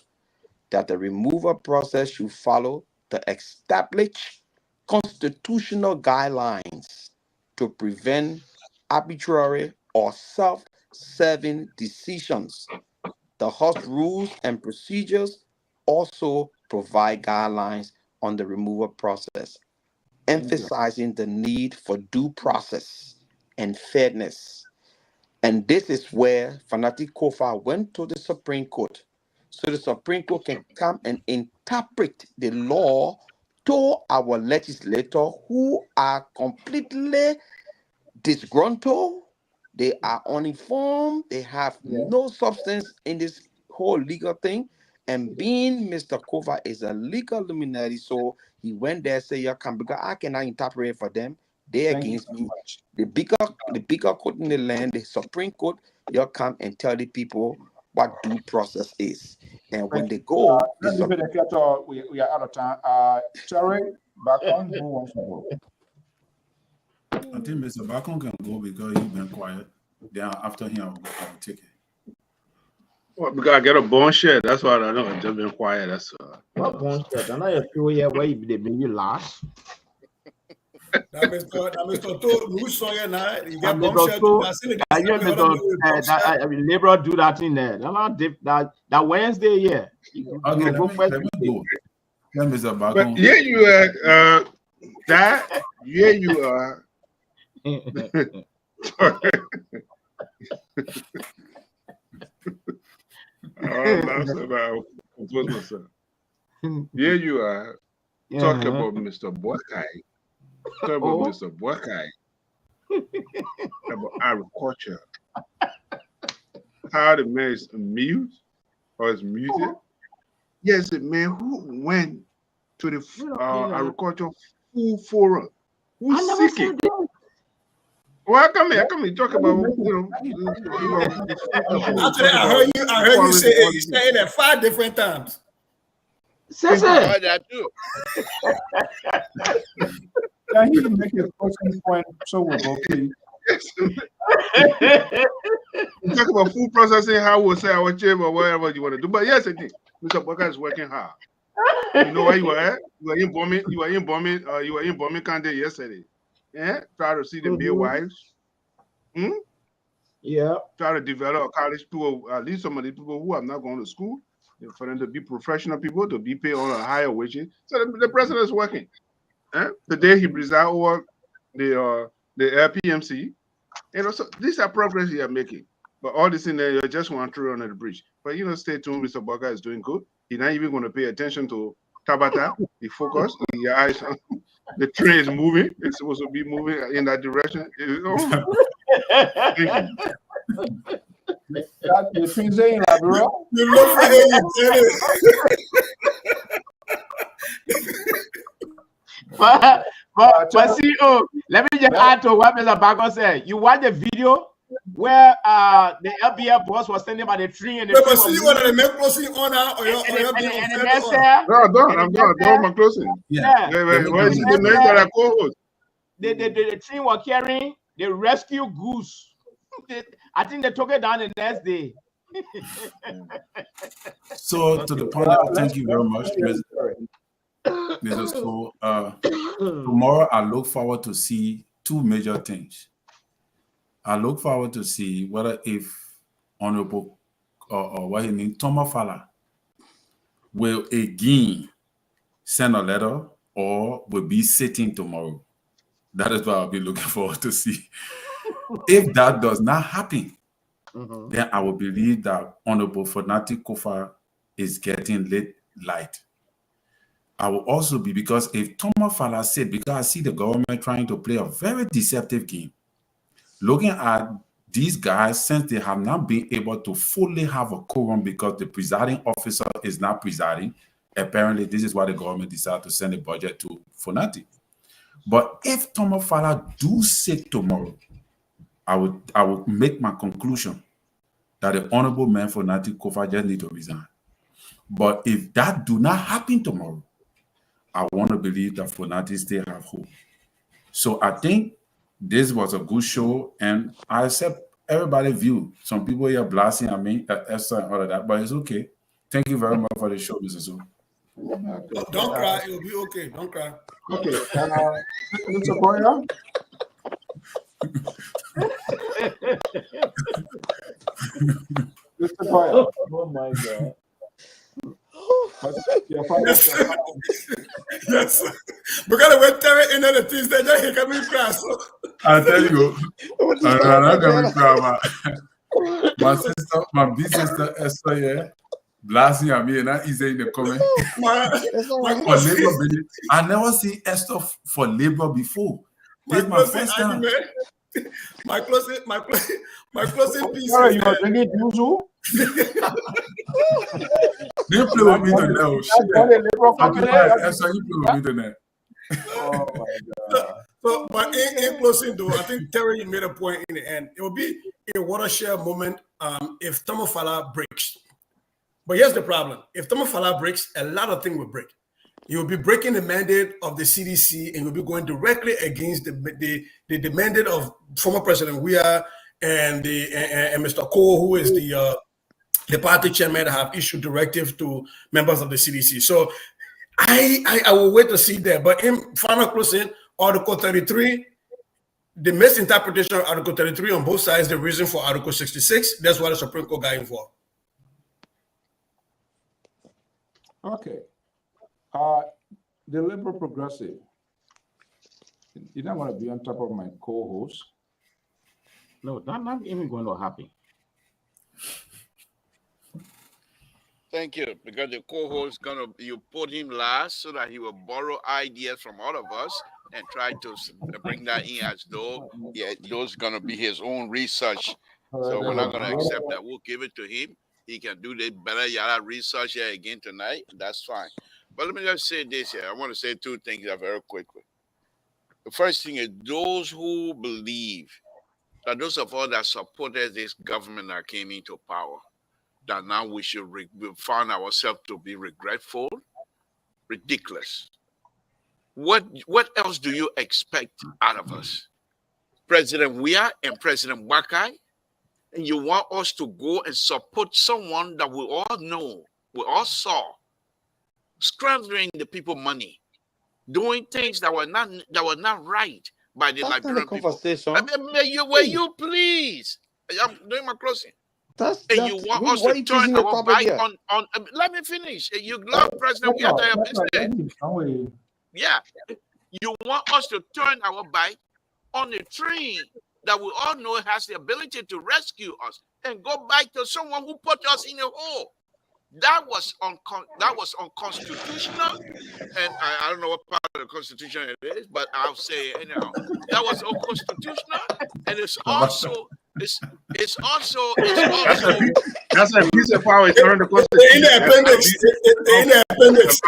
that the removal process should follow the established constitutional guidelines to prevent arbitrary or self-serving decisions. The House rules and procedures also provide guidelines on the removal process, emphasizing the need for due process and fairness. And this is where Fanatic Kofa went to the Supreme Court, so the Supreme Court can come and interpret the law to our legislators who are completely disgruntled, they are uninformed, they have no substance in this whole legal thing. And being Mr. Kofa is a legal luminary, so he went there and said, "You can, because I cannot interpret it for them. They against me." The bigger court in the land, the Supreme Court, they'll come and tell the people what due process is. And when they go, we are out of time. Terry, back on. Who wants to go? I think Mr. Bacon can go because he's been quiet. Then after him, I will take it. Well, because I get a bone share. That's why I know. I've just been quiet. That's What bone share? I know you feel here where they make you laugh. Now, Mr. To, who's so here now? You get And bomb Mr. shell. To, I see the I hear Lpr do that in there. That Wednesday, yeah. Okay, let me go. Let Mr. Bacon. But yeah, you are. That yeah, you are. Compose myself. Yeah, you are. Talking about Mr. Boakai. Talking about Mr. Boakai. About agriculture. How the man is amused or is muted. Yes, the man who went to the agriculture food forum. Who's seeking? Well, come here. Talk about, Actually, I heard you say it 5 different times. Sensei. I that too. Can he make a closing point so we'll go, please? Talk about food processing, how we'll say our chamber, whatever you want to do. But yes, I think Mr. Booker is working hard. You know where you were at? You were in Bombing County yesterday. Yeah, try to see the midwives. Yeah. Try to develop college people, at least some of the people who have not gone to school, for them to be professional people, to be paid on a higher wages. So the president is working. Today he presided over the LPMC. So these are progress you are making. But all this in there, you just want to throw under the bridge. But stay tuned. Mr. Booker is doing good. He's not even going to pay attention to Tabata. He focus. Your eyes. The train is moving. It's supposed to be moving in that direction. The train's in Labrador. You look for But CEO, let me just add to what Mr. Bago said. You watch the video where the LPR boss was standing by the tree and the tree was the make closing on or I'm done my closing. Yeah. The tree was carrying the rescue goose. I think they took it down the next day. So to the point, thank you very much, Mr. So tomorrow I look forward to see 2 major things. I look forward to see whether if Honorable or what he named Thomas Fala will again send a letter or will be sitting tomorrow. That is what I'll be looking forward to see. If that does not happen, then I will believe that Honorable Fonati Kofa is getting light. I will also be, because if Thomas Fala said, because I see the government trying to play a very deceptive game, looking at these guys, since they have not been able to fully have a quorum because the presiding officer is not presiding, apparently this is why the government decided to send a budget to Fonati. But if Thomas Fala do sit tomorrow, I would make my conclusion that the honorable man Fonati Kofa just need to resign. But if that do not happen tomorrow, I want to believe that Fonati still have hope. So I think this was a good show, and I accept everybody's view. Some people here blasting at me, Esther and all of that, but it's okay. Thank you very much for the show, Mr. Su. Don't cry, it'll be okay. Don't cry. Okay, Mr. Boyer. Mr. Boyer. Oh my God. Yes. Because when Terry in the Tuesday, he coming class. I tell you, I'm not coming cry. My big sister Esther here, blasting at me, and that is in the comment. I never see Esther for labor before. This is my first time. My closing piece. You are drinking juju? They play with me tonight. Esther, you play with me tonight. Oh my God. So, but in closing though, I think Terry made a point in the end. It will be a watershed moment if Thomas Fala breaks. But here's the problem. If Thomas Fala breaks, a lot of things will break. You will be breaking the mandate of the CDC and you'll be going directly against the mandate of former President Weah and Mr. Cole, who is the party chairman, that have issued directives to members of the CDC. So I will wait to see that. But in final closing, Article 33, the misinterpretation of Article 33 on both sides, the reason for Article 66, that's what the Supreme Court got involved. Okay. The Liberal Progressive. You don't want to be on top of my co-host. No, that's not even going to happen. Thank you, because the co-host you put him last so that he will borrow ideas from all of us and try to bring that in as though those gonna be his own research. So we're not gonna accept that. We'll give it to him. He can do the better yada research here again tonight. That's fine. But let me just say this here. I want to say 2 things very quickly. The first thing is those who believe that those of us that supported this government that came into power, that now we should we find ourselves to be regretful, ridiculous. What else do you expect out of us? President Weah and President Wakai, and you want us to go and support someone that we all know, we all saw, squandering the people money, doing things that were not right by the That's not a Liberian people. conversation. Will you please? I'm doing my closing. That's You want us why to you turn choosing the our topic back here? on let me finish. You love President Weah, business. Yeah. You want us to turn our back on a train that we all know has the ability to rescue us and go back to someone who put us in a hole. That was unconstitutional, and I don't know what part of the Constitution it is, but I'll say it anyhow. That was unconstitutional, and it's also that's a piece of power. It's not the Constitution. In the appendix. In the appendix.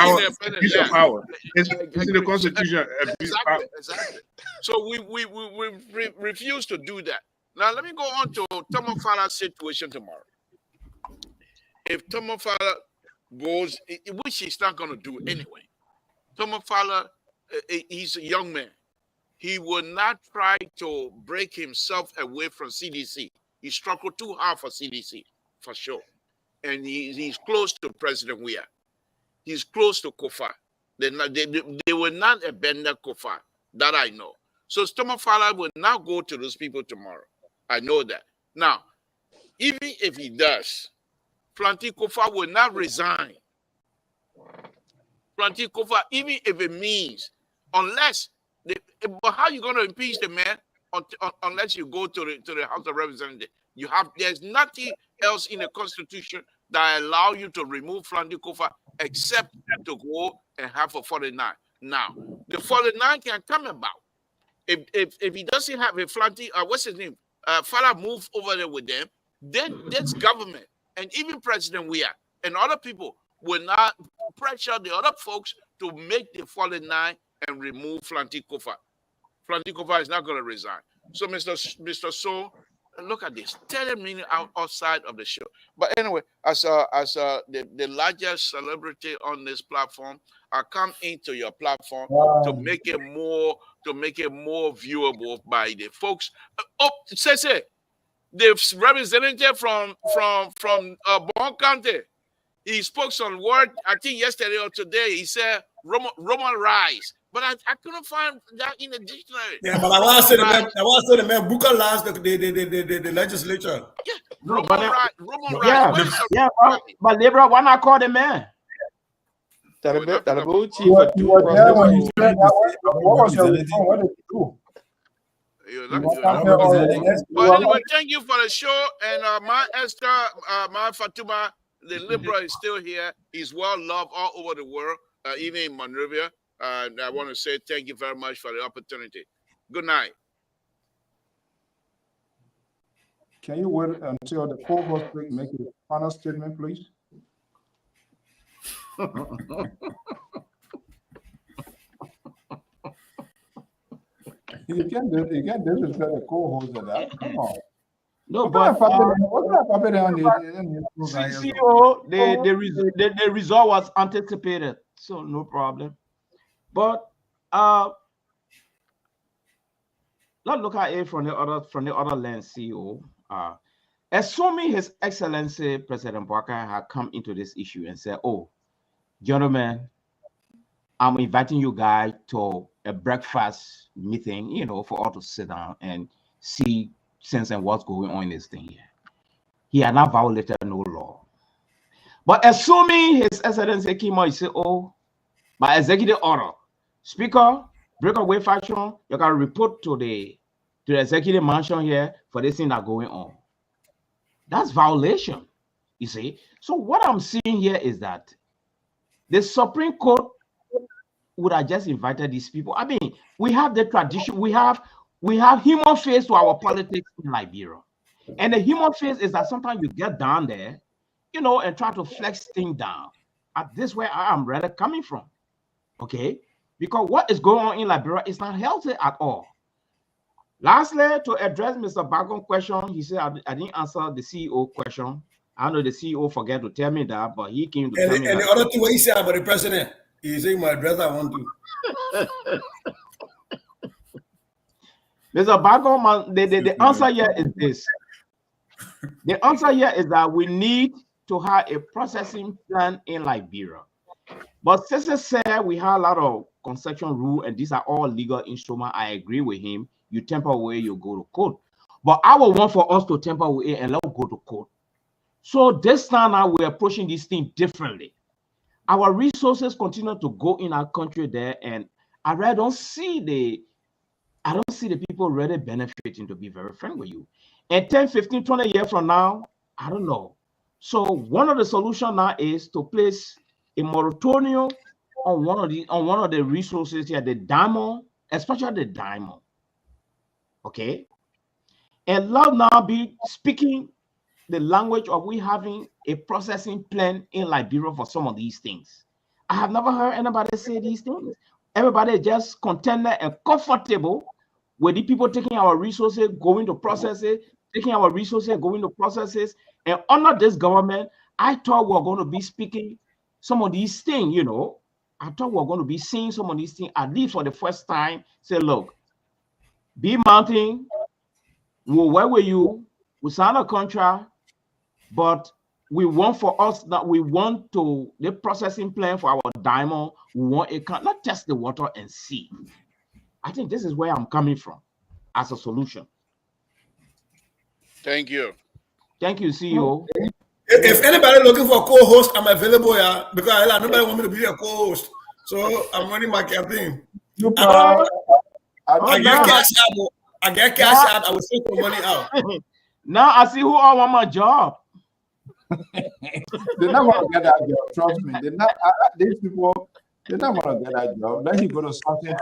Piece of power. It's in the Constitution. Exactly. So we refuse to do that. Now let me go on to Tomofala's situation tomorrow. If Tomofala goes, which he's not going to do anyway, Tomofala, he's a young man. He will not try to break himself away from CDC. He struggled too hard for CDC, for sure. And he's close to President Weah. He's close to Kofa. They will not abandon Kofa. That I know. So Tomofala will not go to those people tomorrow. I know that. Now, even if he does, Planty Kofa will not resign. Planty Kofa, even if it means, unless, but how are you going to impeach the man unless you go to the House of Representatives? There's nothing else in the Constitution that allow you to remove Planty Kofa except to go and have a 49. Now, the 49 can come about. If he doesn't have a Planty, what's his name? Fala move over there with them, then that's government. And even President Weah and other people will not pressure the other folks to make the 49 and remove Planty Kofa. Planty Kofa is not going to resign. So, Mr. So, look at this. 10 minutes outside of the show. But anyway, as the largest celebrity on this platform, I come into your platform to make it more viewable by the folks. Say. The representative from Bon County, he spoke some word, I think yesterday or today, he said Roman rice. But I couldn't find that in the dictionary. Yeah, but I want to say the man Booker lost the legislature. Yeah, Roman rice. But Libra, why not call the man? What was your response? What did you do? But anyway, thank you for the show. And my Esther, my Fatuma, the Libra is still here. He's well loved all over the world, even in Monrovia. And I want to say thank you very much for the opportunity. Good night. Can you wait until the co-host make a final statement, please? You can't disrespect the co-host of that. Come on. No, but CEO, the result was anticipated, so no problem. But let's look at it from the other lens, CEO. Assuming His Excellency President Barker had come into this issue and said, "Oh, gentlemen, I'm inviting you guys to a breakfast meeting, for all to sit down and see sense and what's going on in this thing here." He had not violated no law. But assuming His Excellency came out and said, "Oh, by executive order, Speaker, breakaway faction, you can report to the executive mansion here for this thing that's going on." That's violation, you see. So what I'm seeing here is that the Supreme Court would have just invited these people. I mean, we have the tradition, we have human face to our politics in Liberia. And the human face is that sometimes you get down there, and try to flex things down. And this is where I am really coming from. Okay? Because what is going on in Liberia is not healthy at all. Lastly, to address Mr. Bagon's question, he said I didn't answer the CEO question. I know the CEO forget to tell me that, but he came to tell me And that. the other thing what he said about the president, he said my address I want to. Mr. Bagon, the answer here is this. The answer here is that we need to have a processing plan in Liberia. But Cesar said we have a lot of concession rule, and these are all legal instruments. I agree with him. You temper away, you go to court. But I would want for us to temper away and let go to court. So this time now we're approaching this thing differently. Our resources continue to go in our country there, and I really don't see the people really benefiting, to be very frank with you. And 10, 15, 20 years from now, I don't know. So one of the solutions now is to place a moratorium on one of the resources here, the diamond, especially the diamond. Okay. And let now be speaking the language of we having a processing plan in Liberia for some of these things. I have never heard anybody say these things. Everybody is just contented and comfortable with the people taking our resources, going to process it, taking our resources, going to processes. And under this government, I thought we were going to be speaking some of these things, you know. I thought we were going to be seeing some of these things, at least for the first time. Say, look, be mountain, we'll work with you, we'll sign a contract, but we want for us that we want to the processing plan for our diamond. We want it not test the water and see. I think this is where I'm coming from as a solution. Thank you. Thank you, CEO. If anybody looking for a co-host, I'm available, yeah, because nobody want me to be a co-host. So I'm running my campaign. I get cash out. I will send some money out. Now I see who all want my job. They're not going to get that job. Trust me. They're not. These people, they're not going to get that job. Then you go to something.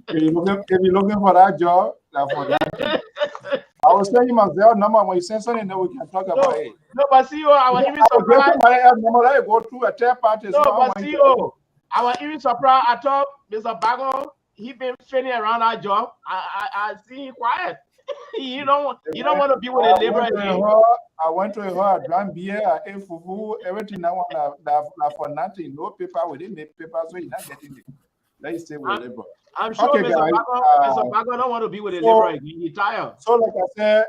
If you're looking for that job, for that. I was telling you my Zelle number when you send something, then we can talk about it. No, but CEO, I was even surprised. I go through a third party. No, but CEO, I was even surprised. I thought Mr. Bagon, he been feeling around that job. I see him quiet. You don't want to be with a labor again. I went to her, I drank beer, I ate fufu, everything I want for nothing. No paper, we didn't make paper, so you're not getting it. Let's stay with labor. I'm sure Mr. Bagon don't want to be with a labor again. He's tired. So like I said,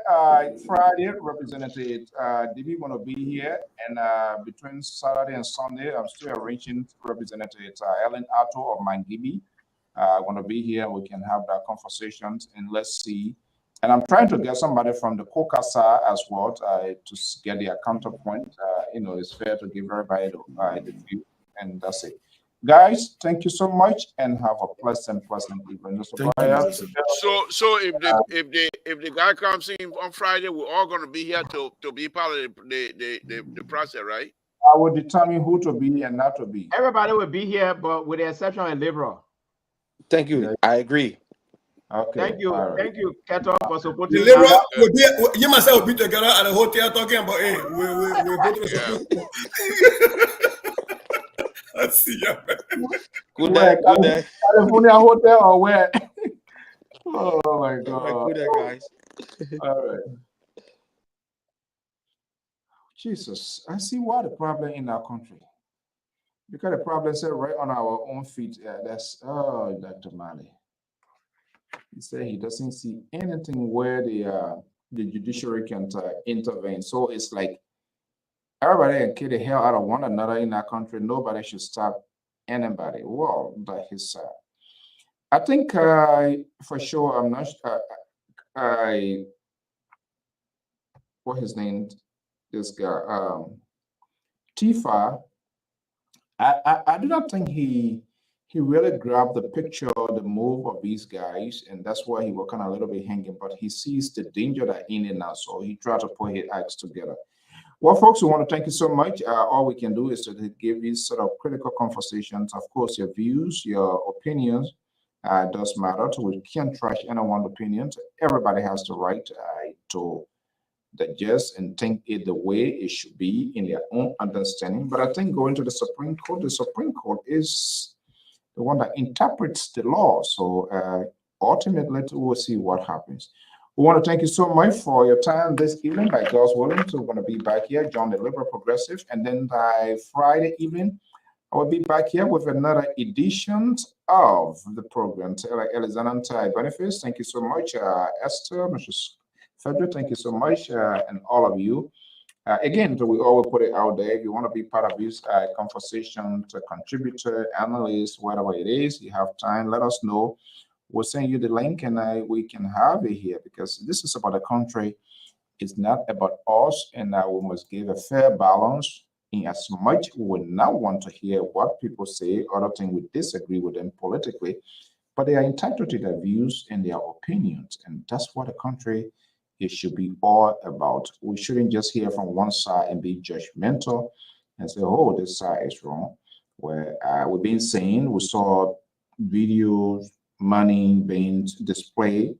Friday, Representative DB want to be here, and between Saturday and Sunday, I'm still arranging Representative Ellen Atto of Mangibi. Going to be here. We can have that conversations, and let's see. And I'm trying to get somebody from the Kokasa as well to get their counterpoint. It's fair to give everybody the view, and that's it. Guys, thank you so much, and have a pleasant evening. So if the guy comes in on Friday, we're all going to be here to be part of the process, right? I will determine who to be and not to be. Everybody will be here, but with the exception of Libra. Thank you. I agree. Okay. Thank you. Right. Thank you, Keto, for supporting. You must have been together at a hotel talking about, hey, we're going to the I see you, man. Good day. California hotel or where? Oh my God. Good day, guys. All right. Jesus, I see what the problem in our country. Because the problem is right on our own feet. That's Dr. Mali. He said he doesn't see anything where the judiciary can intervene. So it's like everybody can kill the hell out of one another in our country. Nobody should stop anybody. Well, that is I think for sure, I'm not what his name, this guy, Tifa, I do not think he really grabbed the picture, the move of these guys, and that's why he was kind of a little bit hanging, but he sees the danger that in it now, so he tried to put his acts together. Well, folks, we want to thank you so much. All we can do is to give these sort of critical conversations. Of course, your views, your opinions does matter. We can't trash anyone's opinions. Everybody has the right to digest and think it the way it should be in their own understanding. But I think going to the Supreme Court is the one that interprets the law. So ultimately we will see what happens. We want to thank you so much for your time this evening. By God's willing, so we're going to be back here, John the Liberal Progressive, and then by Friday evening, I will be back here with another edition of the program. Alexander Boniface, thank you so much. Esther, Mrs. Frederick, thank you so much, and all of you. Again, we always put it out there. If you want to be part of this conversation, to contributor, analyst, whatever it is, you have time, let us know. We'll send you the link and we can have it here, because this is about the country. It's not about us, and we must give a fair balance. In as much we would not want to hear what people say, other things we disagree with them politically, but they are entitled to their views and their opinions, and that's what a country it should be all about. We shouldn't just hear from one side and be judgmental and say, oh, this side is wrong. Where we've been saying, we saw videos, money being displayed.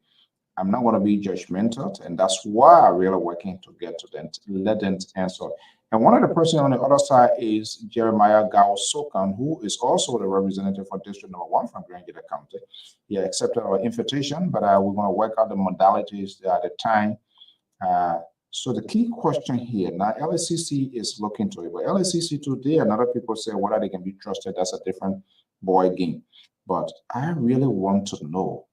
I'm not going to be judgmental, and that's why I'm really working to get to them, to let them answer. And one of the person on the other side is Jeremiah Gao Sokan, who is also the representative for District Number 1 from Grand Gita County. He accepted our invitation, but we're going to work out the modalities at the time. So the key question here, now LACC is looking to it, but LACC today, and other people say whether they can be trusted, that's a different ball game. But I really want to know,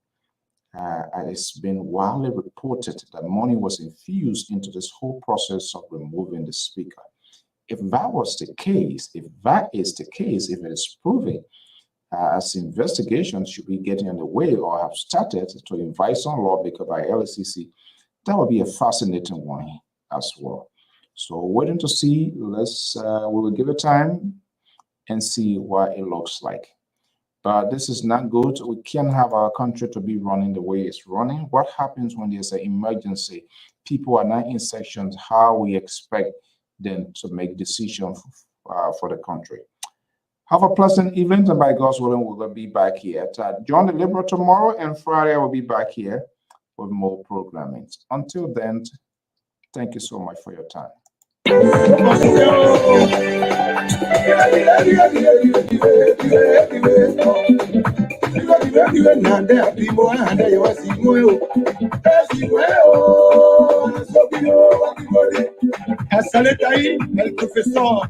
it's been widely reported that money was infused into this whole process of removing the speaker. If that was the case, if that is the case, if it is proven, as investigations should be getting underway or have started to invite some lawmaker by LACC, that would be a fascinating one as well. So waiting to see, we will give it time and see what it looks like. But this is not good. We can't have our country to be running the way it's running. What happens when there's an emergency? People are not in sections. How we expect them to make decisions for the country. Have a pleasant evening, and by God's willing, we'll be back here. John the Liberal tomorrow, and Friday I will be back here with more programming. Until then, thank you so much for your time. El profesor